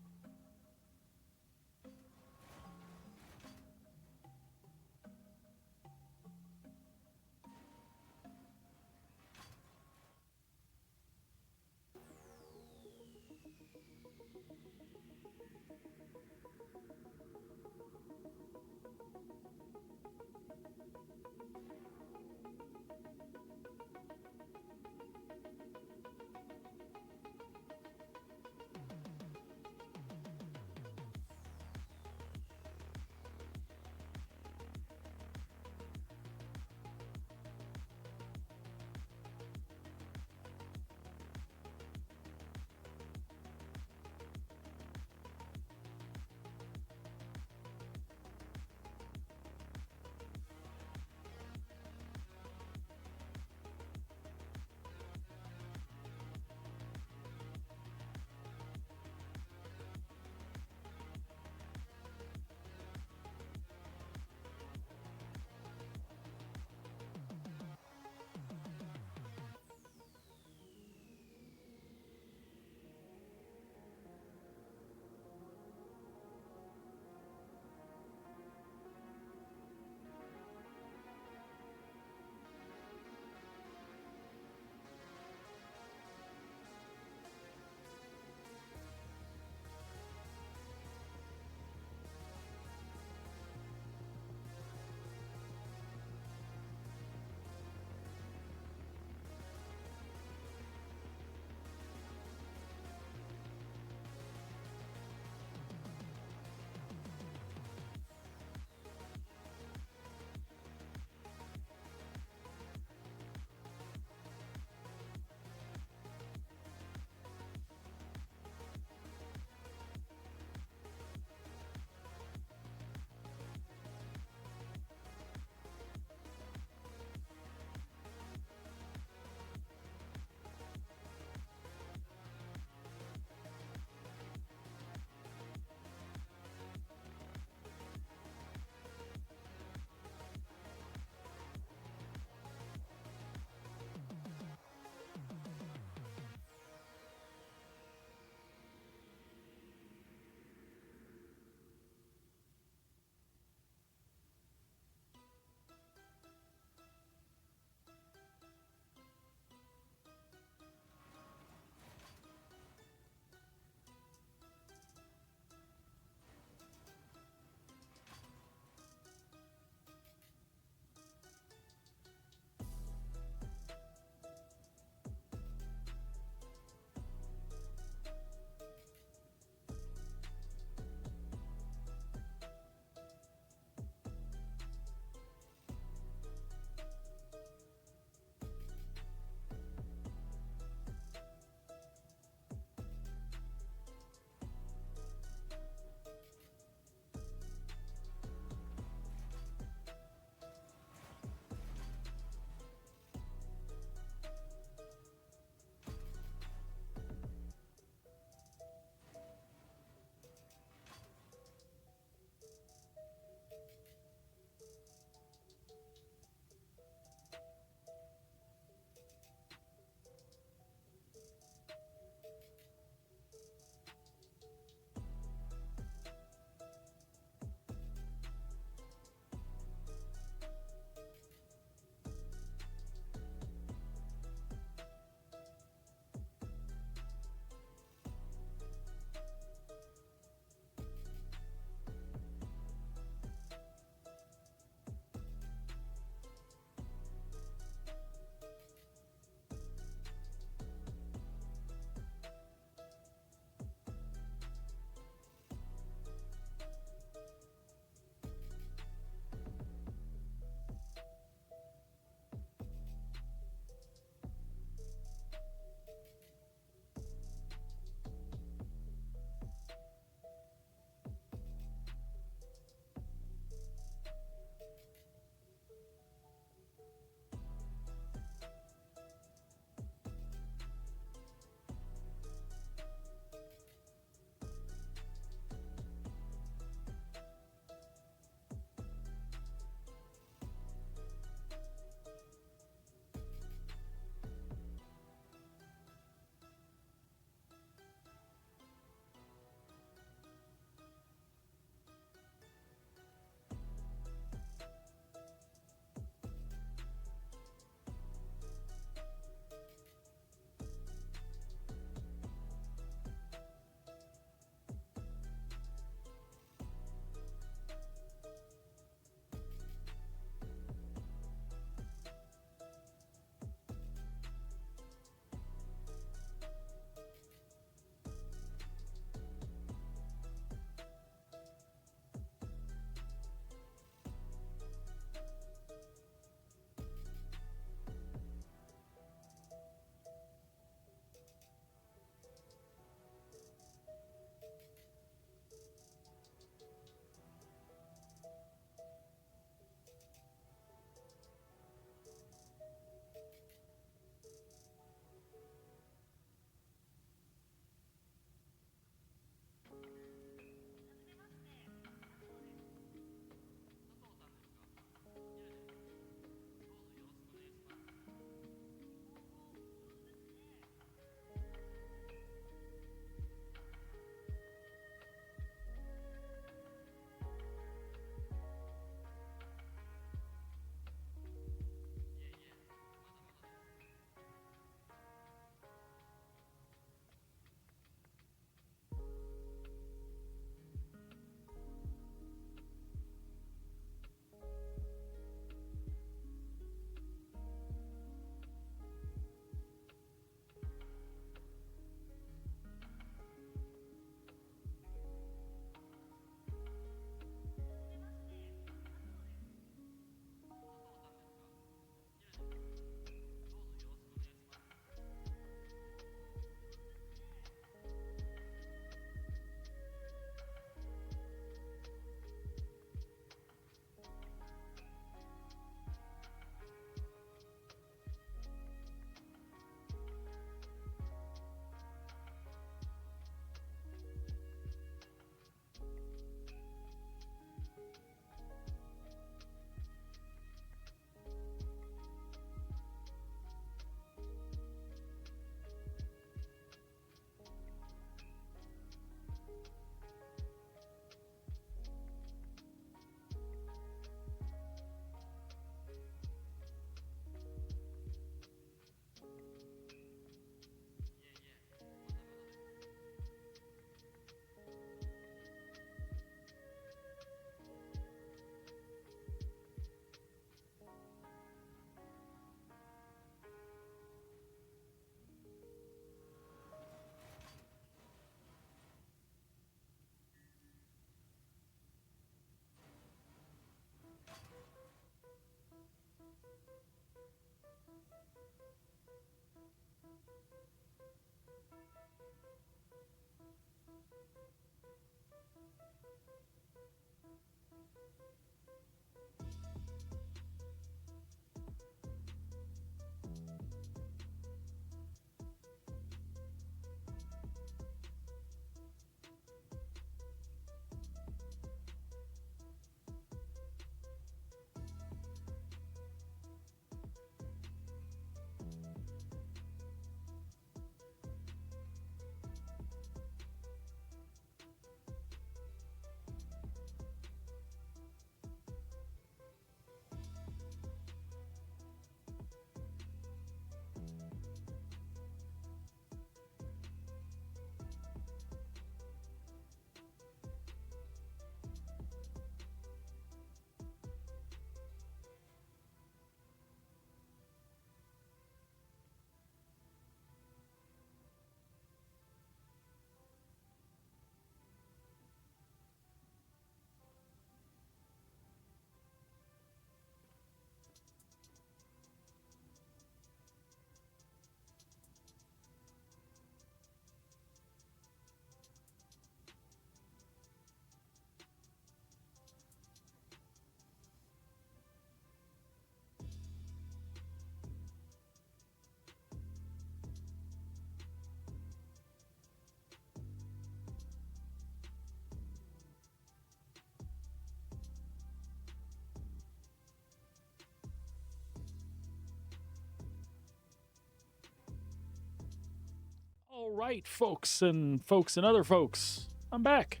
[SPEAKER 1] All right, folks and other folks, I'm back.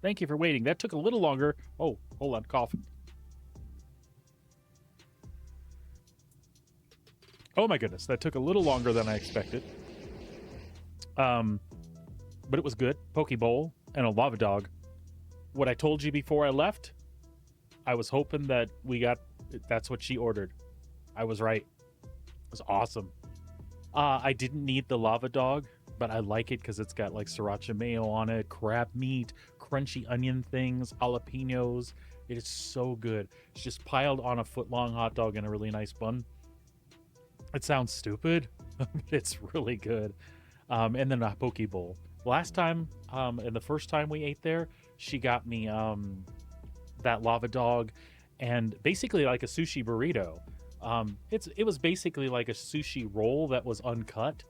[SPEAKER 1] Thank you for waiting. That took a little longer. Oh, hold on, cough. Oh my goodness, that took a little longer than I expected. But it was good. Poke bowl and a lava dog. What I told you before I left, I was hoping that that's what she ordered. I was right. It was awesome. I didn't need the lava dog, but I like it because it's got like sriracha mayo on it, crab meat, crunchy onion things, jalapenos. It is so good. It's just piled on a foot-long hot dog in a really nice bun. It sounds stupid, but it's really good. And then a poke bowl. Last time, and the first time we ate there, she got me that lava dog and basically like a sushi burrito. It was basically like a sushi roll that was uncut.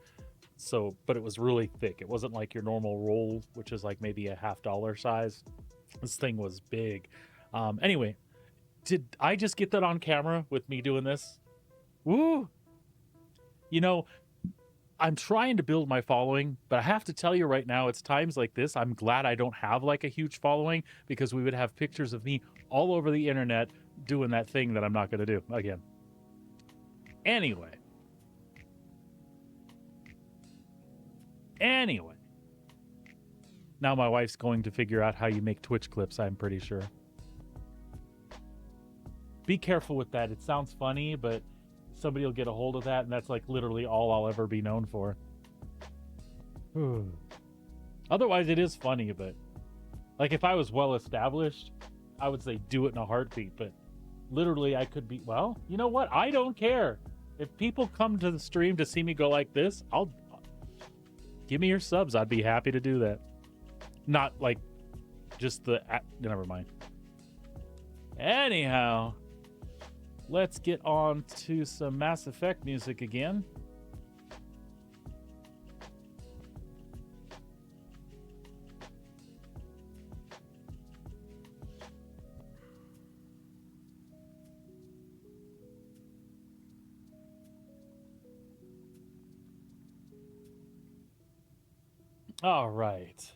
[SPEAKER 1] So, but it was really thick. It wasn't like your normal roll, which is like maybe a $50 size. This thing was big. Anyway, did I just get that on camera with me doing this? Woo! You know, I'm trying to build my following, but I have to tell you right now, it's times like this, I'm glad I don't have like a huge following, because we would have pictures of me all over the internet doing that thing that I'm not going to do again. Anyway. Now my wife's going to figure out how you make Twitch clips, I'm pretty sure. Be careful with that. It sounds funny, but somebody will get a hold of that, and that's like literally all I'll ever be known for. Otherwise, it is funny, but like if I was well established, I would say do it in a heartbeat. But literally, I could be, well, you know what? I don't care. If people come to the stream to see me go like this, I'll give me your subs. I'd be happy to do that. Not like just the, never mind. Anyhow, let's get on to some Mass Effect music again. All right.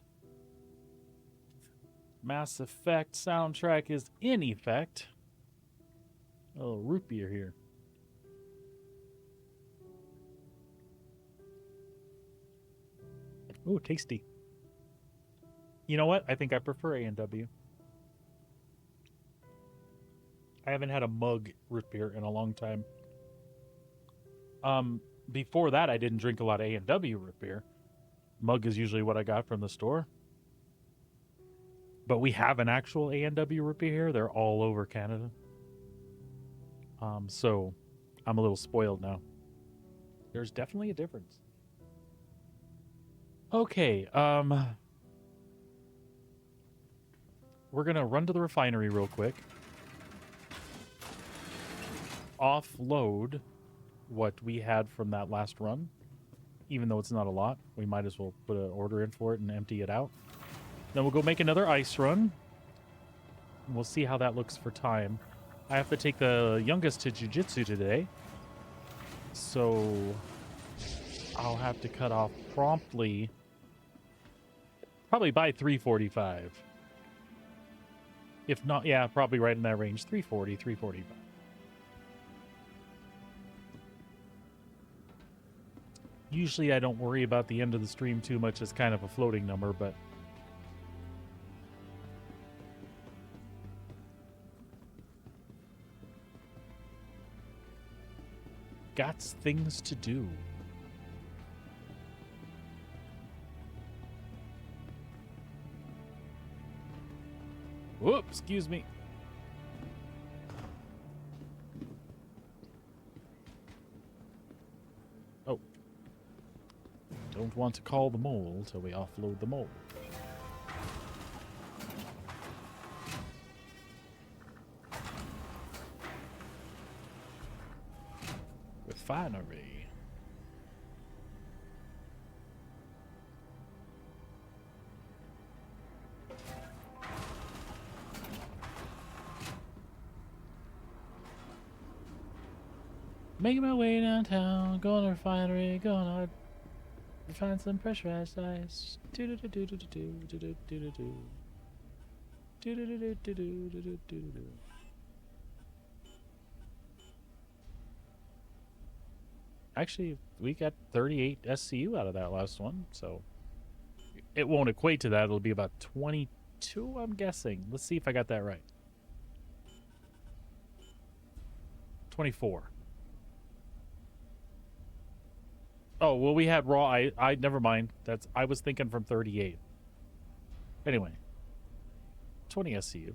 [SPEAKER 1] Mass Effect soundtrack is in effect. A little root beer here. Ooh, tasty. You know what? I think I prefer A&W. I haven't had a mug root beer in a long time. Before that, I didn't drink a lot of A&W root beer. Mug is usually what I got from the store. But we have an actual A&W root beer here. They're all over Canada. So I'm a little spoiled now. There's definitely a difference. Okay, we're gonna run to the refinery real quick. Offload what we had from that last run. Even though it's not a lot, we might as well put an order in for it and empty it out. Then we'll go make another ice run. And we'll see how that looks for time. I have to take the youngest to jiu-jitsu today. So I'll have to cut off promptly. Probably by 3:45. If not, yeah, probably right in that range. 3:40, 3:45. Usually I don't worry about the end of the stream too much. It's kind of a floating number, but got things to do. Whoop, excuse me. Oh. Don't want to call the mole till we offload the mole. Refinery. Making my way downtown, going to refinery, gonna find some pressurized ice. Actually, we got 38 SCU out of that last one, so it won't equate to that. It'll be about 22, I'm guessing. Let's see if I got that right. 24. Oh, well, we had raw. I never mind. I was thinking from 38. Anyway, 20 SCU.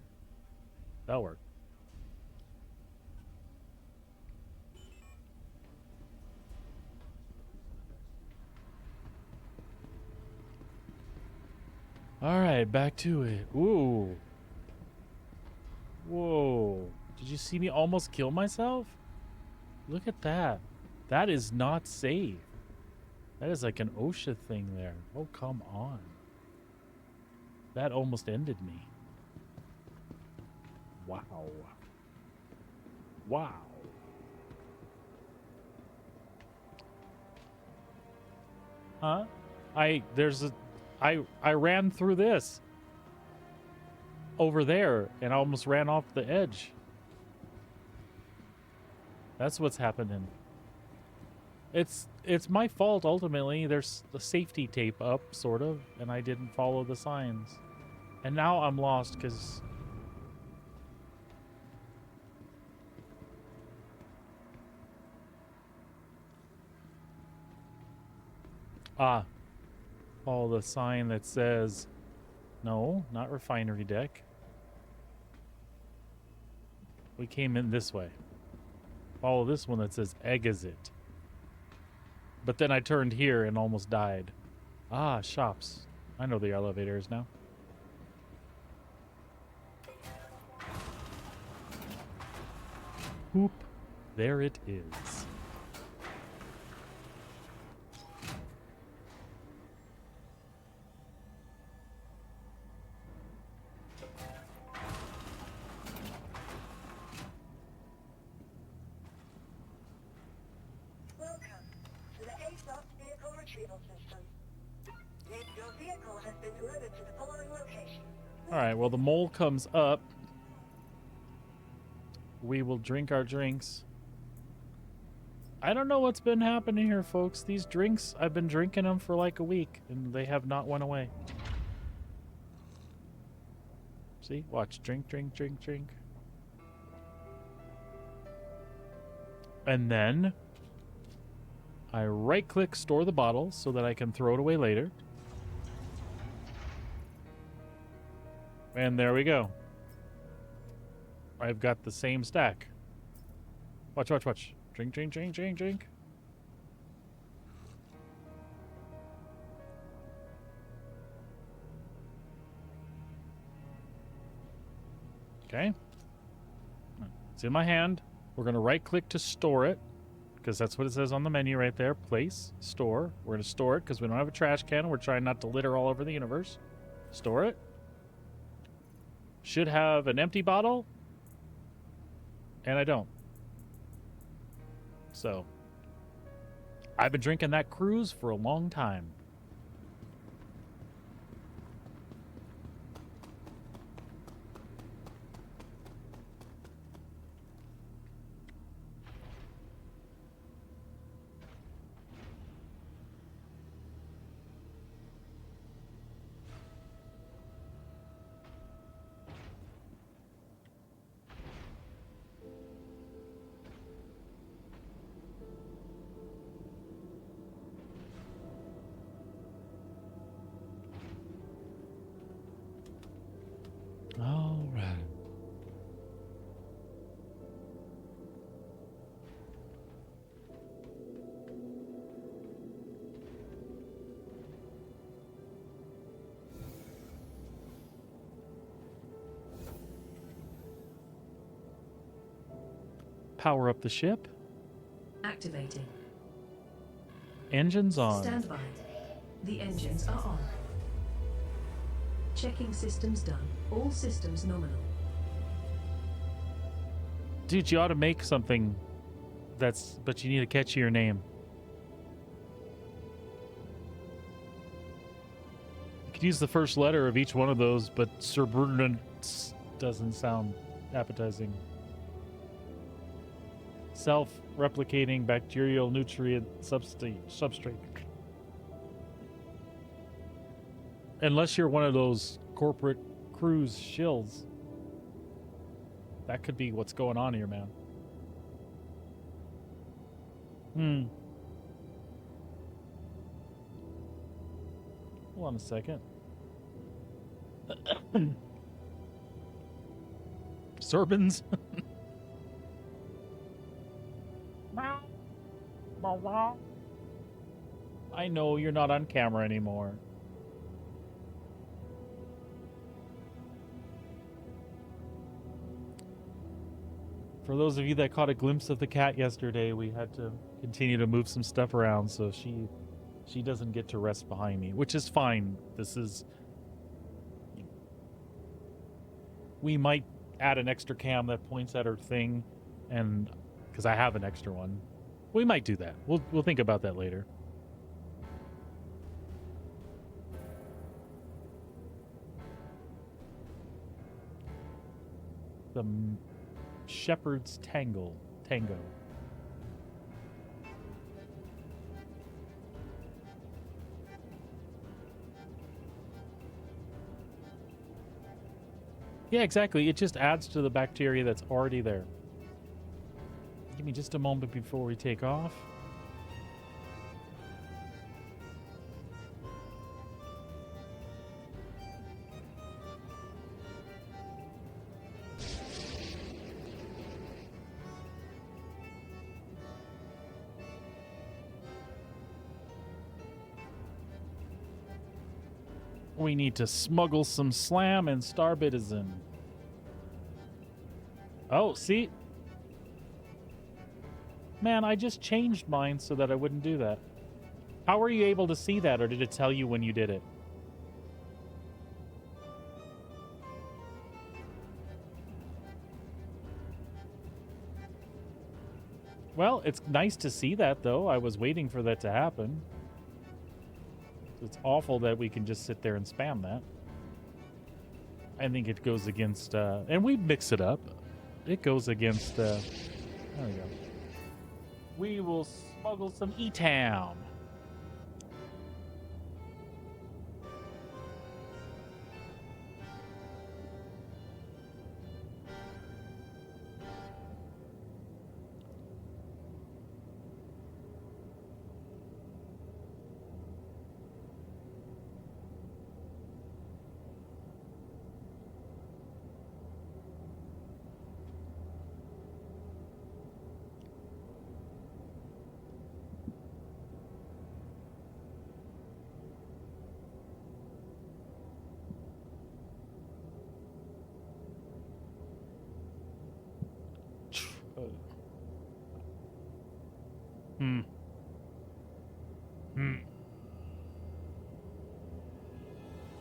[SPEAKER 1] That'll work. All right, back to it. Ooh. Whoa. Did you see me almost kill myself? Look at that. That is not safe. That is like an OSHA thing there. Oh, come on. That almost ended me. Wow. Wow. Huh? I ran through this over there and I almost ran off the edge. That's what's happening. It's my fault ultimately. There's the safety tape up, sort of, and I didn't follow the signs. And now I'm lost because follow the sign that says no, not refinery deck. We came in this way. Follow this one that says exit. But then I turned here and almost died. Ah, shops. I know the elevator is now. Whoop. There it is.
[SPEAKER 2] Welcome to the A-Block Vehicle Retrieval System. Your vehicle has been delivered to the following location.
[SPEAKER 1] Alright, well the mole comes up. We will drink our drinks. I don't know what's been happening here, folks. These drinks, I've been drinking them for like a week, and they have not went away. See? Watch. Drink, drink, drink, drink. And then I right-click store the bottle so that I can throw it away later. And there we go. I've got the same stack. Watch, watch, watch. Drink, drink, drink, drink, drink. Okay. It's in my hand. We're going to right click to store it because that's what it says on the menu right there. Place, store. We're going to store it because we don't have a trash can. We're trying not to litter all over the universe. Store it. Should have an empty bottle. And I don't. So, I've been drinking that cruise for a long time. All right. Power up the ship.
[SPEAKER 3] Activating.
[SPEAKER 1] Engines on.
[SPEAKER 3] Stand by. The engines are on. Checking systems done. All systems nominal.
[SPEAKER 1] Dude, you ought to make something but you need a catchier name. You could use the first letter of each one of those, but Cerburnant doesn't sound appetizing. Self-replicating bacterial nutrient substrate. Unless you're one of those corporate cruise shills. That could be what's going on here, man. Hold on a second. Serbins? I know you're not on camera anymore. For those of you that caught a glimpse of the cat yesterday, we had to continue to move some stuff around so she doesn't get to rest behind me, which is fine. We might add an extra cam that points at her thing, and because I have an extra one. We might do that. We'll think about that later. The Shepherd's Tango. Yeah, exactly. It just adds to the bacteria that's already there. Give me just a moment before we take off. We need to smuggle some slam and starbitizen. Oh, see? Man, I just changed mine so that I wouldn't do that. How were you able to see that, or did it tell you when you did it? Well, it's nice to see that, though. I was waiting for that to happen. It's awful that we can just sit there and spam that. I think it goes against, and we mix it up. It goes against, there we go. We will smuggle some E-Town.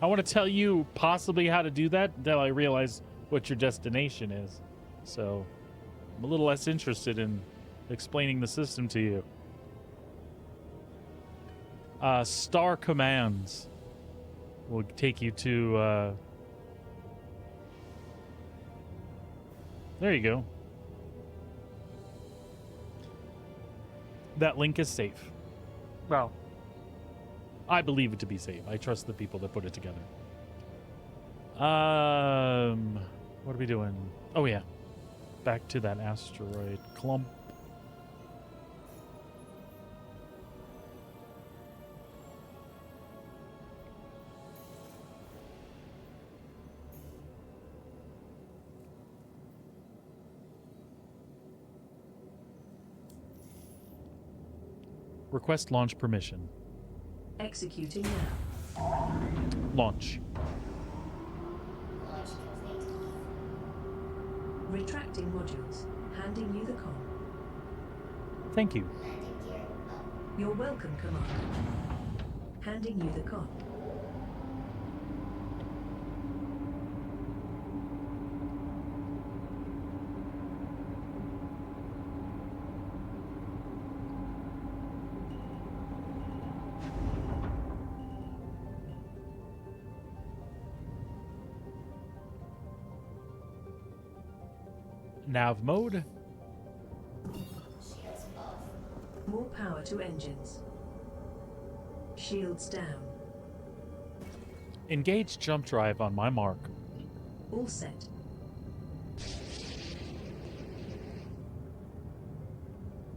[SPEAKER 1] I want to tell you possibly how to do that until I realize what your destination is. So I'm a little less interested in explaining the system to you. Star commands will take you to... there you go. That link is safe. Well, I believe it to be safe. I trust the people that put it together. What are we doing? Oh, yeah. Back to that asteroid clump. Request launch permission.
[SPEAKER 3] Executing now.
[SPEAKER 1] Launch.
[SPEAKER 4] Launch complete.
[SPEAKER 3] Retracting modules. Handing you the com.
[SPEAKER 1] Thank you.
[SPEAKER 4] Landing gear up.
[SPEAKER 3] You're welcome, Commander. Handing you the com.
[SPEAKER 1] Nav mode.
[SPEAKER 4] Shields off.
[SPEAKER 3] More power to engines. Shields down.
[SPEAKER 1] Engage jump drive on my mark.
[SPEAKER 3] All set.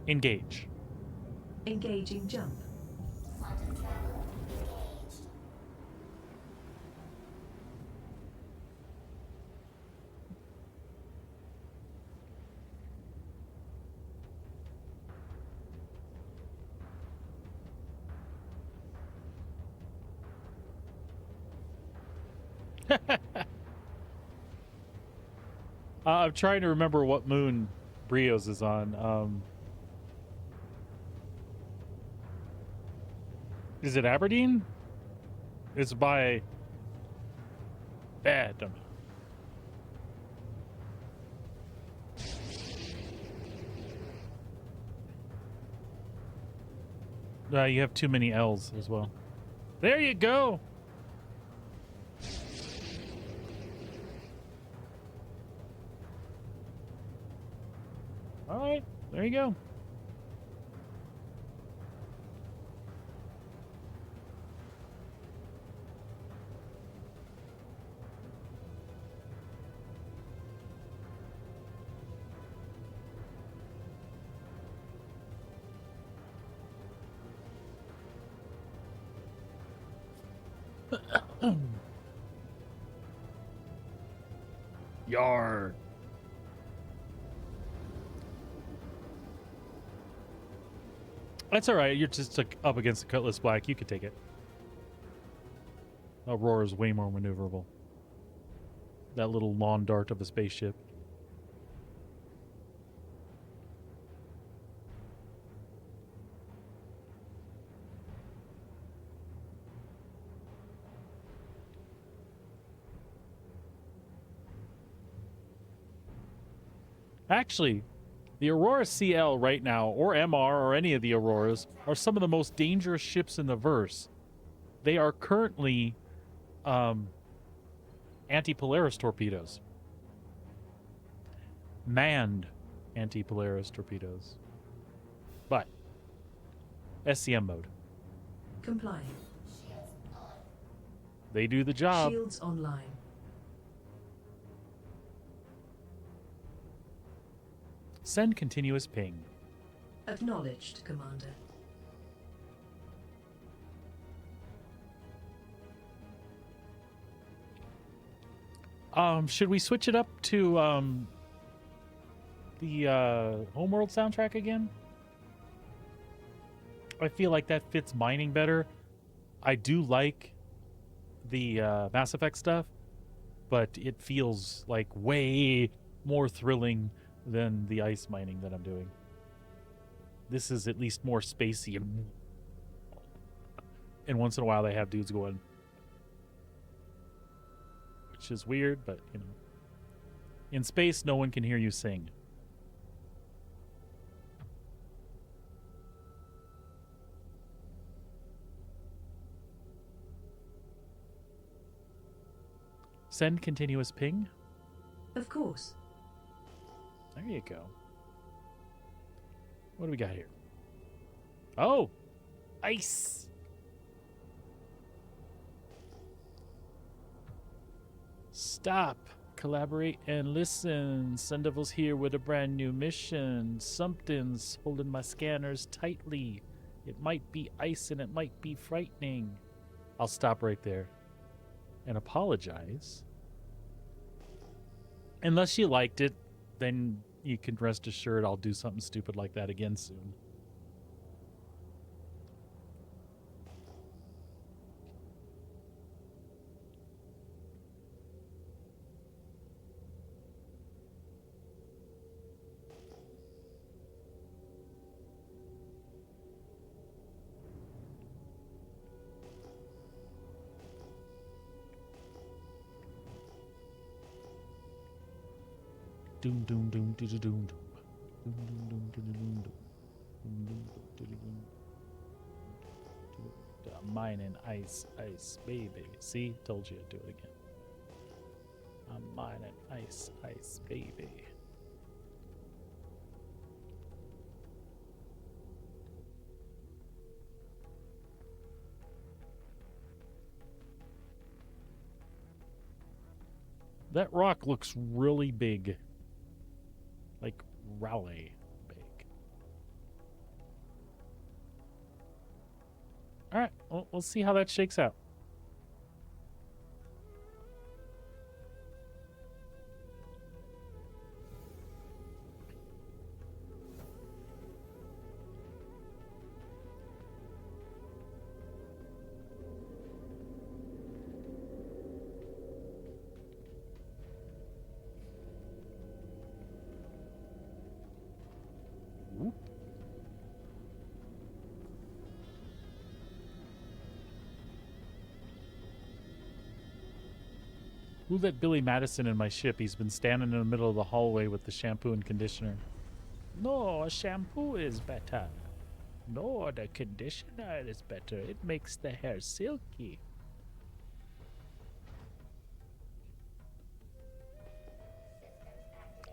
[SPEAKER 1] Engage.
[SPEAKER 3] Engaging jump.
[SPEAKER 4] Quantum travel engaged.
[SPEAKER 1] I'm trying to remember what moon Brios is on. Is it Aberdeen? It's by Adam. You have too many L's as well. There you go. All right, there you go. Yar. That's all right. You're just like, up against the Cutlass Black. You could take it. Aurora's way more maneuverable. That little lawn dart of a spaceship. Actually, the Aurora CL right now, or MR, or any of the Auroras, are some of the most dangerous ships in the verse. They are currently anti-Polaris torpedoes. Manned anti-Polaris torpedoes. But, SCM mode.
[SPEAKER 3] Complying.
[SPEAKER 4] Shields on.
[SPEAKER 1] They do the job.
[SPEAKER 3] Shields online.
[SPEAKER 1] Send continuous ping.
[SPEAKER 3] Acknowledged, Commander.
[SPEAKER 1] Should we switch it up to the Homeworld soundtrack again? I feel like that fits mining better. I do like the Mass Effect stuff, but it feels like way more thrilling than the ice mining that I'm doing. This is at least more spacey, and once in a while they have dudes going. which is weird, but, you know. In space, no one can hear you sing. Send continuous ping.
[SPEAKER 3] Of course.
[SPEAKER 1] There you go. What do we got here? Oh! Ice! Stop! Collaborate and listen. Sundevil's here with a brand new mission. Something's holding my scanners tightly. It might be ice and it might be frightening. I'll stop right there and apologize. Unless you liked it, then you can rest assured I'll do something stupid like that again soon. Doom doom doom doom doom doom doom doom doom doom doom doom. Mining ice, ice, baby. See, told you to do it again. I'm mining ice, ice, baby. That rock looks really big. Like Raleigh big. Alright, well, we'll see how that shakes out. Who let Billy Madison in my ship? He's been standing in the middle of the hallway with the shampoo and conditioner. No, a shampoo is better. No, the conditioner is better. It makes the hair silky.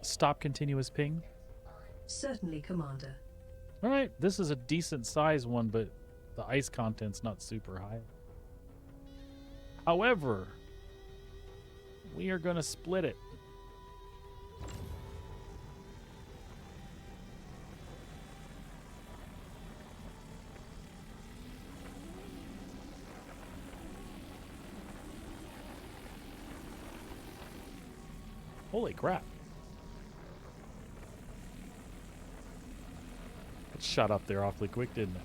[SPEAKER 1] Stop continuous ping.
[SPEAKER 3] Certainly, Commander.
[SPEAKER 1] Alright, this is a decent size one, but the ice content's not super high. However, we are going to split it. Holy crap. It shot up there awfully quick, didn't it?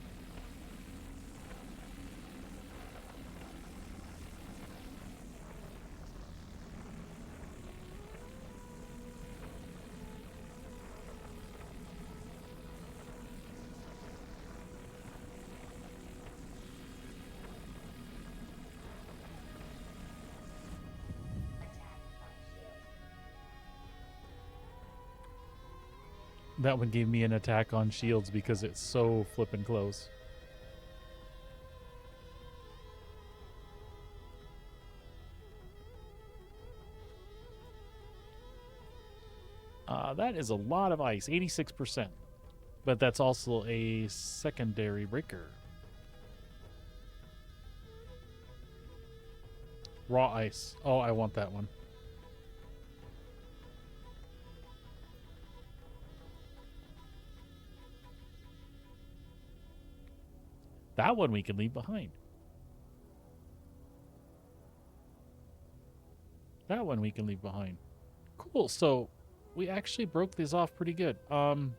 [SPEAKER 1] That one gave me an attack on shields because it's so flippin' close. That is a lot of ice, 86%. But that's also a secondary breaker. Raw ice. Oh, I want that one. That one we can leave behind. That one we can leave behind. Cool, so we actually broke these off pretty good.
[SPEAKER 4] Fracturing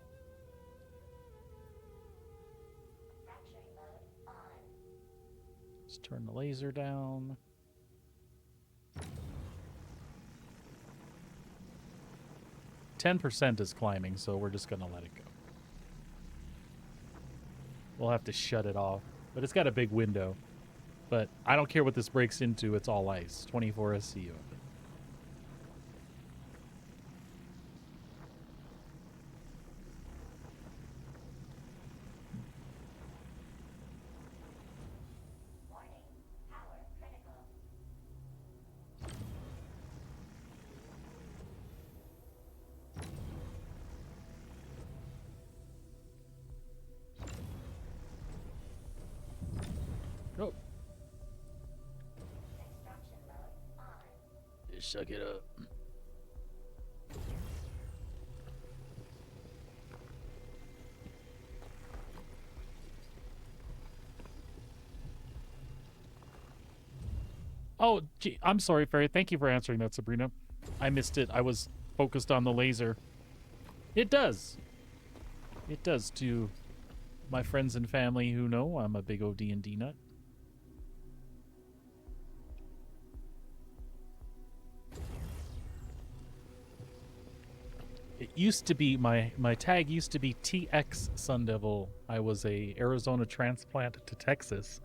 [SPEAKER 4] mode on.
[SPEAKER 1] Let's turn the laser down. %10 is climbing, so we're just gonna let it go. We'll have to shut it off. But it's got a big window. But I don't care what this breaks into, it's all ice. 24 SCU of it. Oh,
[SPEAKER 4] Extraction mode on.
[SPEAKER 1] suck it up. Oh, gee, I'm sorry, Fairy. Thank you for answering that, Sabrina. I missed it. I was focused on the laser. It does. It does to my friends and family who know I'm a big OD&D nut. It used to be, my tag used to be TX Sun Devil. I was a Arizona transplant to Texas.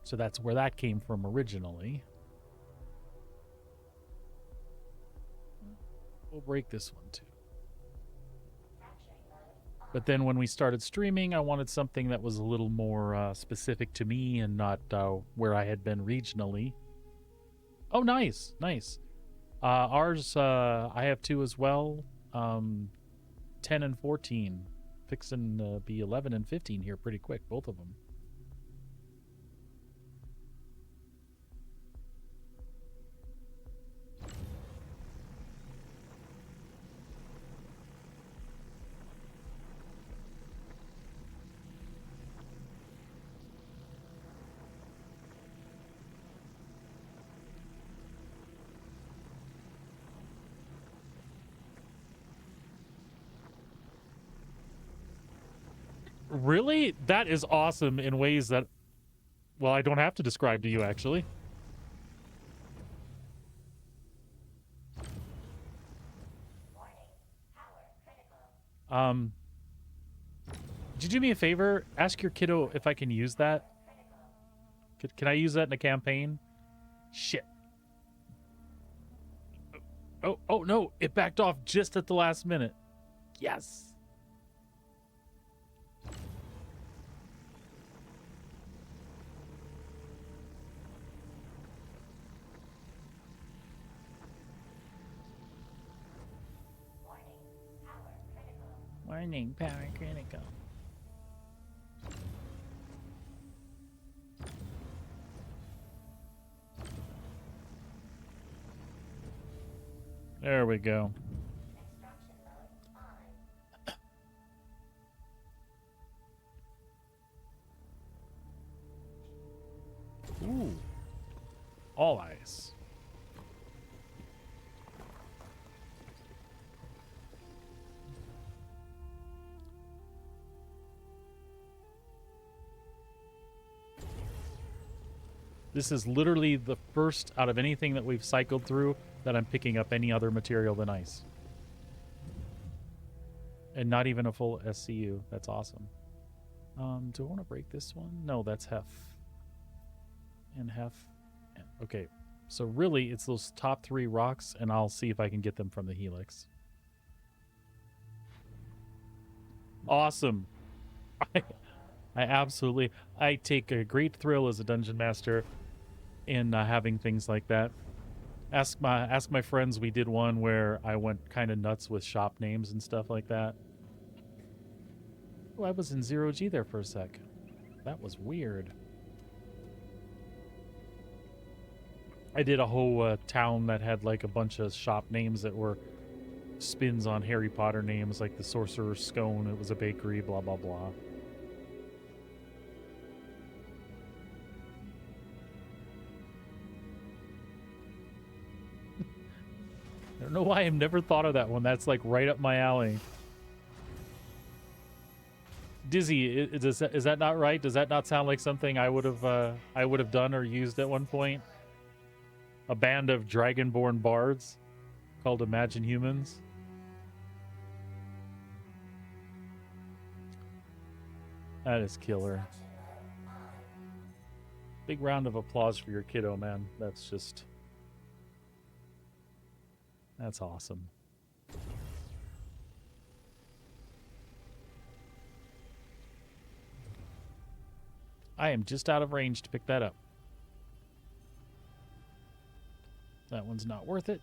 [SPEAKER 1] So that's where that came from originally. We'll break this one too. But then when we started streaming, I wanted something that was a little more specific to me and not where I had been regionally. Oh, nice, nice. Ours, I have two as well. 10 and 14. Fixing be 11 and 15 here pretty quick, both of them. Really? That is awesome in ways that, well, I don't have to describe to you, actually. Did you do me a favor? Ask your kiddo if I can use that. Can I use that in a campaign? Shit. Oh no, it backed off just at the last minute. Yes. Warning, power critical. There we go. Ooh. All ice. This is literally the first out of anything that we've cycled through that I'm picking up any other material than ice. And not even a full SCU. That's awesome. Do I want to break this one? No, that's Hef. And Hef. Okay, so really it's those top three rocks, and I'll see if I can get them from the Helix. Awesome. I absolutely... I take a great thrill as a dungeon master in having things like that. Ask my friends. We did one where I went kind of nuts with shop names and stuff like that. Oh, I was in 0G there for a sec. That was weird. I did a whole town that had like a bunch of shop names that were spins on Harry Potter names, like the Sorcerer's Scone. It was a bakery, blah, blah, blah. I don't know why I've never thought of that one. That's like right up my alley. Dizzy, is that not right? Does that not sound like something I would have done or used at one point? A band of dragonborn bards called Imagine Humans. That is killer. Big round of applause for your kiddo, man. That's awesome. I am just out of range to pick that up. That one's not worth it.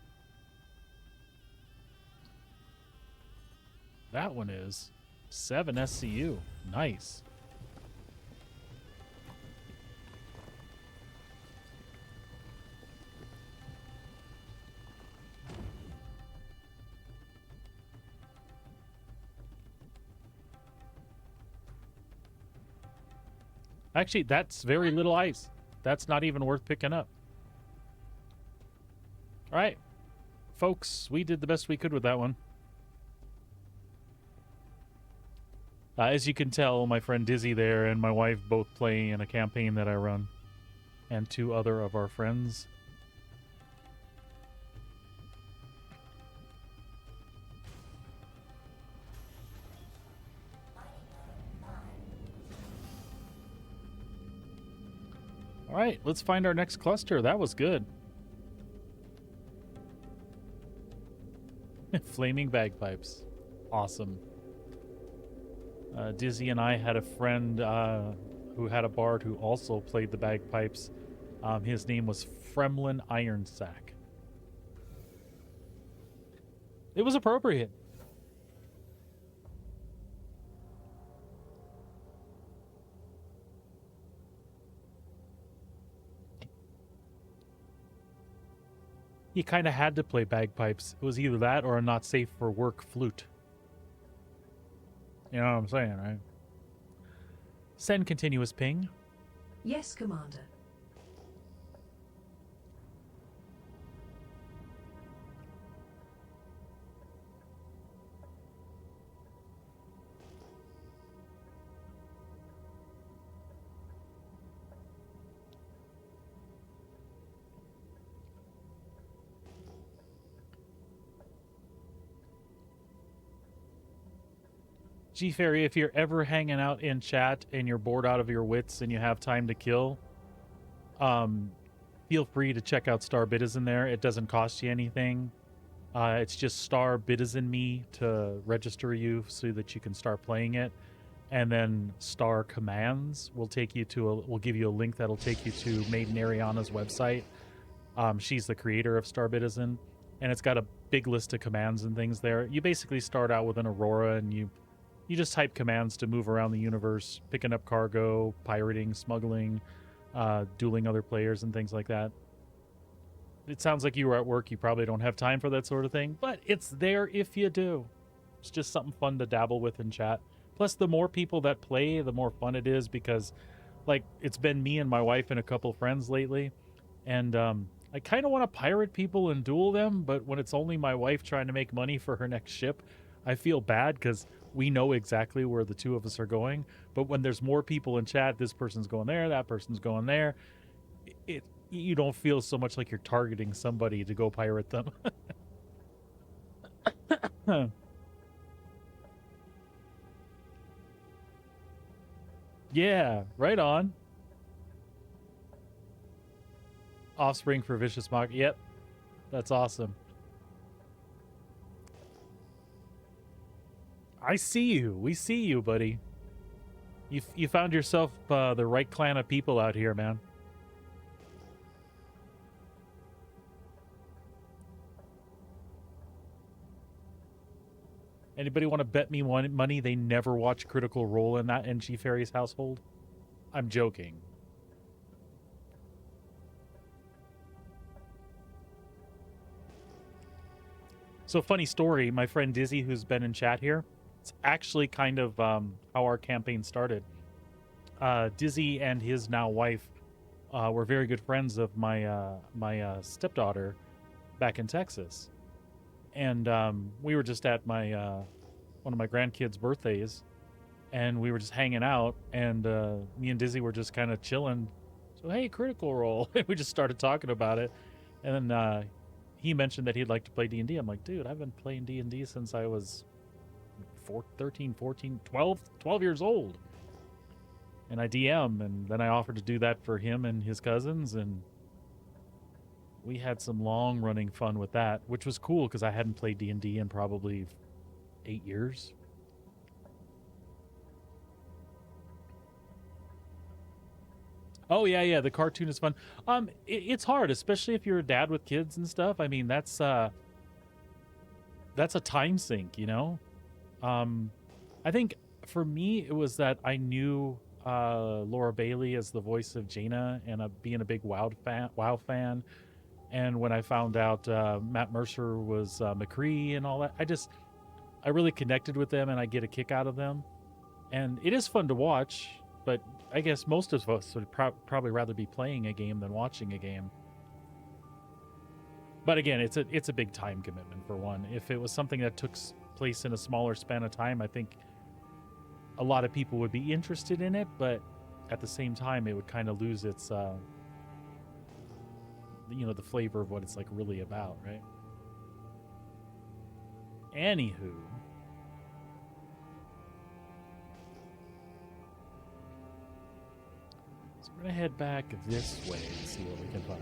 [SPEAKER 1] That one is 7 SCU. Nice. Actually, that's very little ice. That's not even worth picking up. All right, folks, we did the best we could with that one. As you can tell, my friend Dizzy there and my wife both play in a campaign that I run, and 2 other of our friends. All right, let's find our next cluster. That was good. Flaming bagpipes. Awesome. Dizzy and I had a friend who had a bard who also played the bagpipes. His name was Fremlin Ironsack. It was appropriate. You kind of had to play bagpipes. It was either that or a not safe for work flute. You know what I'm saying, right? Send continuous ping.
[SPEAKER 3] Yes, Commander.
[SPEAKER 1] G-Fairy, if you're ever hanging out in chat and you're bored out of your wits and you have time to kill, feel free to check out Star Bitizen there. It doesn't cost you anything. It's just Star Bitizen me to register you so that you can start playing it. And then Star Commands will take you to will give you a link that'll take you to Maiden Ariana's website. She's the creator of Star Bitizen, and it's got a big list of commands and things there. You basically start out with an Aurora and you just type commands to move around the universe, picking up cargo, pirating, smuggling, dueling other players, and things like that. It sounds like you were at work. You probably don't have time for that sort of thing, but it's there if you do. It's just something fun to dabble with in chat. Plus, the more people that play, the more fun it is because, like, it's been me and my wife and a couple friends lately, and I kind of want to pirate people and duel them, but when it's only my wife trying to make money for her next ship, I feel bad because we know exactly where the 2 of us are going. But when there's more people in chat, this person's going there, that person's going there, you don't feel so much like you're targeting somebody to go pirate them. Yeah, right on. Offspring for Vicious Mock. Yep, that's awesome. I see you. We see you, buddy. You found yourself the right clan of people out here, man. Anybody want to bet me money they never watch Critical Role in that NG Fairy's household? I'm joking. So, funny story, my friend Dizzy, who's been in chat here, it's actually kind of how our campaign started. Dizzy and his now wife were very good friends of my stepdaughter back in Texas. And we were just at my one of my grandkids' birthdays, and we were just hanging out, and me and Dizzy were just kind of chilling. So, hey, Critical Role. We just started talking about it. And then he mentioned that he'd like to play D&D. I'm like, dude, I've been playing D&D since I was 13, 14, 12 years old. And I DM, and then I offered to do that for him and his cousins, and we had some long-running fun with that, which was cool because I hadn't played D&D in probably 8 years. Oh, yeah, the cartoon is fun. It's hard, especially if you're a dad with kids and stuff. I mean, that's a time sink, you know? I think for me, it was that I knew Laura Bailey as the voice of Jaina, and being a big WoW fan. And when I found out Matt Mercer was McCree and all that, I really connected with them, and I get a kick out of them. And it is fun to watch, but I guess most of us would probably rather be playing a game than watching a game. But again, it's a big time commitment for one. If it was something that took place in a smaller span of time, I think a lot of people would be interested in it. But at the same time, it would kind of lose its, the flavor of what it's like really about, right? Anywho. So we're going to head back this way and see what we can find.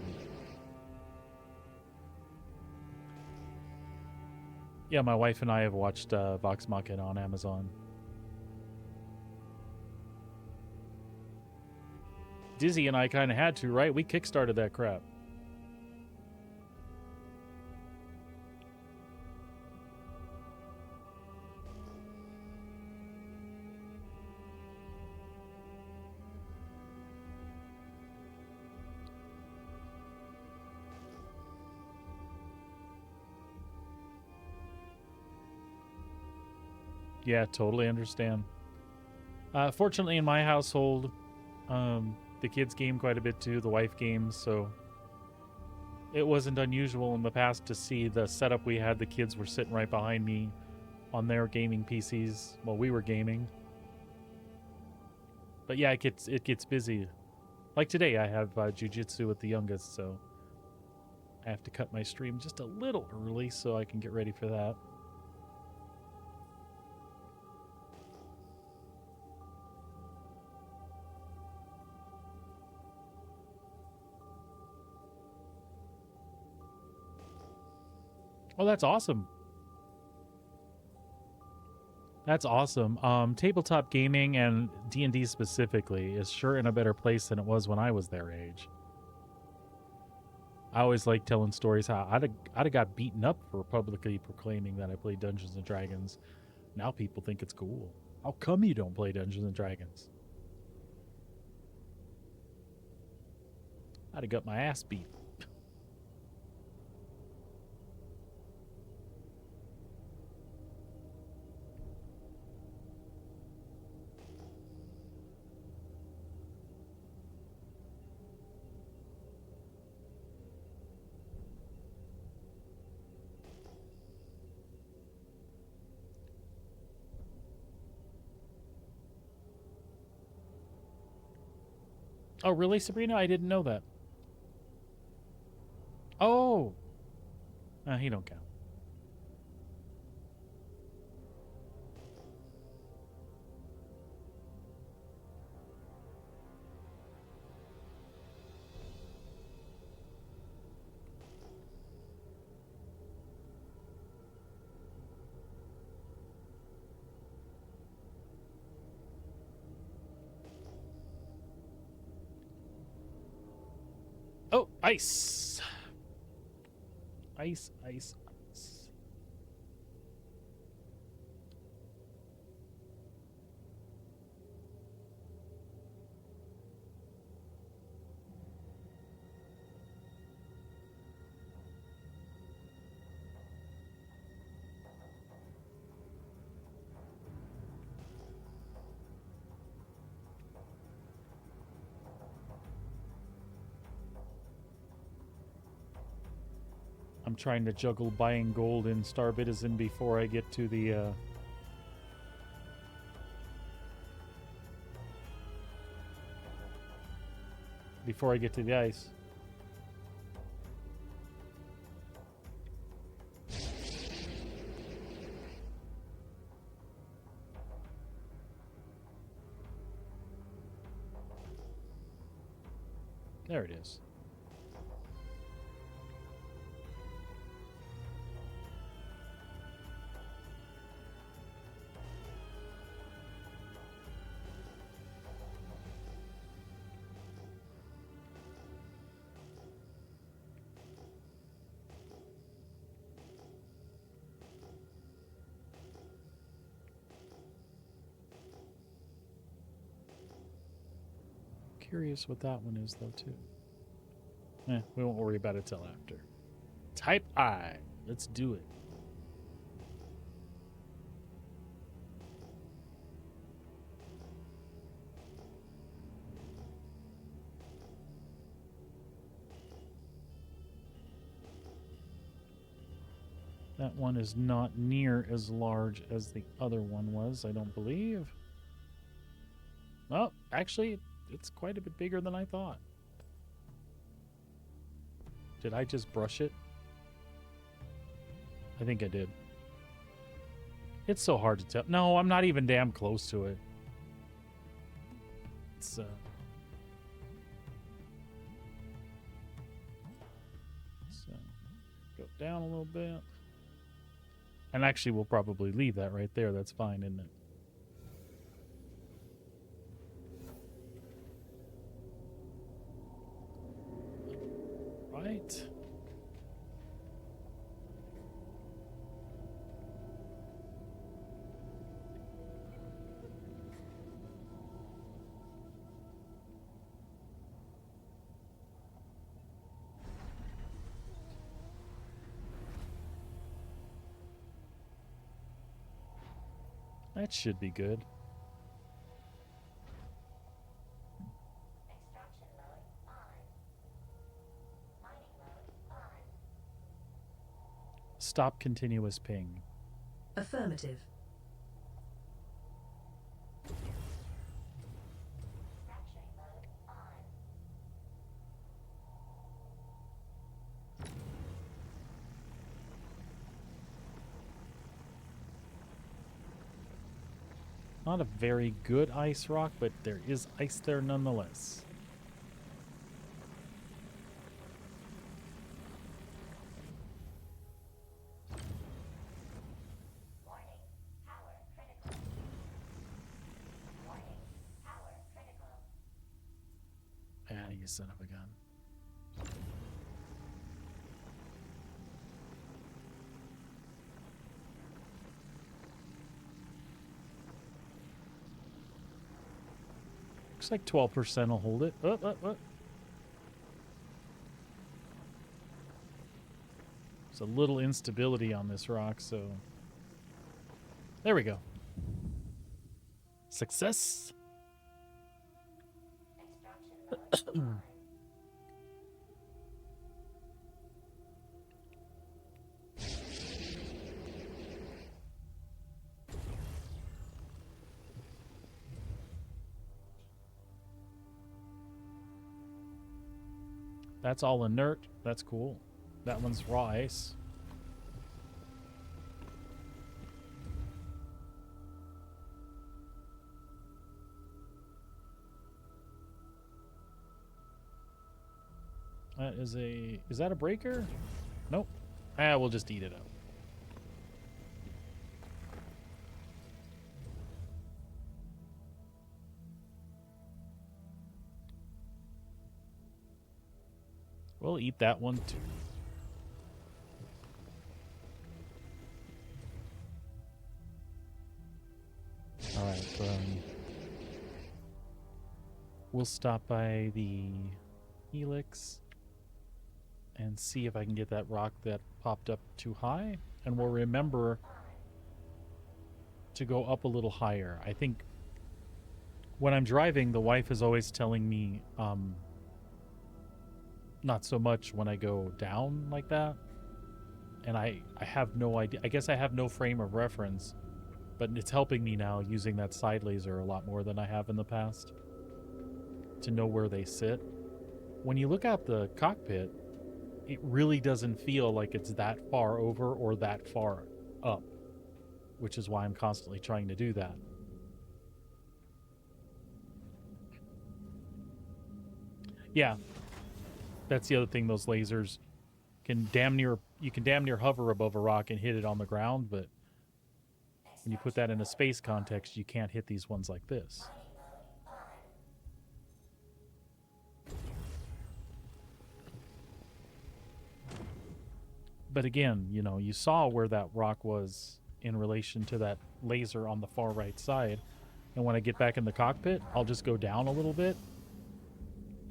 [SPEAKER 1] Yeah, my wife and I have watched Vox Machina on Amazon. Dizzy and I kind of had to, right? We kickstarted that crap. Yeah, totally understand. Fortunately, in my household, the kids game quite a bit too. The wife games, so it wasn't unusual in the past to see the setup we had. The kids were sitting right behind me on their gaming PCs while we were gaming. But yeah, it gets busy. Like today, I have jujitsu with the youngest, so I have to cut my stream just a little early so I can get ready for that. Oh, that's awesome. That's awesome. Tabletop gaming and D&D specifically is sure in a better place than it was when I was their age. I always like telling stories how I'd have got beaten up for publicly proclaiming that I played Dungeons and Dragons. Now people think it's cool. How come you don't play Dungeons and Dragons? I'd have got my ass beat. Oh, really, Sabrina? I didn't know that. Oh! He don't count. Oh, ice! Ice, ice, ice. I'm trying to juggle buying gold in Star Citizen before I get to the ice. There it is. Curious what that one is, though, too. We won't worry about it till after. Type I. Let's do it. That one is not near as large as the other one was, I don't believe. Well, actually, it's quite a bit bigger than I thought. Did I just brush it? I think I did. It's so hard to tell. No, I'm not even damn close to it. It's, so, go down a little bit. And actually, we'll probably leave that right there. That's fine, isn't it? Right. That should be good.
[SPEAKER 4] Extraction mode on. Mining mode on.
[SPEAKER 1] Stop continuous ping.
[SPEAKER 3] Affirmative.
[SPEAKER 4] Fracturing mode on.
[SPEAKER 1] Not a very good ice rock, but there is ice there nonetheless.
[SPEAKER 4] Warning. Power critical. Warning. Power critical.
[SPEAKER 1] Ah, you son of a gun. Looks like 12% will hold it. There's a little instability on this rock, so... There we go. Success!
[SPEAKER 4] Extraction mode on.
[SPEAKER 1] That's all inert. That's cool. That one's raw ice. That is a... Is that a breaker? Nope. Ah, we'll just eat it up. We'll eat that one too. Alright, we'll stop by the helix and see if I can get that rock that popped up too high. And we'll remember to go up a little higher. I think when I'm driving, the wife is always telling me, not so much when I go down like that. And I have no idea. I guess I have no frame of reference, but it's helping me now using that side laser a lot more than I have in the past to know where they sit. When you look out the cockpit, it really doesn't feel like it's that far over or that far up, which is why I'm constantly trying to do that. Yeah. That's the other thing, those lasers can damn near hover above a rock and hit it on the ground, but when you put that in a space context, you can't hit these ones like this. But again, you know, you saw where that rock was in relation to that laser on the far right side. And when I get back in the cockpit, I'll just go down a little bit.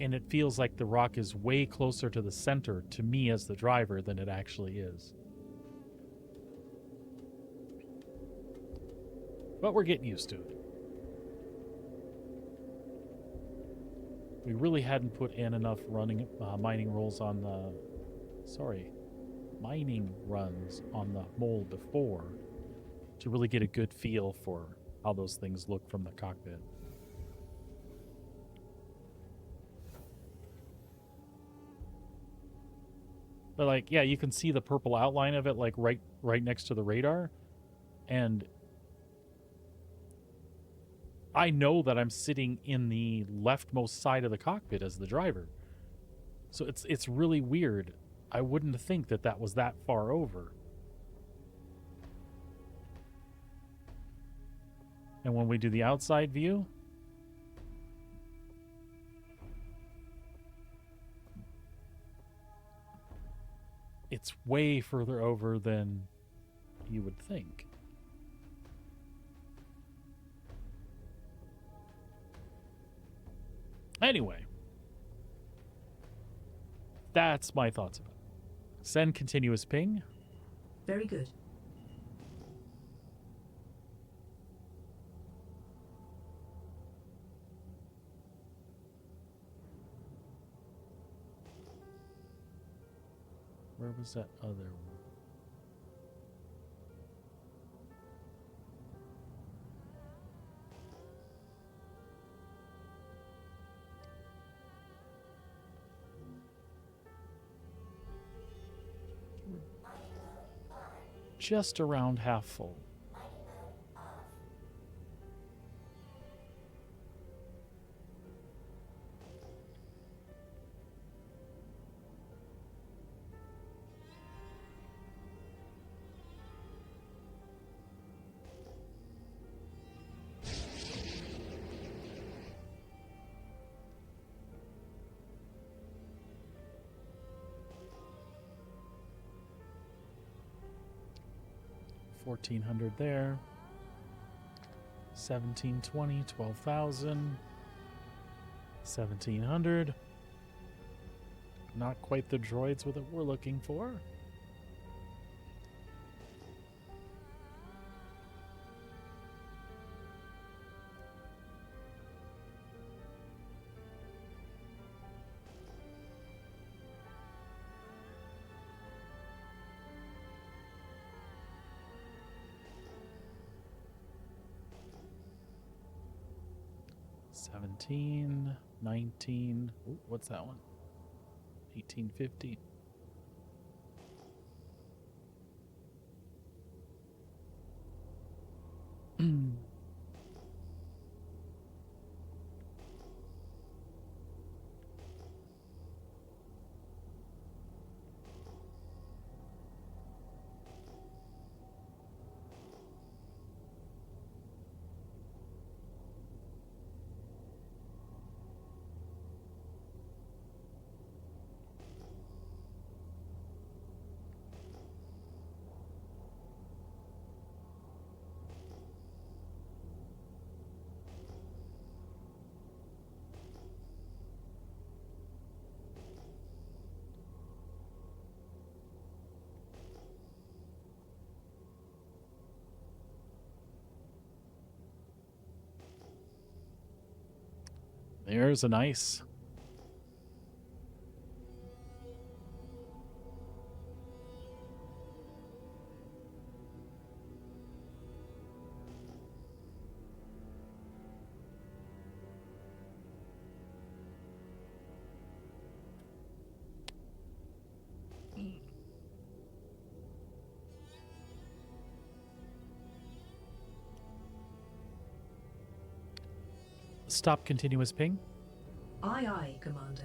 [SPEAKER 1] And it feels like the rock is way closer to the center to me as the driver than it actually is. But we're getting used to it. We really hadn't put in enough running mining rolls on the... Sorry. mining runs on the mole before to really get a good feel for how those things look from the cockpit. But like, yeah, you can see the purple outline of it like right next to the radar, and I know that I'm sitting in the leftmost side of the cockpit as the driver. So it's really weird. I wouldn't think that that was that far over. And when we do the outside view, it's way further over than you would think. Anyway, that's my thoughts about it. Send continuous ping.
[SPEAKER 3] Very good.
[SPEAKER 1] Where was that other one? Just around half full. $1,400 there. 1,720, 12,000. 1,700. Not quite the droids with it we're looking for. $17, $19. Ooh, what's that one? $18.50. There's a nice. Stop continuous ping.
[SPEAKER 3] Aye, aye, Commander.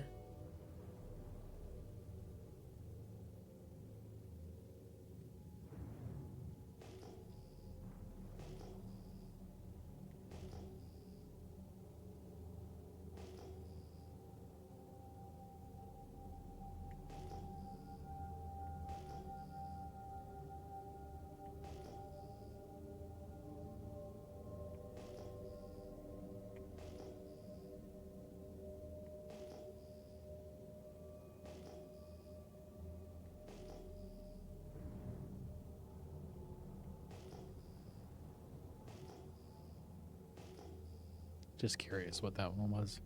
[SPEAKER 3] Just curious what that one was.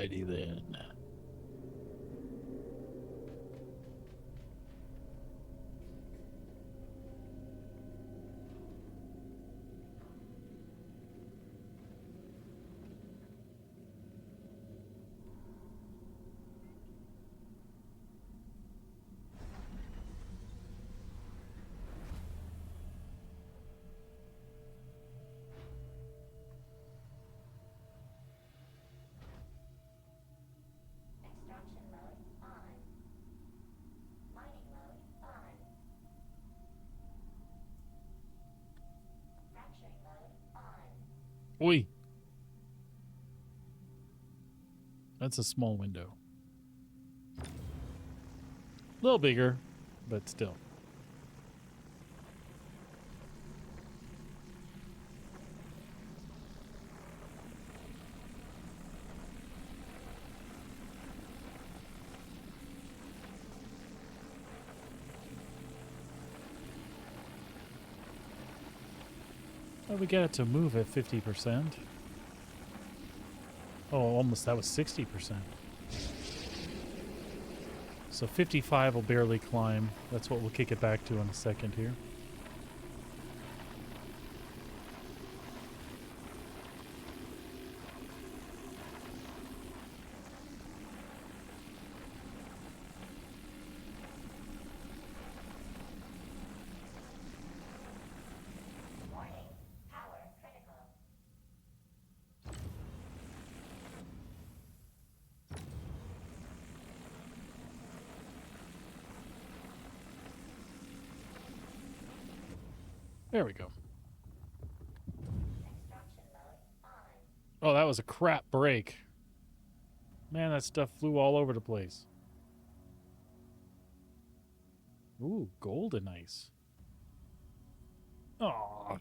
[SPEAKER 1] Alrighty then.
[SPEAKER 4] Extraction mode on. Mining mode on. Fracturing mode on.
[SPEAKER 1] Oi. That's a small window. A little bigger, but still. Oh, we get it to move at 50%. Oh, almost, that was 60%. So 55 will barely climb. That's what we'll kick it back to in a second here.
[SPEAKER 4] Warning. Power critical.
[SPEAKER 1] There we go.
[SPEAKER 4] Extraction mode on.
[SPEAKER 1] Oh, that was a crap break. Man, that stuff flew all over the place. Ooh, golden ice. Aw.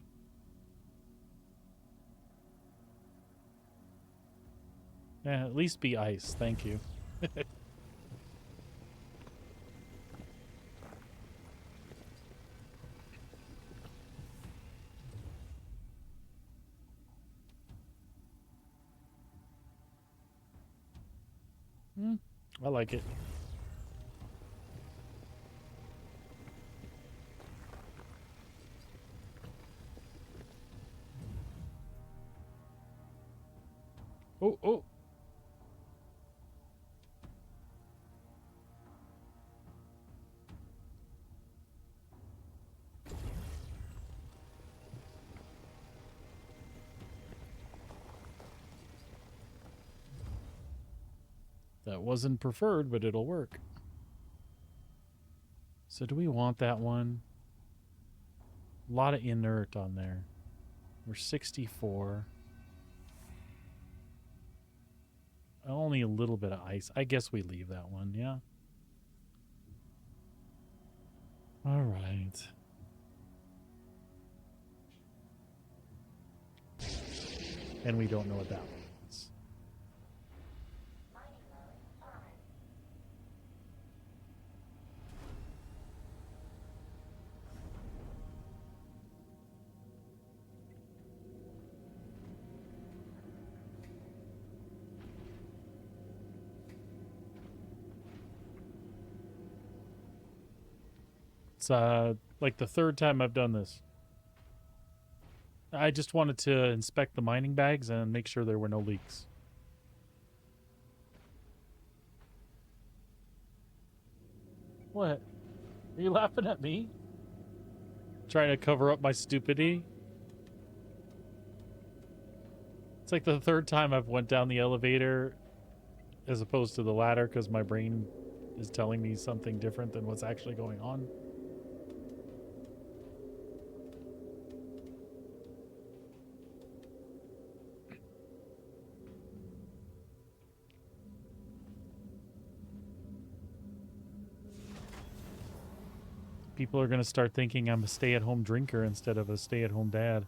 [SPEAKER 1] Yeah, at least be ice. Thank you. I like it. Oh, oh. That wasn't preferred, but it'll work. So do we want that one? A lot of inert on there. We're 64. Only a little bit of ice. I guess we leave that one, yeah? All right. And we don't know what that one is.
[SPEAKER 4] Mining mode on.
[SPEAKER 1] It's like the third time I've done this. I just wanted to inspect the mining bags and make sure there were no leaks. What? Are you laughing at me? Trying to cover up my stupidity? It's like the third time I've went down the elevator as opposed to the ladder because my brain is telling me something different than what's actually going on. People are going to start thinking I'm a stay-at-home drinker instead of a stay-at-home dad.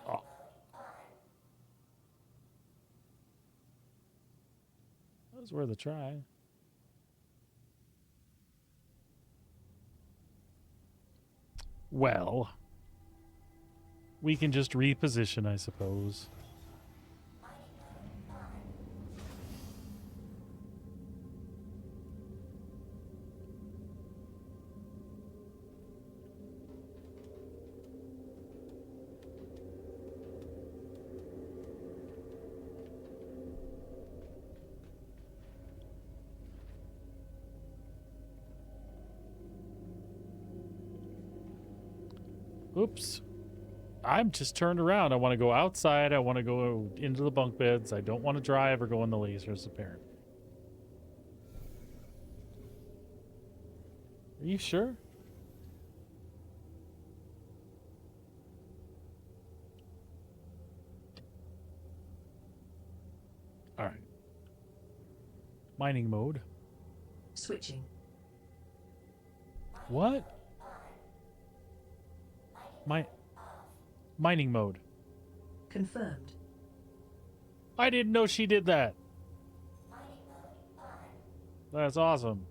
[SPEAKER 1] Oh. That was worth a try. Well, We can just reposition, I suppose. Oops. I'm just turned around. I want to go outside. I want to go into the bunk beds. I don't want to drive or go in the lasers, apparently. Are you sure? All right. Mining mode.
[SPEAKER 3] Switching.
[SPEAKER 1] What? Mining mode.
[SPEAKER 3] Confirmed.
[SPEAKER 1] I didn't know she did that. That's awesome.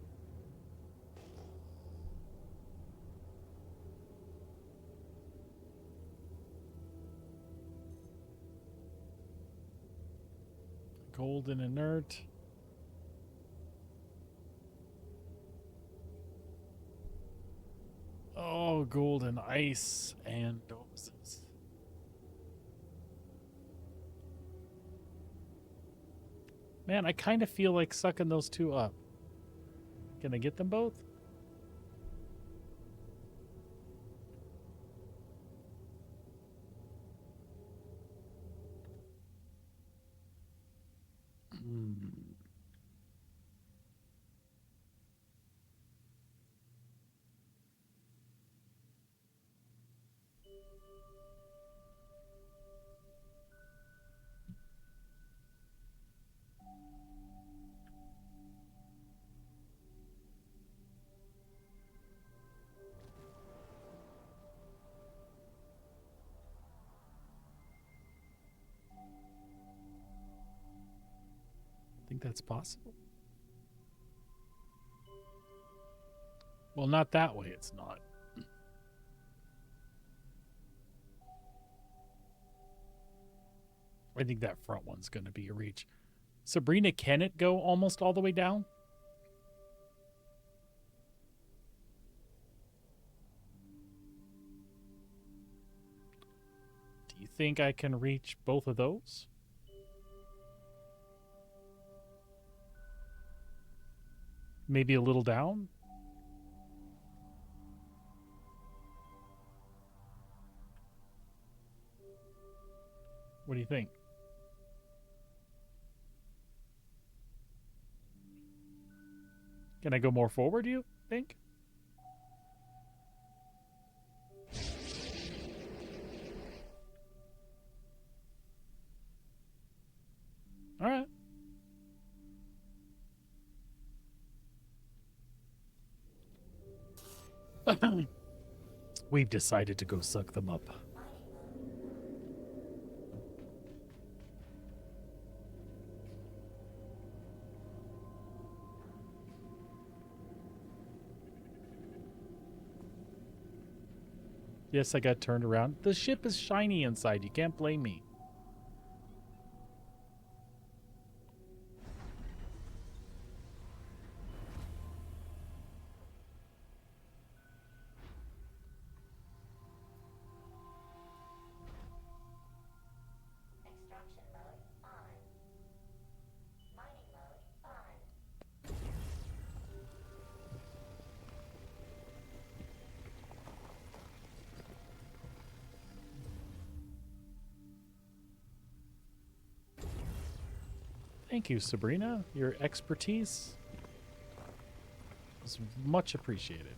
[SPEAKER 1] Golden inert. Oh, golden ice and doses. Man, I kind of feel like sucking those two up. Can I get them both? Think that's possible? Well, not that way, it's not. I think that front one's going to be a reach. Sabrina, can it go almost all the way down? Do you think I can reach both of those? Maybe a little down? What do you think? Can I go more forward, you think? All right. We've decided to go suck them up. Yes, I got turned around. The ship is shiny inside. You can't blame me.
[SPEAKER 4] Extraction mode on. Mining mode on.
[SPEAKER 1] Thank you, Sabrina. Your expertise is much appreciated.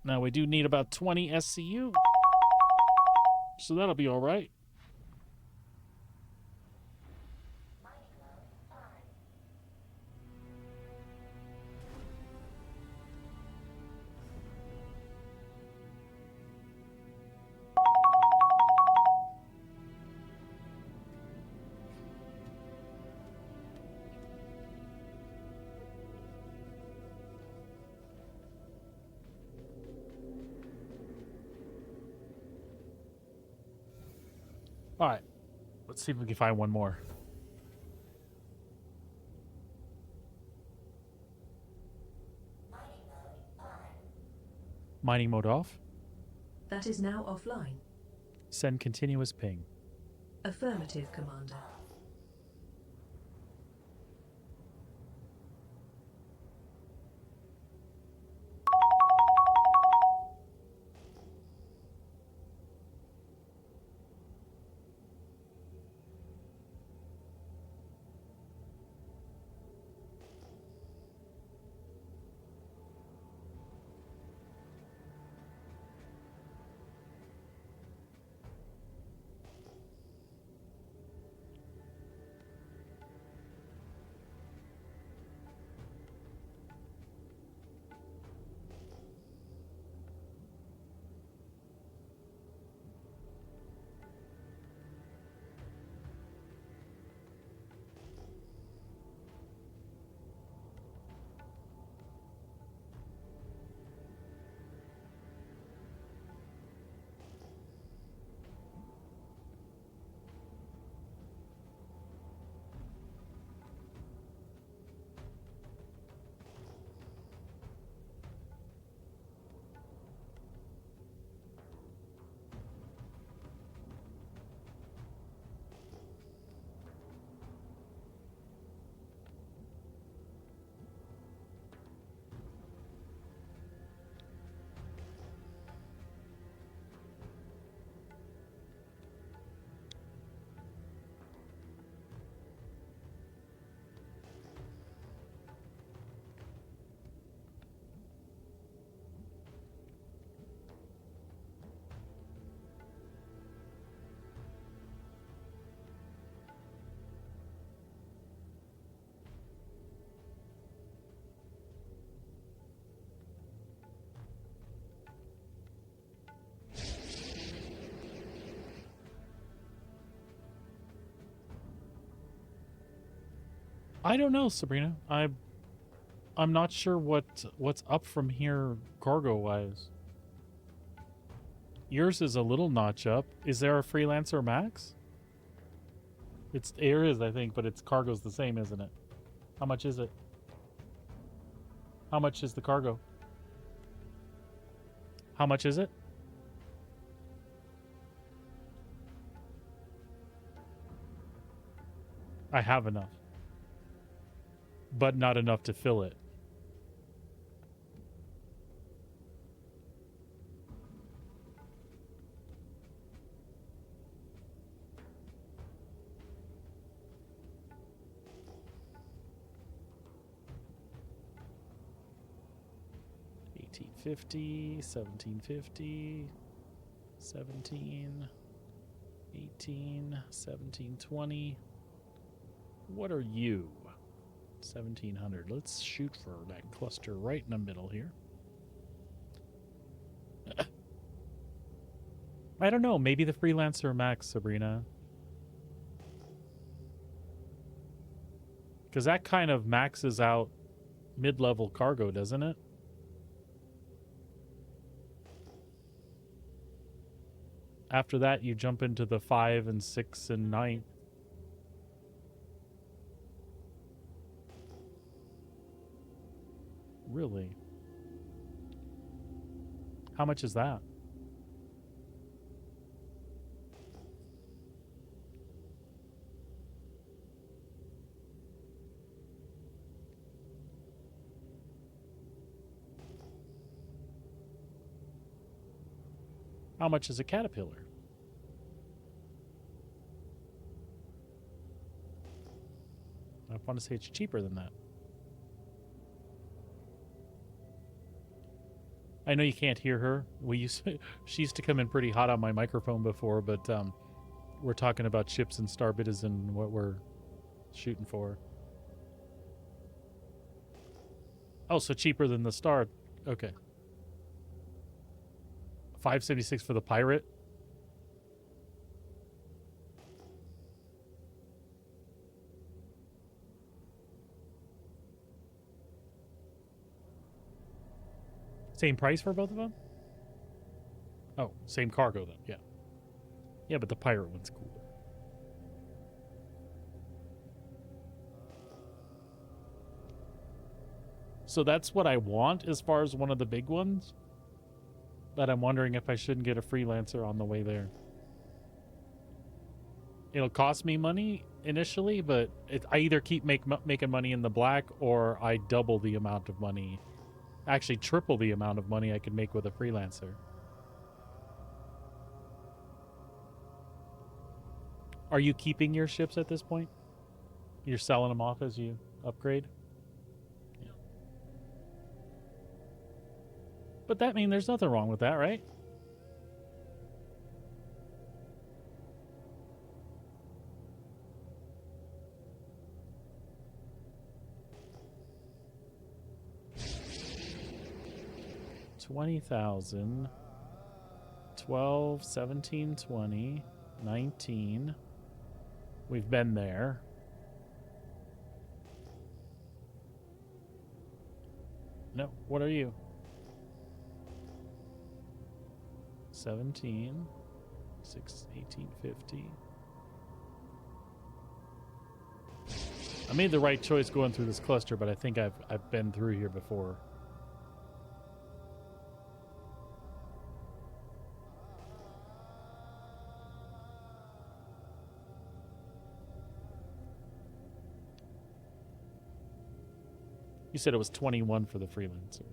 [SPEAKER 1] Now we do need about 20 SCU. So that'll be all right.
[SPEAKER 4] Mining mode on.
[SPEAKER 1] All right. Let's see if we can find one more.
[SPEAKER 4] Mining mode on.
[SPEAKER 1] Mining mode off.
[SPEAKER 3] That is now offline.
[SPEAKER 1] Send continuous ping.
[SPEAKER 3] Affirmative, Commander.
[SPEAKER 1] I don't know, Sabrina. I'm not sure what's up from here cargo wise. Yours is a little notch up. Is there a freelancer max? There is, I think, but its cargo's the same, isn't it? How much is it? How much is the cargo? How much is it? I have enough. But not enough to fill it. $18.50, $17.50, 17, 18, 17.20. What are you? 1700. Let's shoot for that cluster right in the middle here. I don't know. Maybe the freelancer max, Sabrina. Because that kind of maxes out mid-level cargo, doesn't it? After that, you jump into the 5 and 6 and 9. Really? How much is that? How much is a caterpillar? I want to say it's cheaper than that. I know you can't hear her. She used to come in pretty hot on my microphone before, but we're talking about ships and Star Citizen, what we're shooting for. Oh, so cheaper than the Star. Okay. 576 for the pirate. Same price for both of them? Oh, same cargo then. Yeah. Yeah, but the pirate one's cooler. So that's what I want as far as one of the big ones. But I'm wondering if I shouldn't get a freelancer on the way there. It'll cost me money initially, but I either keep making money in the black or I double the amount of money. Actually, triple the amount of money I could make with a freelancer. Are you keeping your ships at this point? You're selling them off as you upgrade? Yeah. But that means there's nothing wrong with that, right? $20,000, 12, 17, 20, 19. We've been there. No, what are you? 17, 6, 1850. I made the right choice going through this cluster, but I think I've been through here before. You said it was 21 for the freelancer.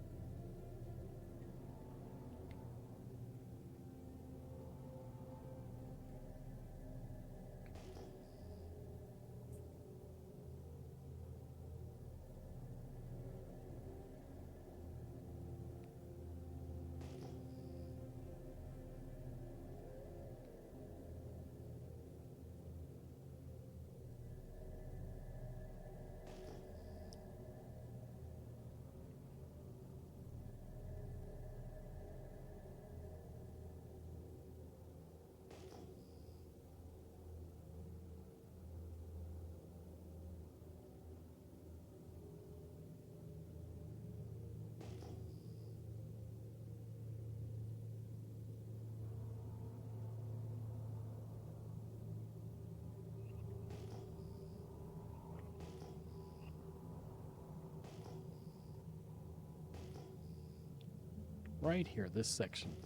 [SPEAKER 1] Right here, this section.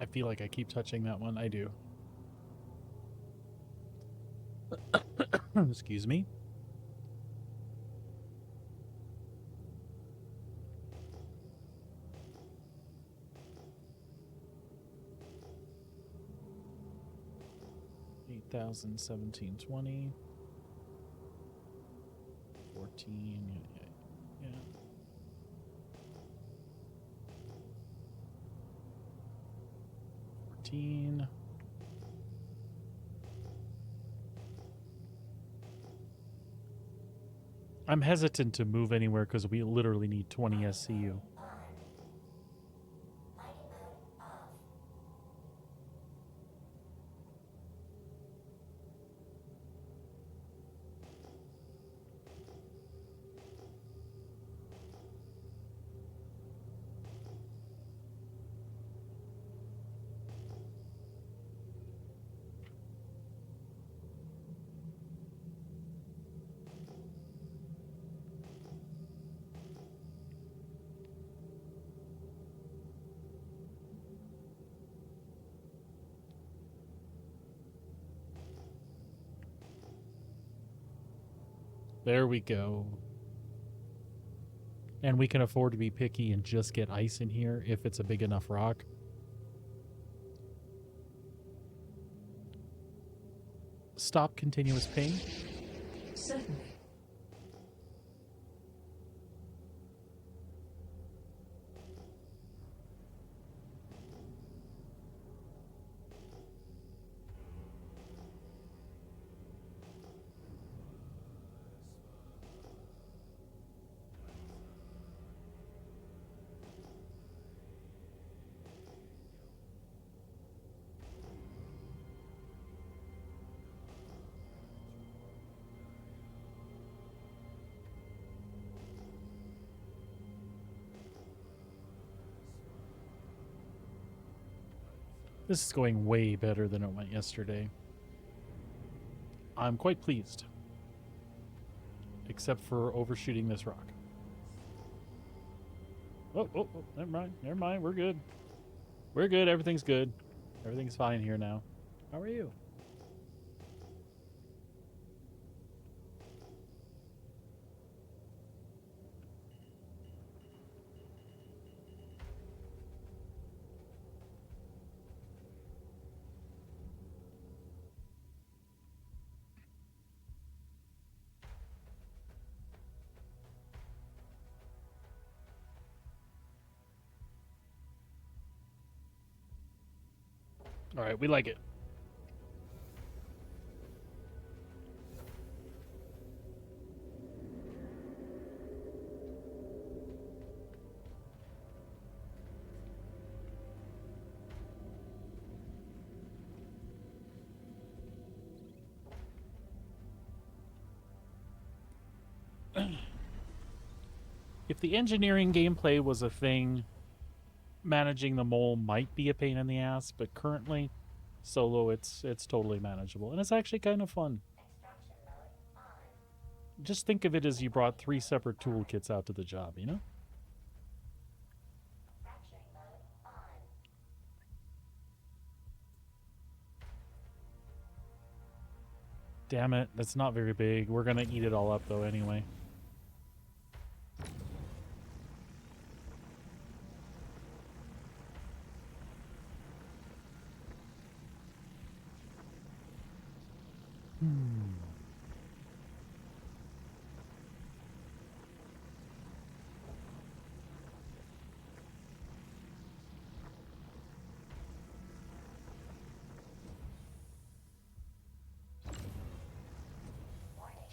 [SPEAKER 1] I feel like I keep touching that one. I do. Excuse me. $8,000, 17, 20, 14. Yeah. 14. I'm hesitant to move anywhere because we literally need 20 SCU. There we go. And we can afford to be picky and just get ice in here if it's a big enough rock. Stop continuous ping.
[SPEAKER 3] Certainly.
[SPEAKER 1] This is going way better than it went yesterday. I'm quite pleased. Except for overshooting this rock. Oh, never mind. Never mind. We're good. We're good. Everything's good. Everything's fine here now. How are you? All right, we like it. If the engineering gameplay was a thing, managing the mole might be a pain in the ass, but currently, solo, it's totally manageable. And it's actually kind of fun.
[SPEAKER 4] Extraction mode on.
[SPEAKER 1] Just think of it as you brought 3 separate toolkits out to the job, you know?
[SPEAKER 4] Fracturing mode on.
[SPEAKER 1] Damn it, that's not very big. We're gonna eat it all up, though, anyway.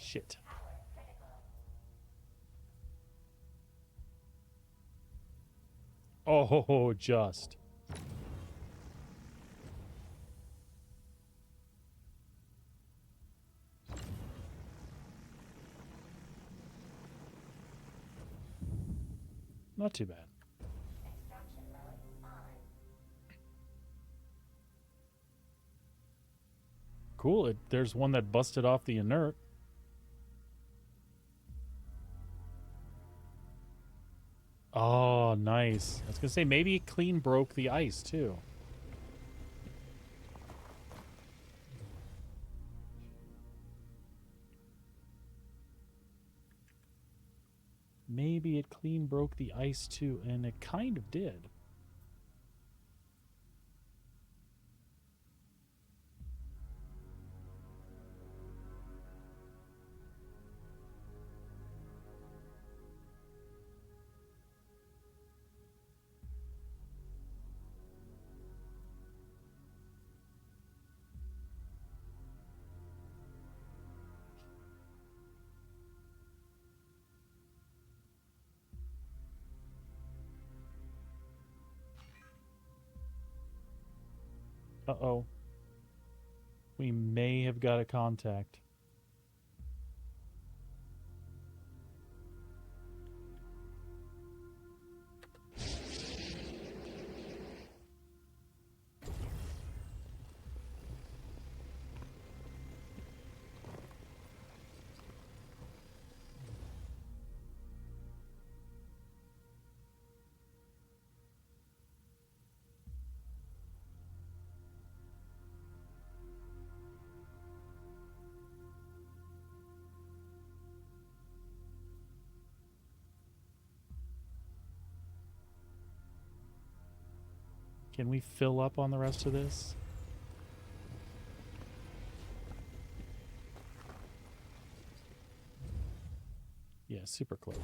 [SPEAKER 1] Shit.
[SPEAKER 4] Power critical.
[SPEAKER 1] Oh, just. Not too bad.
[SPEAKER 4] Extraction mode on.
[SPEAKER 1] Cool. There's one that busted off the inert. Oh, nice. I was going to say, maybe it clean broke the ice, too. Maybe it clean broke the ice, too, and it kind of did. Uh-oh. We may have got a contact. Can we fill up on the rest of this? Yeah, super close.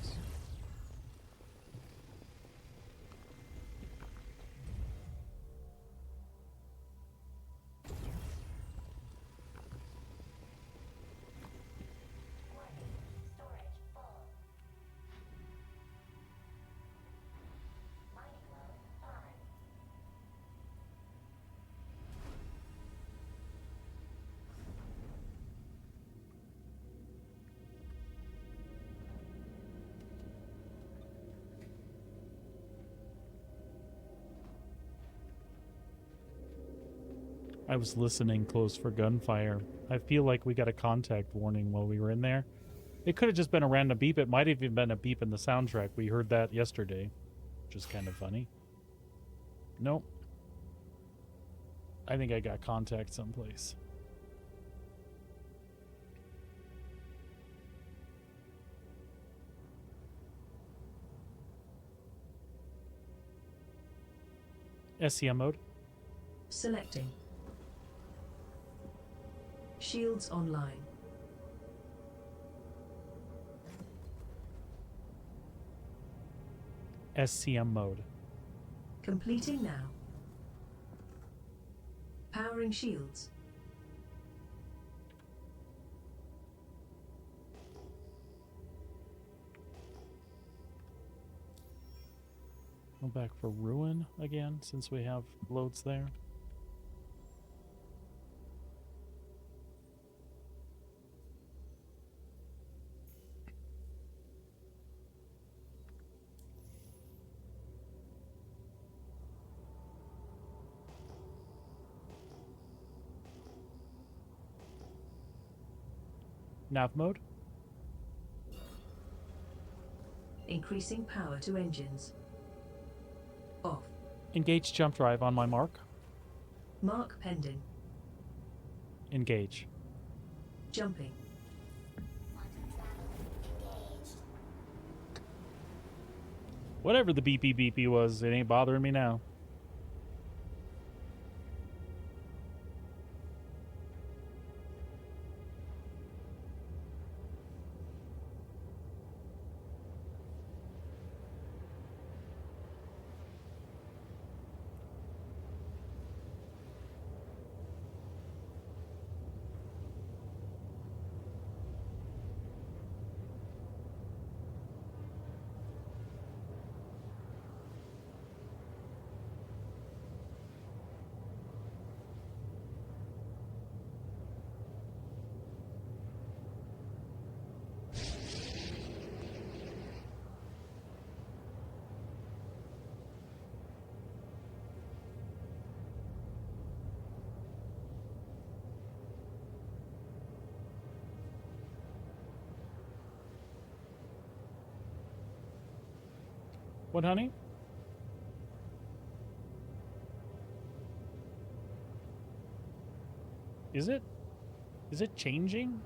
[SPEAKER 4] Warning. Storage full. Mining mode on.
[SPEAKER 1] I was listening close for gunfire. I feel like we got a contact warning while we were in there. It could have just been a random beep. It might have even been a beep in the soundtrack. We heard that yesterday, which is kind of funny. Nope. I think I got contact someplace. SCM mode.
[SPEAKER 3] Selecting. Shields online.
[SPEAKER 1] SCM mode.
[SPEAKER 3] Completing now. Powering shields.
[SPEAKER 1] Go back for ruin again since we have loads there. Nav mode.
[SPEAKER 3] Increasing power to engines. Off.
[SPEAKER 1] Engage jump drive on my mark.
[SPEAKER 3] Mark pending.
[SPEAKER 1] Engage.
[SPEAKER 3] Jumping.
[SPEAKER 4] Quantum travel engaged.
[SPEAKER 1] Whatever the beepy beepy was, it ain't bothering me now. What, honey? Is it? Is it changing?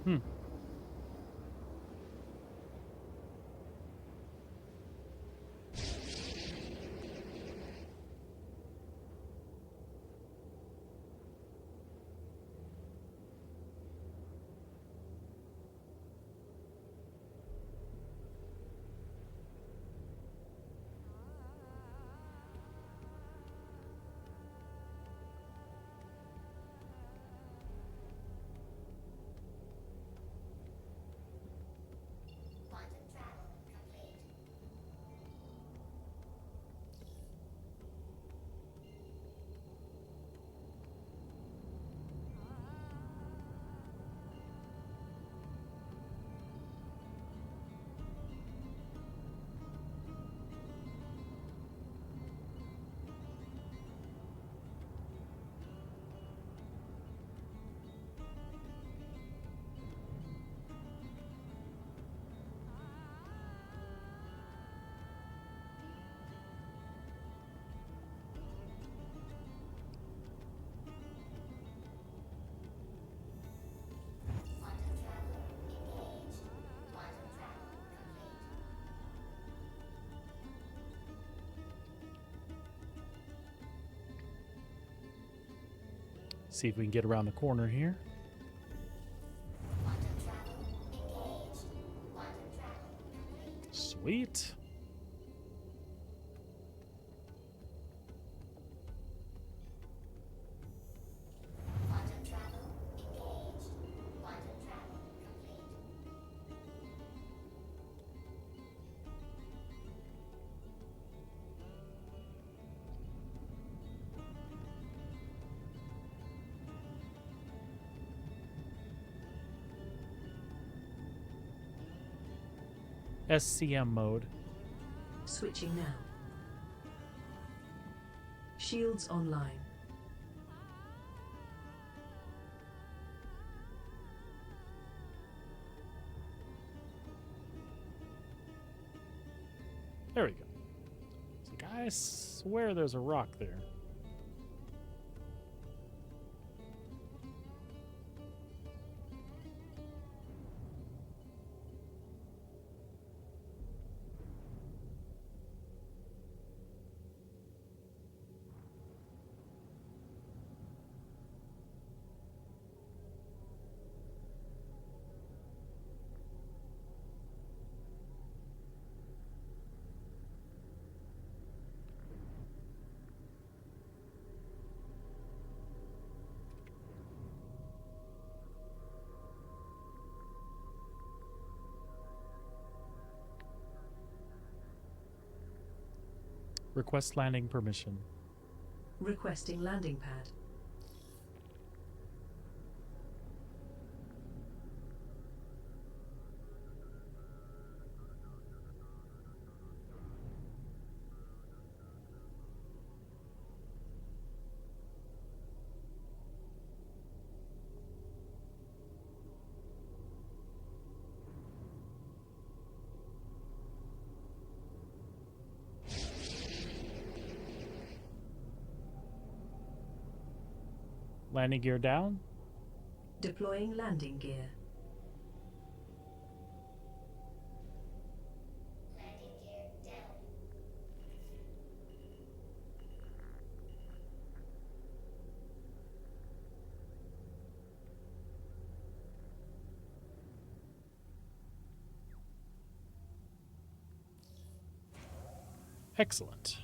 [SPEAKER 1] Hmm.
[SPEAKER 4] Quantum travel complete. Quantum travel engaged. Quantum travel complete.
[SPEAKER 1] See if we can get around the corner here.
[SPEAKER 4] Quantum travel engaged. Quantum travel complete.
[SPEAKER 1] Sweet.
[SPEAKER 4] Quantum travel engaged. Quantum travel complete.
[SPEAKER 1] SCM mode.
[SPEAKER 3] Switching now. Shields online.
[SPEAKER 1] There we go. It's like, I swear there's a rock there. Request landing permission.
[SPEAKER 3] Requesting landing pad.
[SPEAKER 1] Landing gear down.
[SPEAKER 3] Deploying landing gear.
[SPEAKER 4] Landing gear down.
[SPEAKER 1] Excellent.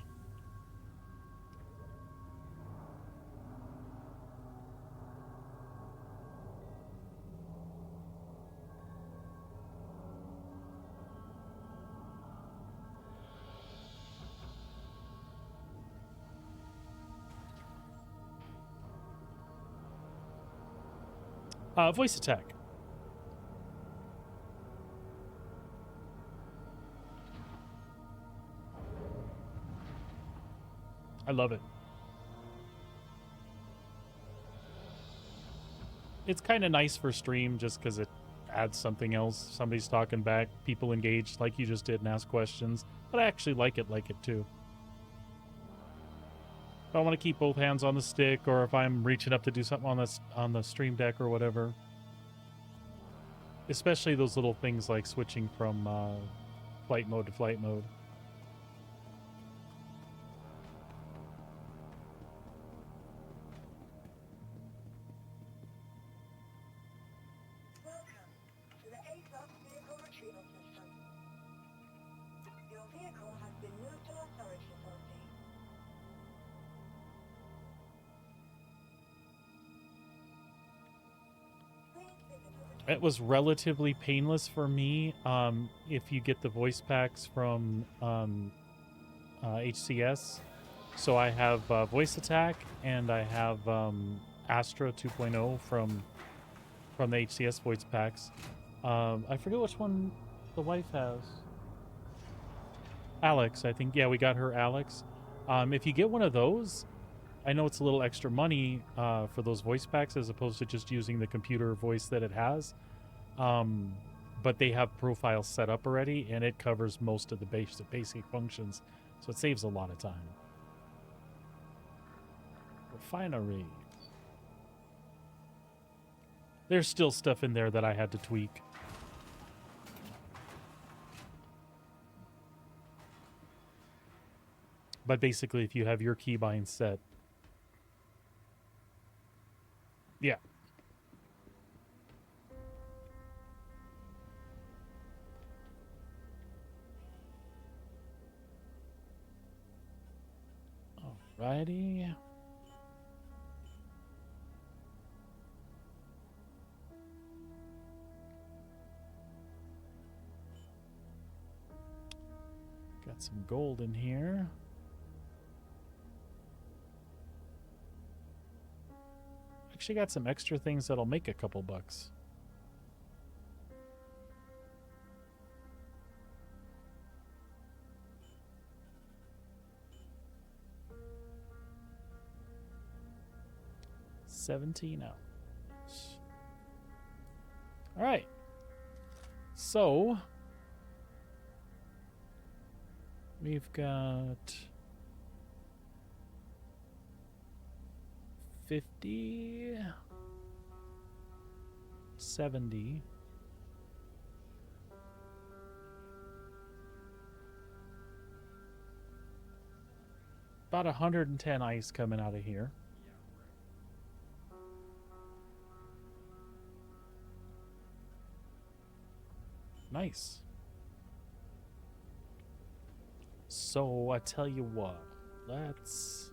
[SPEAKER 1] Voice attack. I love it. It's kind of nice for stream just because it adds something else. Somebody's talking back, people engaged like you just did and ask questions. But I actually like it too. If I want to keep both hands on the stick, or if I'm reaching up to do something on the stream deck or whatever. Especially those little things like switching from flight mode to flight mode.
[SPEAKER 2] Welcome to the ASOS vehicle retrieval system. Your vehicle has been moved to our storage facility. Please visit the
[SPEAKER 1] It was relatively painless for me if you get the voice packs from HCS. So I have voice attack and I have Astra 2.0 from the HCS voice packs. I forget which one the wife has. Alex, I think. Yeah, we got her Alex. If you get one of those, I know it's a little extra money for those voice packs as opposed to just using the computer voice that it has. But they have profiles set up already, and it covers most of the basic functions, so it saves a lot of time. Refinery. There's still stuff in there that I had to tweak. But basically, if you have your keybind set, yeah. Alrighty. Got some gold in here. Actually got some extra things that'll make a couple bucks. 17 out. All right. So we've got 50, 70. About 110 ice coming out of here. Nice. So I tell you what, let's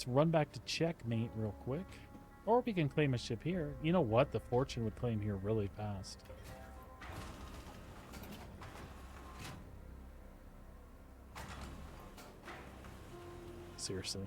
[SPEAKER 1] run back to checkmate real quick. Or we can claim a ship here. You know what? The Fortune would claim here really fast. Seriously.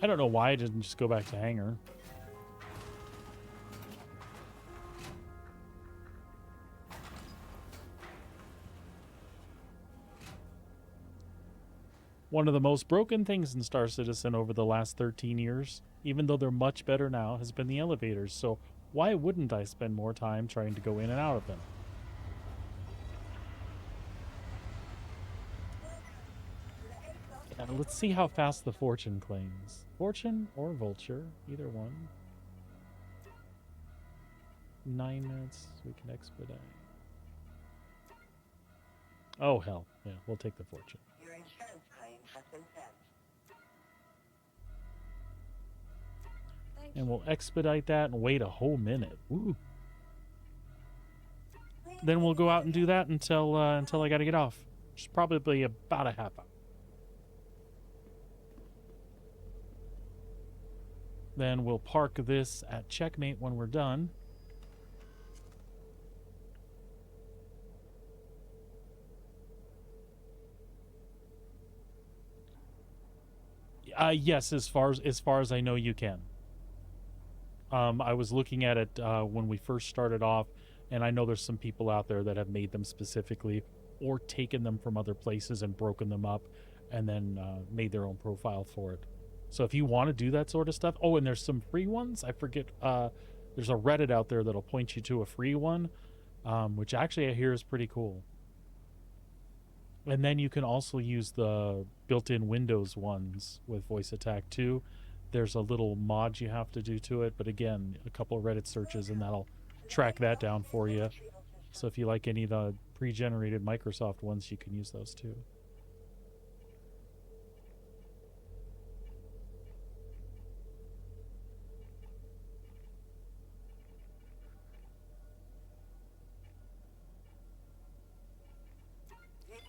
[SPEAKER 1] I don't know why I didn't just go back to hangar. One of the most broken things in Star Citizen over the last 13 years, even though they're much better now, has been the elevators. So why wouldn't I spend more time trying to go in and out of them? Yeah, let's see how fast the Fortune claims. Fortune or Vulture, either one. 9 minutes, we can expedite. Oh, hell. Yeah, we'll take the Fortune.
[SPEAKER 2] Your insurance claim has been sent.
[SPEAKER 1] And we'll expedite that and wait a whole minute. Woo. Then we'll go out and do that until I gotta get off. Which is probably about a half hour. Then we'll park this at checkmate when we're done. Yes, as far as I know, you can. I was looking at it when we first started off, and I know there's some people out there that have made them specifically, or taken them from other places and broken them up, and then made their own profile for it. So if you want to do that sort of stuff, oh, and there's some free ones. I forget. There's a Reddit out there that'll point you to a free one, which actually I hear is pretty cool. And then you can also use the built-in Windows ones with voice attack too. There's a little mod you have to do to it, but again, a couple of Reddit searches and that'll track that down for you. So if you like any of the pre-generated Microsoft ones, you can use those too.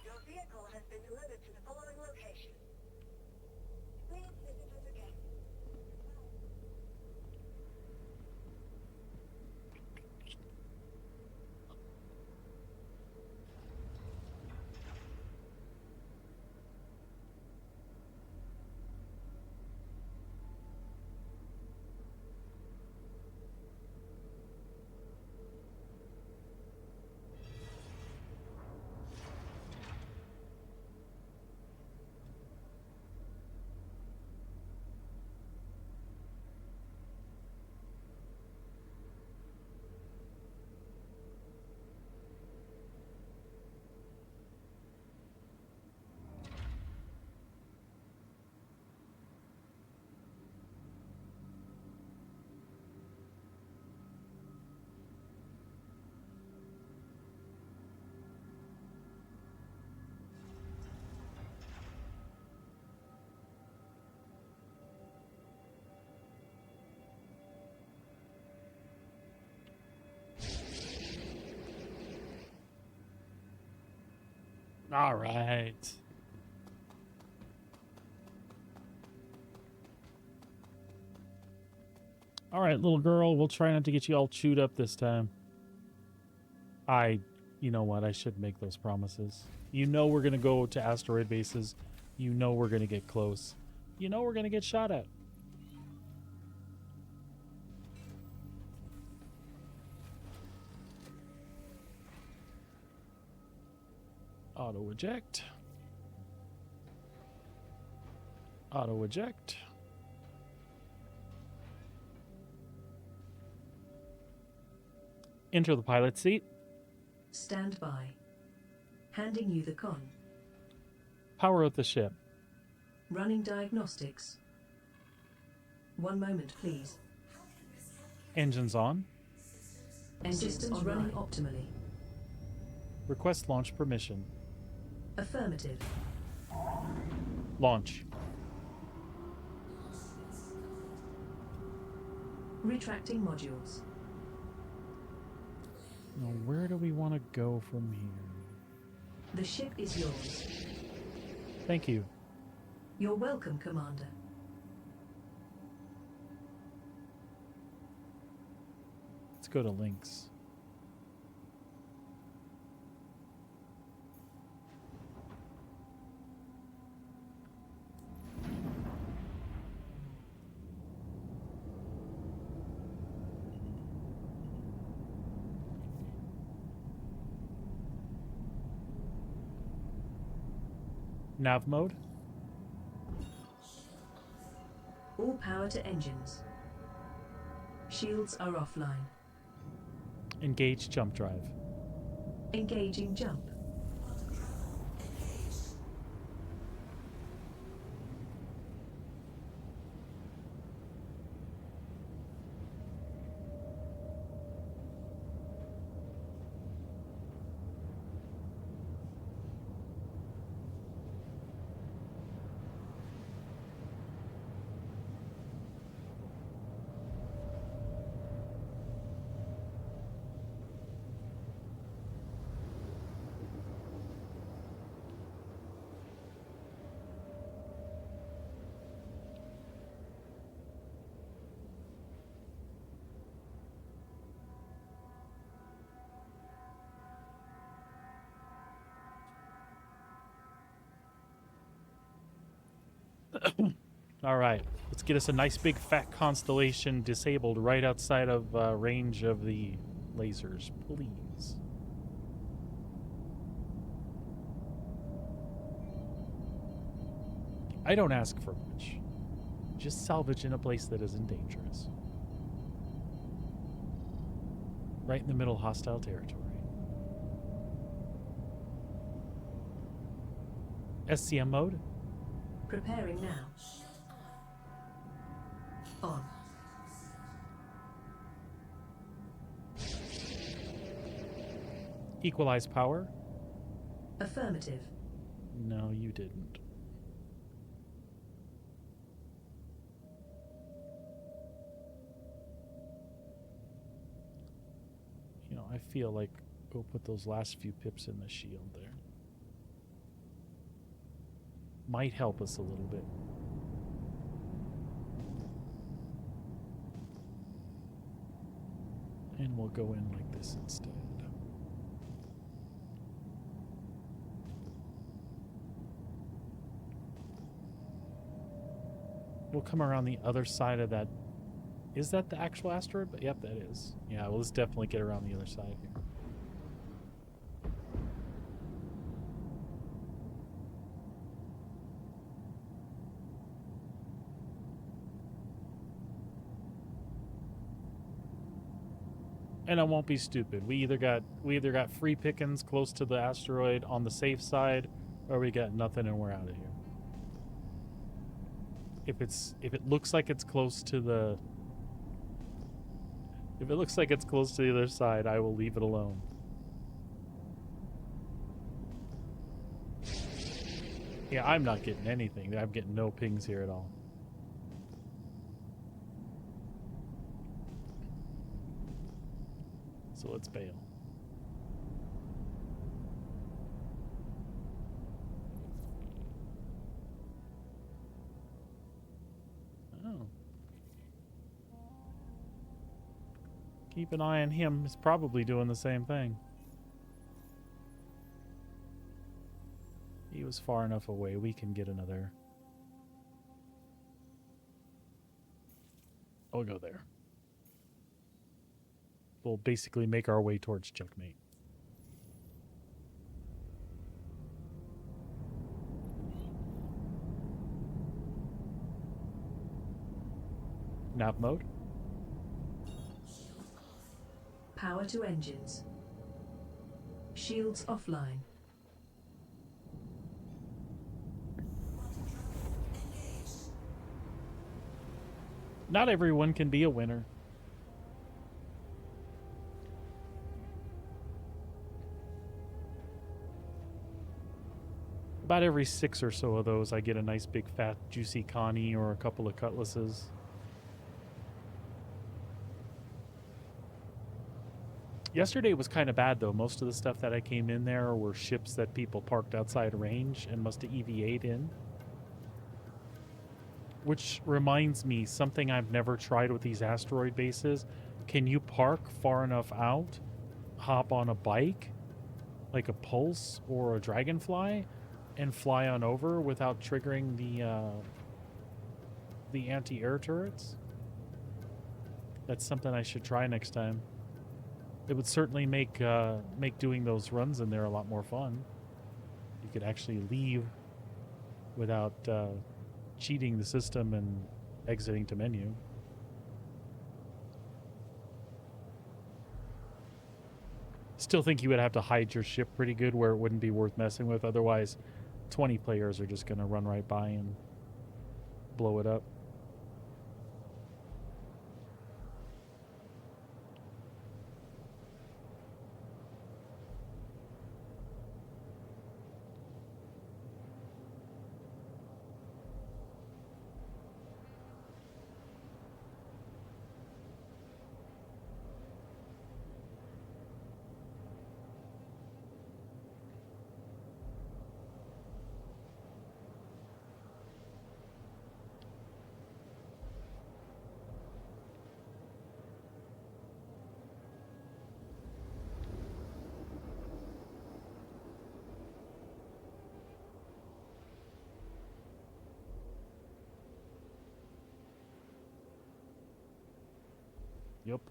[SPEAKER 2] Your vehicle has been delivered to the following location. Please visit us again.
[SPEAKER 1] All right. All right, little girl, we'll try not to get you all chewed up this time. You know what? I should make those promises. You know we're going to go to asteroid bases. You know we're going to get close. You know we're going to get shot at. Auto eject. Auto eject. Enter the pilot seat.
[SPEAKER 3] Stand by. Handing you the con.
[SPEAKER 1] Power up the ship.
[SPEAKER 3] Running diagnostics. 1 moment, please.
[SPEAKER 1] Engines on.
[SPEAKER 3] Systems running optimally.
[SPEAKER 1] Request launch permission.
[SPEAKER 3] Affirmative.
[SPEAKER 1] Launch.
[SPEAKER 3] Retracting modules.
[SPEAKER 1] Now, where do we want to go from here?
[SPEAKER 3] The ship is yours.
[SPEAKER 1] Thank you.
[SPEAKER 3] You're welcome, Commander.
[SPEAKER 1] Let's go to links. Nav mode.
[SPEAKER 3] All power to engines. Shields are offline.
[SPEAKER 1] Engage jump drive.
[SPEAKER 3] Engaging jump. All right, let's get us a nice big fat constellation disabled right outside of range of the lasers, please. I don't ask for much. Just salvage in a place that isn't dangerous. Right in the middle of hostile territory. SCM mode? Preparing now. On.
[SPEAKER 1] Equalize power?
[SPEAKER 3] Affirmative.
[SPEAKER 1] No, you didn't. You know, I feel like go put those last few pips in the shield there. Might help us a little bit. And we'll go in like this instead. We'll come around the other side of that. Is that the actual asteroid? But yep, that is. Yeah, well, let's definitely get around the other side here. And I won't be stupid. We either got free pickings close to the asteroid on the safe side, or we got nothing and we're out of here. If it looks like it's close to the other side, I will leave it alone. Yeah, I'm not getting anything. I'm getting no pings here at all. So let's bail. Oh.
[SPEAKER 3] Keep an eye on him. He's probably doing the same thing. He was far enough away. We can get another. I'll go there. We'll basically make our way towards checkmate. Nav mode.
[SPEAKER 5] Power to engines. Shields offline.
[SPEAKER 3] Not everyone can be a winner. About every 6 or so of those, I get a nice big fat juicy Connie or a couple of cutlasses. Yesterday was kind of bad though. Most of the stuff that I came in there were ships that people parked outside range and must have EVA'd in. Which reminds me, something I've never tried with these asteroid bases. Can you park far enough out, hop on a bike, like a Pulse or a Dragonfly, and fly on over without triggering the anti-air turrets? That's something I should try next time. It would certainly make doing those runs in there a lot more fun. You could actually leave without cheating the system and exiting to menu. Still think you would have to hide your ship pretty good where it wouldn't be worth messing with. Otherwise, 20 players are just going to run right by and blow it up. Yep.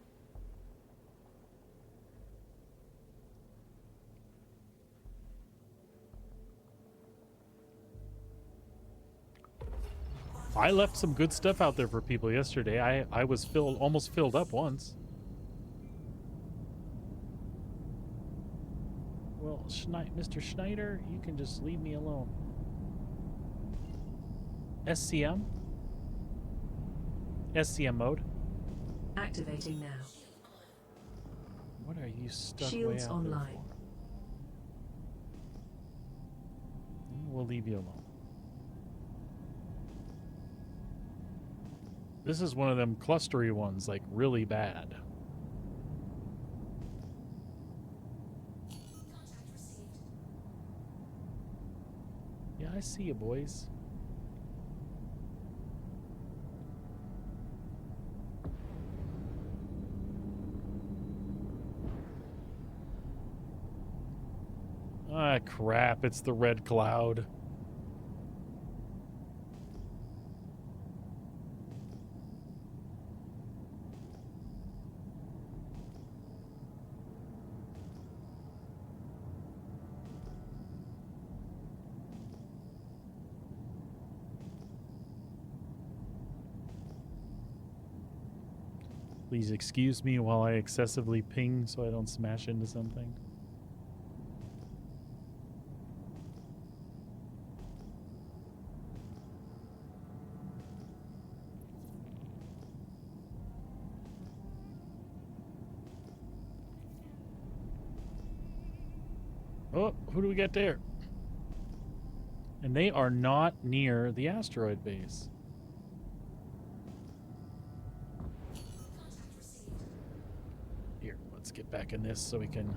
[SPEAKER 3] I left some good stuff out there for people yesterday. I was almost filled up once. Well, Mr. Schneider, you can just leave me alone. SCM? SCM mode.
[SPEAKER 5] Activating now.
[SPEAKER 3] What are you stuck
[SPEAKER 5] Shields
[SPEAKER 3] way out there
[SPEAKER 5] online.
[SPEAKER 3] for? We'll leave you alone. This is one of them clustery ones, like really bad. Yeah, I see you, boys. Ah, crap, it's the red cloud. Please excuse me while I excessively ping so I don't smash into something. Oh, who do we get there? And they are not near the asteroid base. Here, let's get back in this so we can...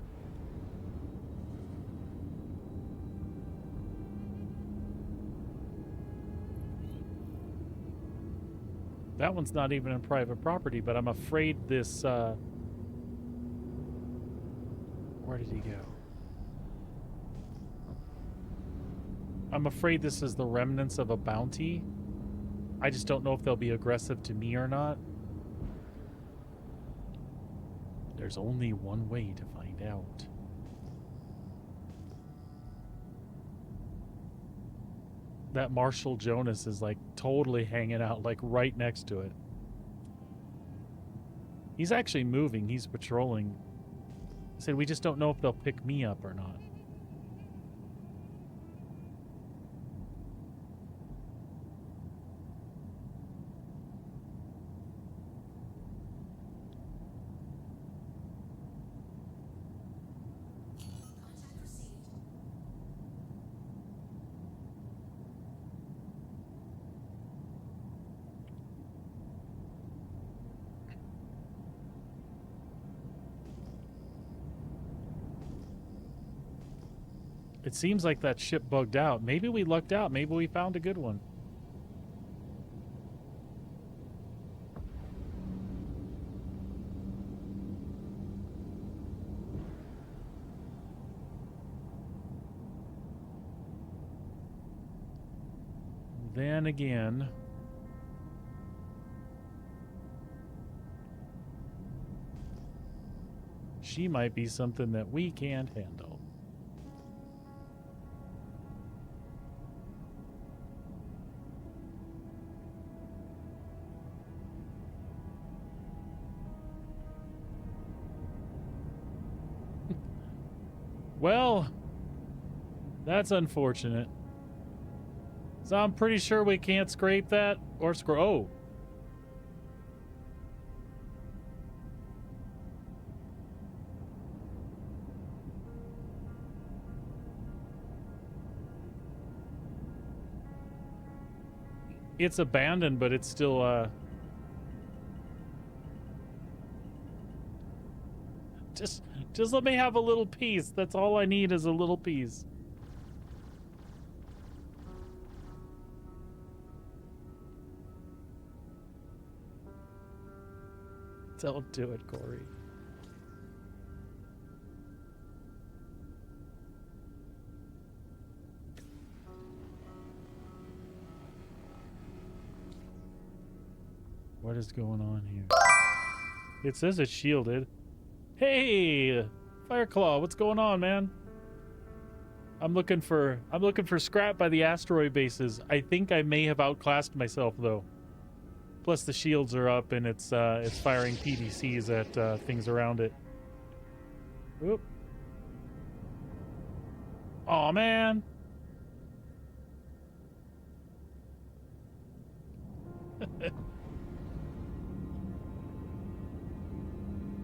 [SPEAKER 3] That one's not even in private property, but I'm afraid this Where did he go? I'm afraid this is the remnants of a bounty. I just don't know if they'll be aggressive to me or not. There's only one way to find out. That Marshall Jonas is like totally hanging out like right next to it. He's actually moving. He's patrolling. I said we just don't know if they'll pick me up or not.
[SPEAKER 4] Contact received.
[SPEAKER 3] It seems like that ship bugged out. Maybe we lucked out. Maybe we found a good one. Then again, she might be something that we can't handle. Well, that's unfortunate. So I'm pretty sure we can't scrape that or oh. It's abandoned, but it's still just let me have a little piece. That's all I need is a little piece. Don't do it, Corey. What is going on here? It says it's shielded. Hey, Fireclaw, what's going on, man? I'm looking for scrap by the asteroid bases. I think I may have outclassed myself though. Plus the shields are up and it's firing PDCs at things around it. Oop. Aw, man.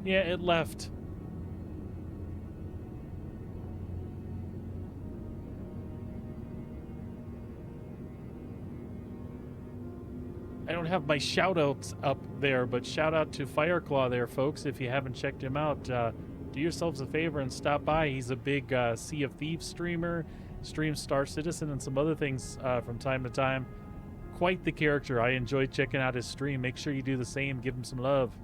[SPEAKER 3] Yeah, it left. I don't have my shout-outs up there, but shout out to Fireclaw there, folks. If you haven't checked him out, do yourselves a favor and stop by. He's a big Sea of Thieves streamer, streams Star Citizen and some other things from time to time. Quite the character. I enjoyed checking out his stream. Make sure you do the same. Give him some love.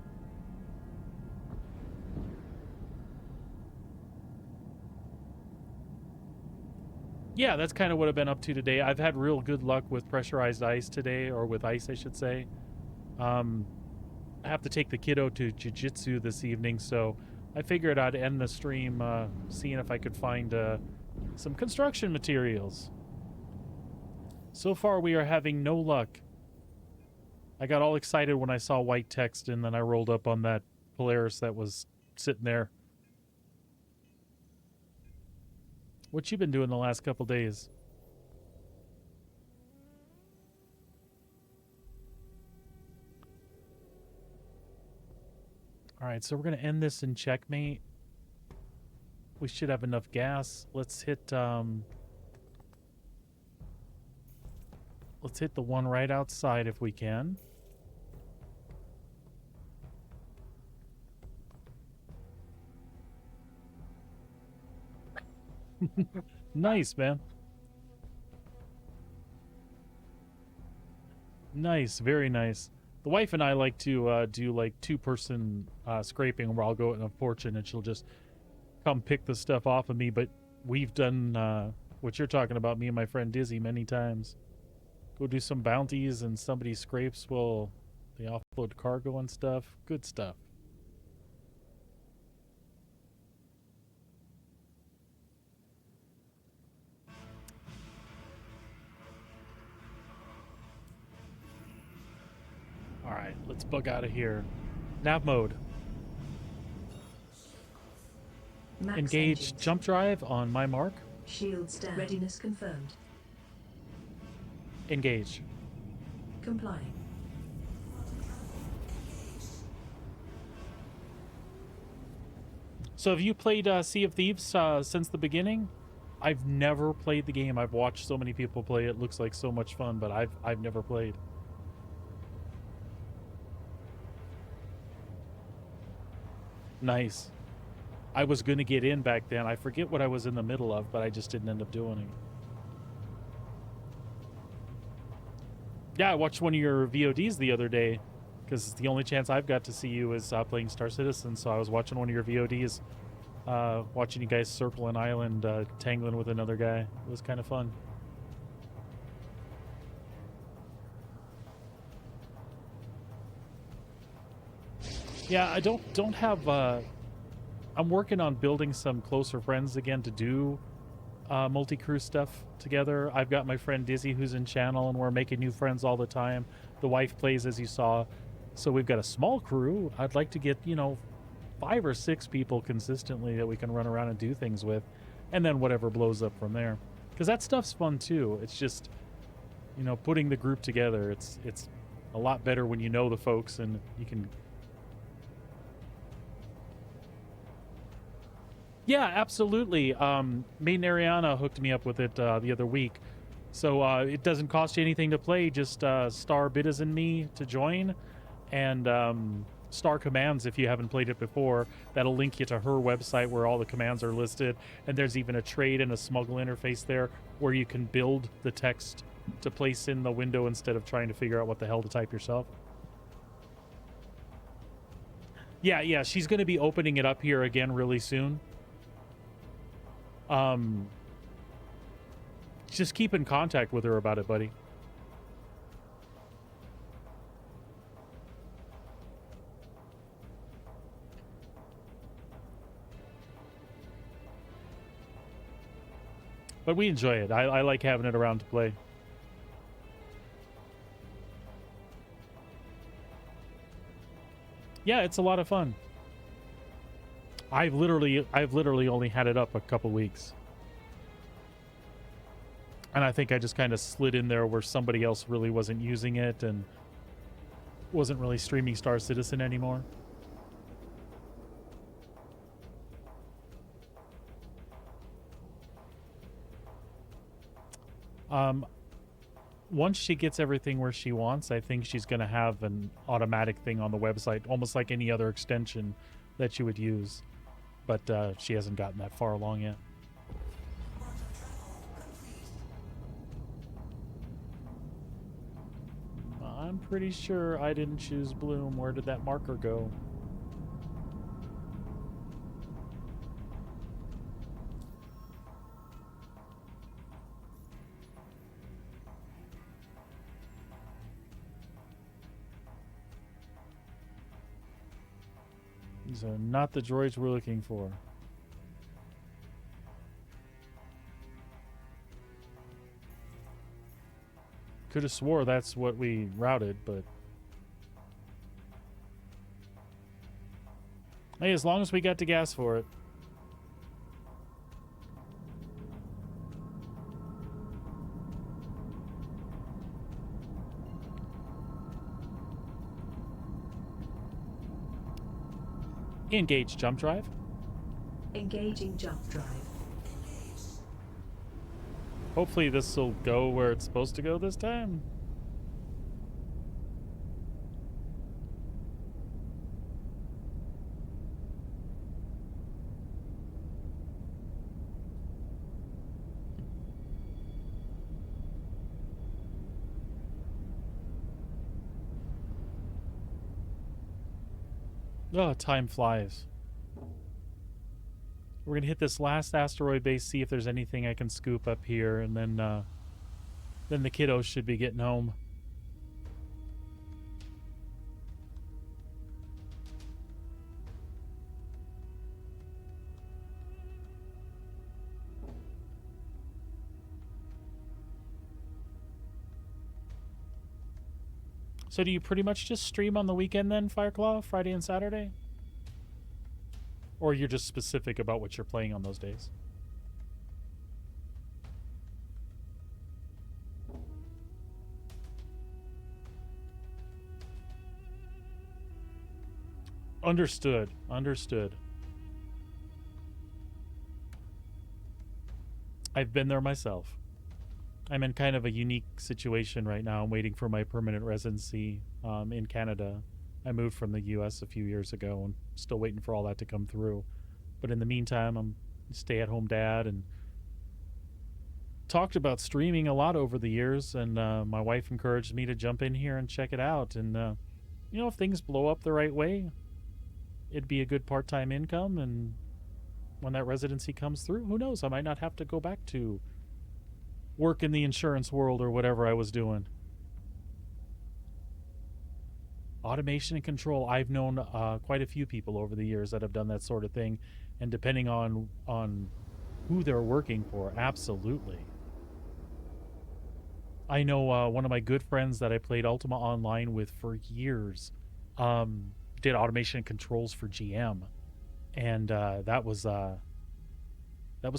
[SPEAKER 3] Yeah, that's kind of what I've been up to today. I've had real good luck with pressurized ice today, or with ice, I should say. I have to take the kiddo to jiu-jitsu this evening, so I figured I'd end the stream seeing if I could find some construction materials. So far, we are having no luck. I got all excited when I saw white text, and then I rolled up on that Polaris that was sitting there. What you been doing the last couple days? All right, so we're going to end this in checkmate. We should have enough gas. Let's hit the one right outside if we can. Nice, man. Nice, very nice. The wife and I like to do like two-person scraping where I'll go out on a porch and she'll just come pick the stuff off of me, but we've done what you're talking about, me and my friend Dizzy, many times. Go do some bounties and somebody scrapes while they offload cargo and stuff. Good stuff. All right, let's bug out of here. Nav mode.
[SPEAKER 5] Max
[SPEAKER 3] Engage
[SPEAKER 5] engines.
[SPEAKER 3] jump drive on my mark.
[SPEAKER 5] Shields down. Readiness confirmed.
[SPEAKER 3] Engage.
[SPEAKER 5] Complying.
[SPEAKER 3] So have you played Sea of Thieves since the beginning? I've never played the game. I've watched so many people play it. Looks like so much fun, but I've never played. Nice. I was going to get in back then. I forget what I was in the middle of, but I just didn't end up doing it. Yeah, I watched one of your VODs the other day because the only chance I've got to see you is playing Star Citizen. So I was watching one of your VODs, watching you guys circle an island, tangling with another guy. It was kind of fun. Yeah, I don't have. I'm working on building some closer friends again to do multi-crew stuff together. I've got my friend Dizzy who's in channel, and we're making new friends all the time. The wife plays, as you saw, so we've got a small crew. I'd like to get 5 or 6 people consistently that we can run around and do things with, and then whatever blows up from there. Because that stuff's fun too. It's just putting the group together. It's a lot better when you know the folks and you can. Yeah, absolutely. Maiden Ariana hooked me up with it the other week. So it doesn't cost you anything to play, just star Bidas and me to join, and star commands if you haven't played it before. That'll link you to her website where all the commands are listed, and there's even a trade and a smuggle interface there where you can build the text to place in the window instead of trying to figure out what the hell to type yourself. Yeah, she's going to be opening it up here again really soon. Just keep in contact with her about it, buddy. But we enjoy it. I like having it around to play. Yeah, it's a lot of fun. I've literally only had it up a couple weeks. And I think I just kind of slid in there where somebody else really wasn't using it and wasn't really streaming Star Citizen anymore. Once she gets everything where she wants, I think she's going to have an automatic thing on the website, almost like any other extension that you would use. But she hasn't gotten that far along yet. I'm pretty sure I didn't choose Bloom. Where did that marker go? These are not the droids we're looking for. Could have swore that's what we routed, but... Hey, as long as we got the gas for it. Engage jump drive.
[SPEAKER 5] Engaging jump drive.
[SPEAKER 3] Hopefully this will go where it's supposed to go this time. Oh, time flies. We're gonna hit this last asteroid base, see if there's anything I can scoop up here, and then the kiddos should be getting home. So do you pretty much just stream on the weekend then, Fireclaw, Friday and Saturday? Or you're just specific about what you're playing on those days? Understood. Understood. I've been there myself. I'm in kind of a unique situation right now. I'm waiting for my permanent residency in Canada. I moved from the U.S. a few years ago and still waiting for all that to come through. But in the meantime, I'm a stay-at-home dad and talked about streaming a lot over the years. And my wife encouraged me to jump in here and check it out. And, you know, if things blow up the right way, it'd be a good part-time income. And when that residency comes through, who knows? I might not have to go back to work in the insurance world or whatever I was doing. Automation and control. I've known quite a few people over the years that have done that sort of thing, and depending on who they're working for, absolutely. I know one of my good friends that I played Ultima Online with for years did automation and controls for GM, and that was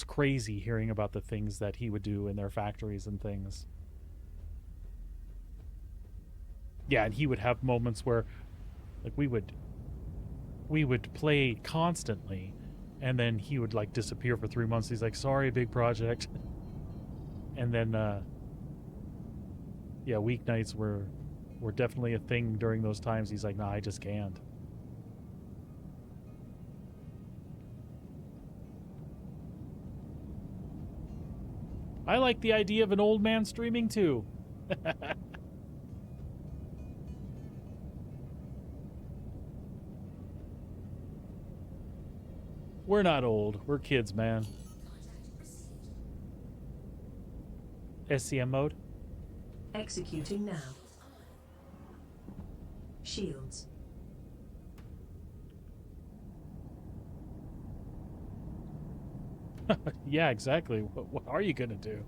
[SPEAKER 3] crazy hearing about the things that he would do in their factories and things. Yeah, and he would have moments where, like, we would play constantly, and then he would, like, disappear for 3 months. He's like, sorry, big project. And then, yeah, weeknights were definitely a thing during those times. He's like, nah, I just can't. I like the idea of an old man streaming too. We're not old. We're kids, man. SCM mode?
[SPEAKER 5] Executing now. Shields.
[SPEAKER 3] Yeah, exactly. What are you gonna do?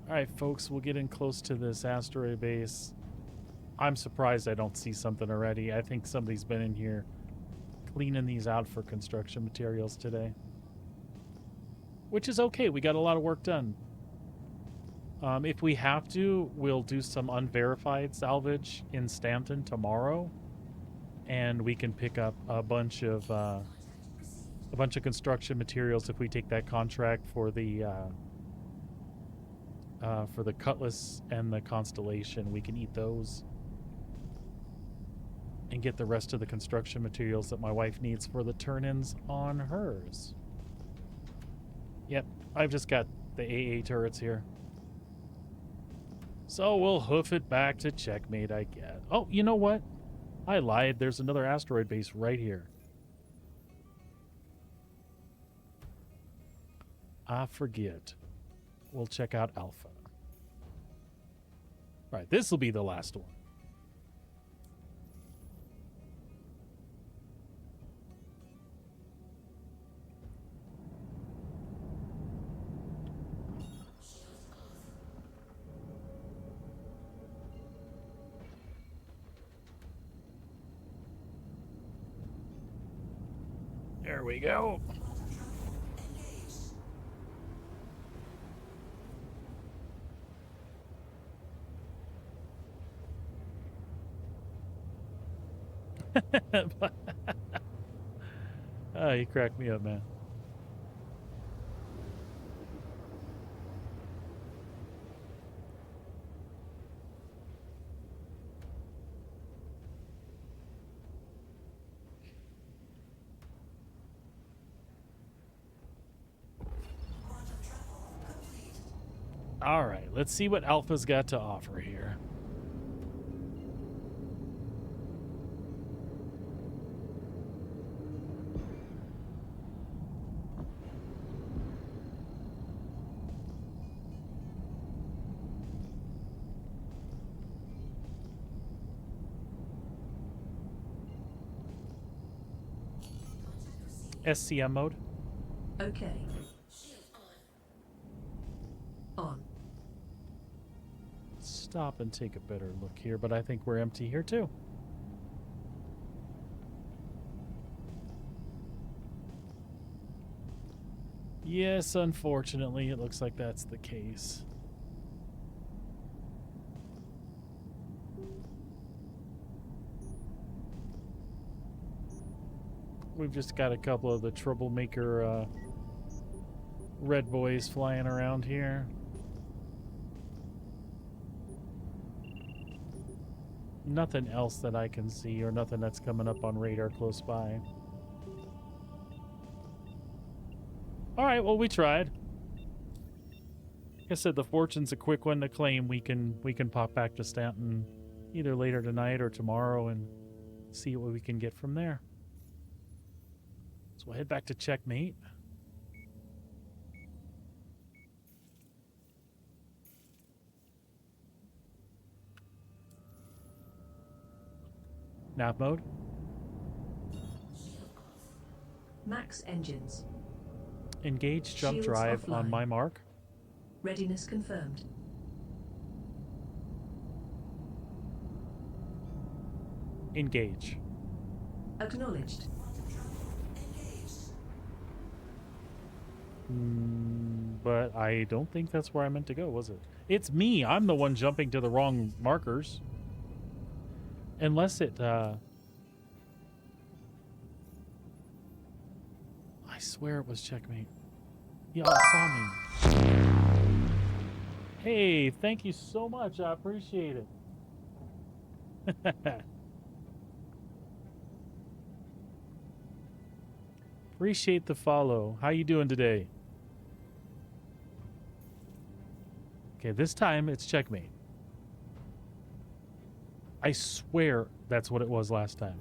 [SPEAKER 3] Alright, folks, we'll get in close to this asteroid base. I'm surprised I don't see something already. I think somebody's been in here cleaning these out for construction materials today. Which is okay. We got a lot of work done. If we have to, we'll do some unverified salvage in Stanton tomorrow. And we can pick up a bunch of construction materials if we take that contract for the Cutlass and the Constellation. We can eat those and get the rest of the construction materials that my wife needs for the turn-ins on hers. Yep, I've just got the AA turrets here. So we'll hoof it back to checkmate, I guess. Oh, you know what? I lied. There's another asteroid base right here. I forget. We'll check out Alpha. All right, this will be the last one. There we go. Oh, you cracked me up, man. All right, let's see what Alpha's got to offer here. SCM mode.
[SPEAKER 5] Okay.
[SPEAKER 4] Shield on.
[SPEAKER 5] On.
[SPEAKER 3] Stop and take a better look here, but I think we're empty here too. Yes, unfortunately, it looks like that's the case. We've just got a couple of the troublemaker red boys flying around here. Nothing else that I can see, or nothing that's coming up on radar close by. Alright, well, we tried. Like I said, the fortune's a quick one to claim. We can pop back to Stanton either later tonight or tomorrow and see what we can get from there. So we'll head back to Checkmate. Nav mode.
[SPEAKER 5] Max engines.
[SPEAKER 3] Engage jump
[SPEAKER 5] Shields
[SPEAKER 3] drive on
[SPEAKER 5] offline.
[SPEAKER 3] my mark.
[SPEAKER 5] Readiness confirmed.
[SPEAKER 3] Engage.
[SPEAKER 5] Acknowledged.
[SPEAKER 3] But I don't think that's where I meant to go, was it? It's me. I'm the one jumping to the wrong markers. Unless it, I swear it was Checkmate. Y'all saw me. Hey, thank you so much. I appreciate it. Appreciate the follow. How you doing today? Okay, this time it's Checkmate. I swear that's what it was last time.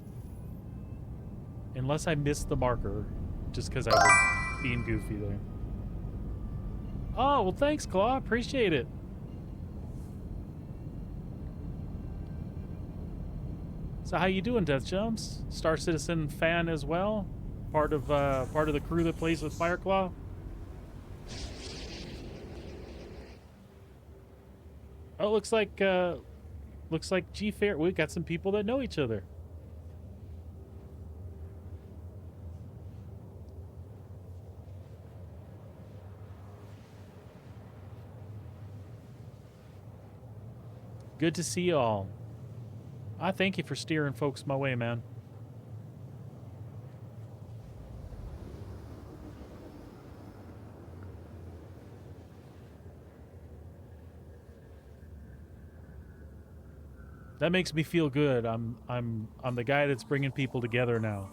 [SPEAKER 3] Unless I missed the marker just because I was being goofy there. Oh, well, thanks, Claw. Appreciate it. So how you doing, Death Jumps? Star Citizen fan as well? Part of the crew that plays with Fireclaw? Oh, looks like G Fair. We got some people that know each other. Good to see y'all. I thank you for steering folks my way, man. That makes me feel good. I'm the guy that's bringing people together now.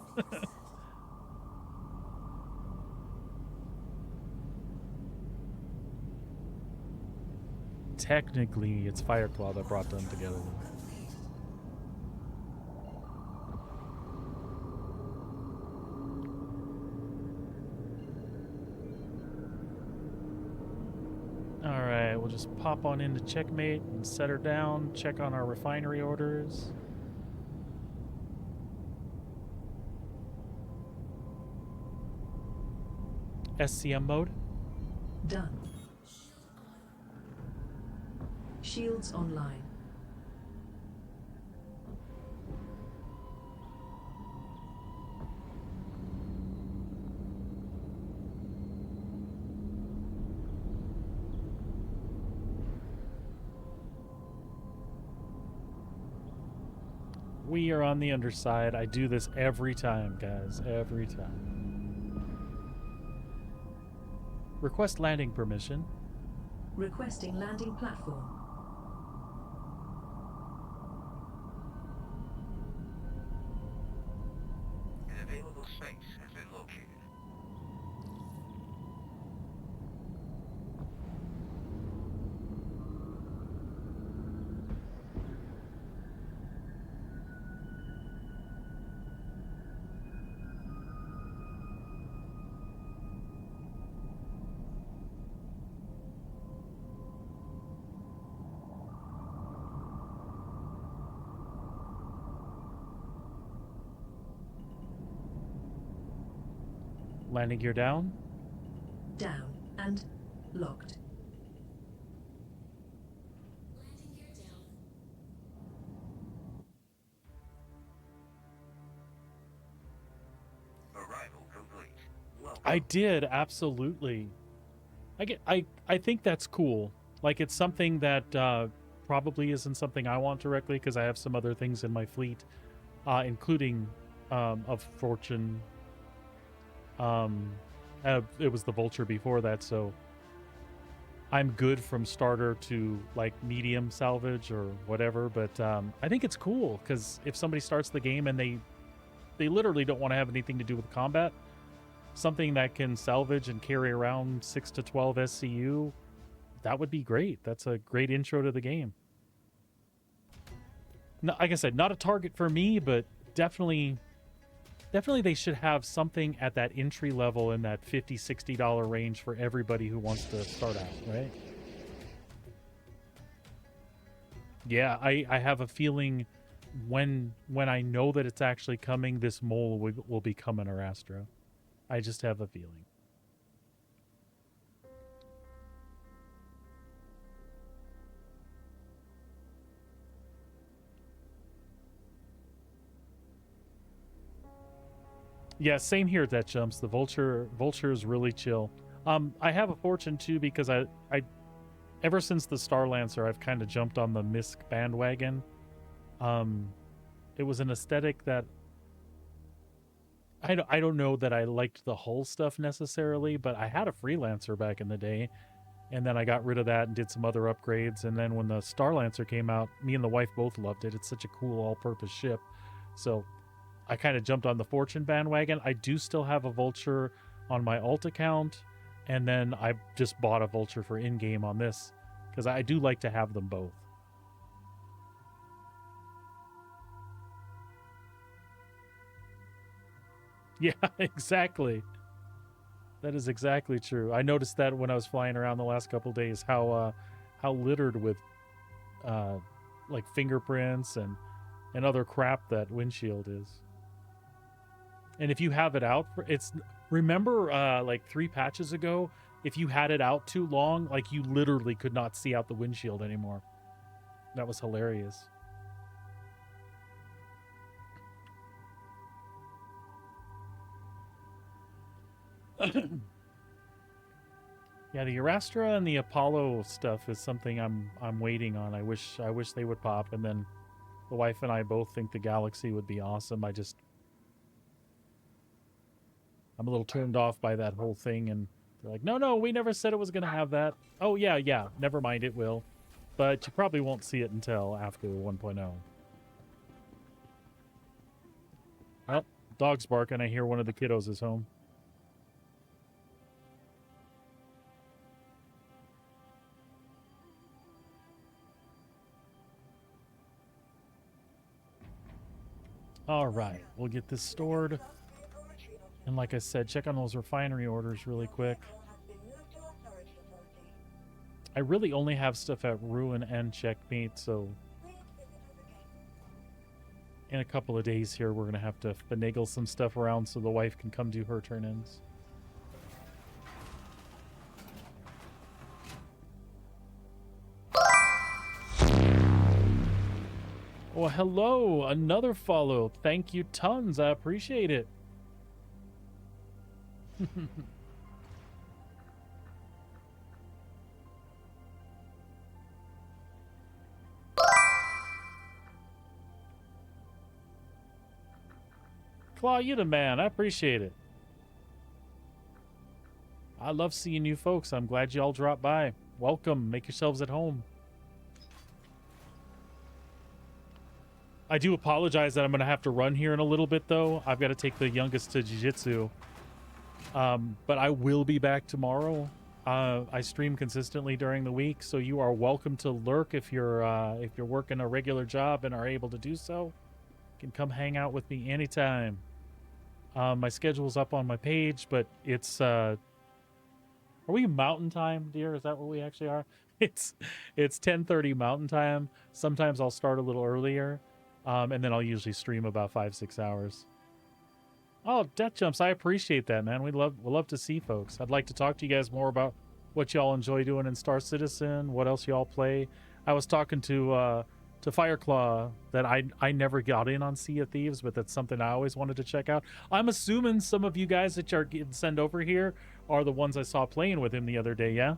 [SPEAKER 3] Technically, it's Fireclaw that brought them together. Alright, we'll just pop on into Checkmate and set her down, check on our refinery orders. SCM mode.
[SPEAKER 5] Done. Shields online.
[SPEAKER 3] We are on the underside. I do this every time, guys. Every time. Request landing permission.
[SPEAKER 5] Requesting landing platform.
[SPEAKER 6] An available space has been located.
[SPEAKER 3] Landing gear down.
[SPEAKER 5] Down and locked.
[SPEAKER 4] Landing gear down.
[SPEAKER 6] Arrival complete. Welcome.
[SPEAKER 3] I did, absolutely. I think that's cool. Like, it's something that probably isn't something I want directly because I have some other things in my fleet, including of Fortune. It was the Vulture before that, so I'm good from starter to like medium salvage or whatever. But I think it's cool because if somebody starts the game and they literally don't want to have anything to do with combat, something that can salvage and carry around 6 to 12 SCU, that would be great. That's a great intro to the game. No, like I said, not a target for me, but definitely they should have something at that entry level in that $50, $60 range for everybody who wants to start out, right? Yeah, I have a feeling when I know that it's actually coming, this mole will become an Arastro. I just have a feeling. Yeah, same here at that jumps. The Vulture is really chill. I have a Fortune too because I ever since the Star Lancer I've kind of jumped on the MISC bandwagon. It was an aesthetic that I don't know that I liked the hull stuff necessarily, but I had a Freelancer back in the day, and then I got rid of that and did some other upgrades. And then when the Star Lancer came out, me and the wife both loved it. It's such a cool all-purpose ship. So I kind of jumped on the Fortune bandwagon. I do still have a Vulture on my alt account, and then I just bought a Vulture for in-game on this because I do like to have them both. Yeah, exactly. That is exactly true. I noticed that when I was flying around the last couple days, how littered with like fingerprints and other crap that windshield is. And if you have it out, remember like 3 patches ago, if you had it out too long, like you literally could not see out the windshield anymore. That was hilarious. Yeah, the Arastra and the Apollo stuff is something I'm waiting on. I wish they would pop, and then the wife and I both think the Galaxy would be awesome. I'm a little turned off by that whole thing, and they're like, no, we never said it was going to have that. Oh, yeah, never mind, it will. But you probably won't see it until after 1.0. Oh, dog's barking. I hear one of the kiddos is home. All right, we'll get this stored. And like I said, check on those refinery orders really quick. I really only have stuff at Ruin and Checkmate, so in a couple of days here, we're going to have to finagle some stuff around so the wife can come do her turn-ins. Well, hello, another follow. Thank you tons. I appreciate it. Claw, you the man. I appreciate it. I love seeing you folks. I'm glad you all dropped by. Welcome. Make yourselves at home. I do apologize that I'm going to have to run here in a little bit, though. I've got to take the youngest to jiu-jitsu. But I will be back tomorrow. I stream consistently during the week, so you are welcome to lurk if you're working a regular job and are able to do so. You can come hang out with me anytime. My schedule's up on my page, but it's are we Mountain Time, dear? Is that what we actually are? It's 10:30 Mountain Time. Sometimes I'll start a little earlier, and then I'll usually stream about 5-6 hours. Oh, Death Jumps, I appreciate that, man. We love to see folks. I'd like to talk to you guys more about what y'all enjoy doing in Star Citizen, what else y'all play. I was talking to Fireclaw that I never got in on Sea of Thieves, but that's something I always wanted to check out. I'm assuming some of you guys that you're getting sent over here are the ones I saw playing with him the other day, yeah?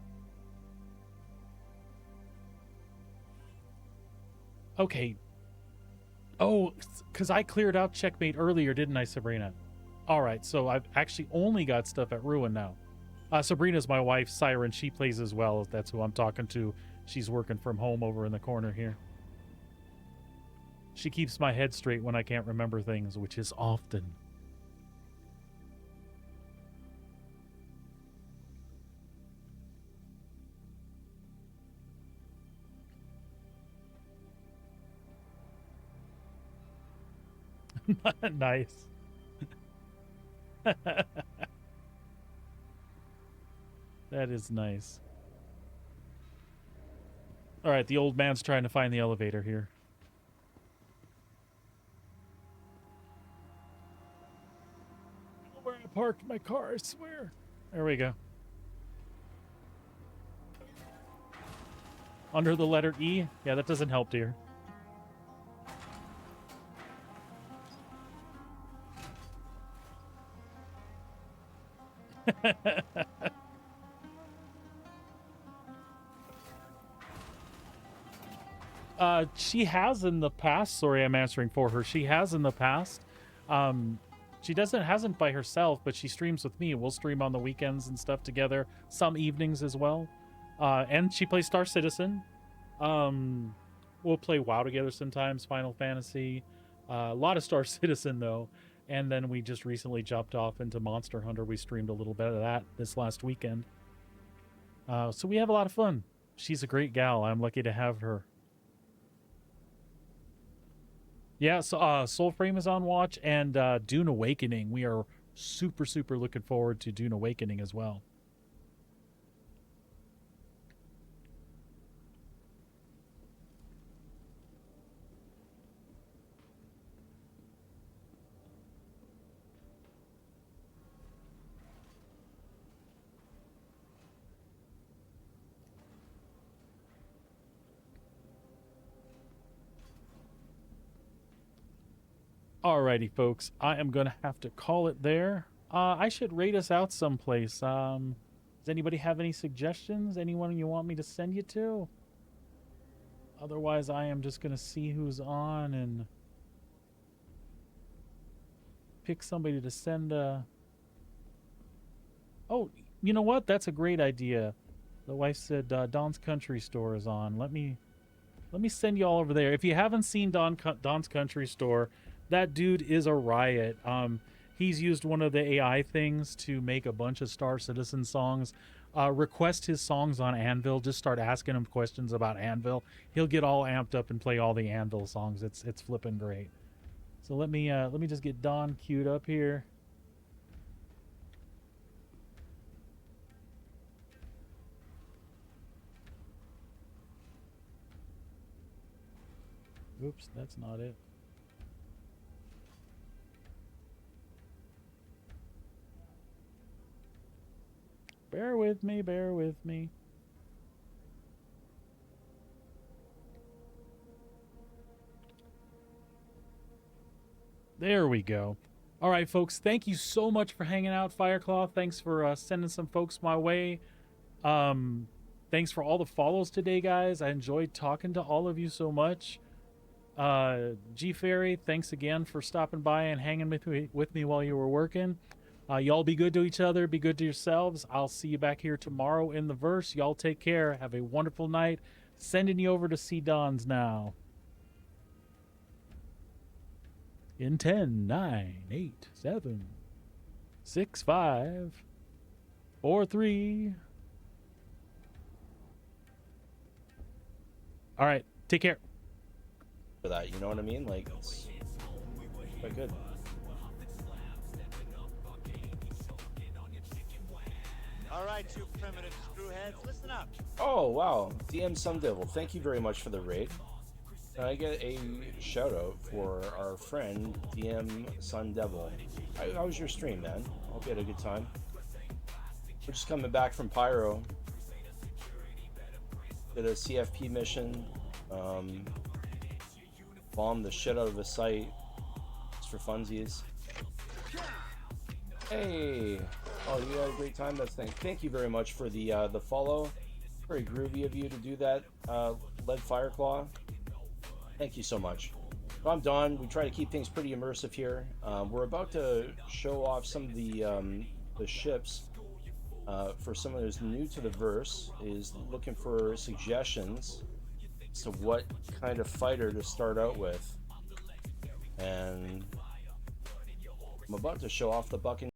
[SPEAKER 3] Okay. Oh, because I cleared out Checkmate earlier, didn't I, Sabrina? All right, so I've actually only got stuff at Ruin now. Sabrina's my wife, Siren. She plays as well. That's who I'm talking to. She's working from home over in the corner here. She keeps my head straight when I can't remember things, which is often. Nice. That is nice. All right, the old man's trying to find the elevator here. I don't know where I parked my car, I swear. There we go. Under the letter E? Yeah, that doesn't help, dear. She has in the past. Sorry, I'm answering for her. She has in the past. She hasn't by herself, but she streams with me. We'll stream on the weekends and stuff together, some evenings as well. And she plays Star Citizen. We'll play WoW together sometimes, Final Fantasy. A lot of Star Citizen, though. And then we just recently jumped off into Monster Hunter. We streamed a little bit of that this last weekend. So we have a lot of fun. She's a great gal. I'm lucky to have her. Yeah, so Soulframe is on watch, and Dune Awakening. We are super, super looking forward to Dune Awakening as well. Alrighty, folks. I am going to have to call it there. I should rate us out someplace. Does anybody have any suggestions? Anyone you want me to send you to? Otherwise, I am just going to see who's on and pick somebody to send. Oh, you know what? That's a great idea. The wife said Don's Country Store is on. Let me send you all over there. If you haven't seen Don's Country Store, that dude is a riot. He's used one of the AI things to make a bunch of Star Citizen songs. Request his songs on Anvil. Just start asking him questions about Anvil. He'll get all amped up and play all the Anvil songs. It's flipping great. So let me just get Don queued up here. Oops, that's not it. Bear with me, bear with me. There we go. All right, folks, thank you so much for hanging out, Fireclaw. Thanks for sending some folks my way. Thanks for all the follows today, guys. I enjoyed talking to all of you so much. G Fairy, thanks again for stopping by and hanging with me while you were working. Y'all be good to each other. Be good to yourselves. I'll see you back here tomorrow in the verse. Y'all take care. Have a wonderful night. Sending you over to see Don's now. In 10, 9, 8, 7, 6, 5, 4, 3. All right. Take care.
[SPEAKER 7] For that, you know what I mean? Like, it's quite good.
[SPEAKER 8] All right, you primitive screwheads, listen up.
[SPEAKER 7] Oh, wow. DM Some Devil, thank you very much for the raid. Can I get a shout out for our friend DM Sun Devil? How was your stream, man? Hope you had a good time. We're just coming back from Pyro. Did a CFP mission. Bombed the shit out of a site. Just for funsies. Hey! Oh, you had a great time. Thank you very much for the follow. Very groovy of you to do that, Lead Fireclaw. Thank you so much. So I'm Don. We try to keep things pretty immersive here. We're about to show off some of the ships. For someone who's new to the verse, is looking for suggestions as to what kind of fighter to start out with. And I'm about to show off the Buccaneer.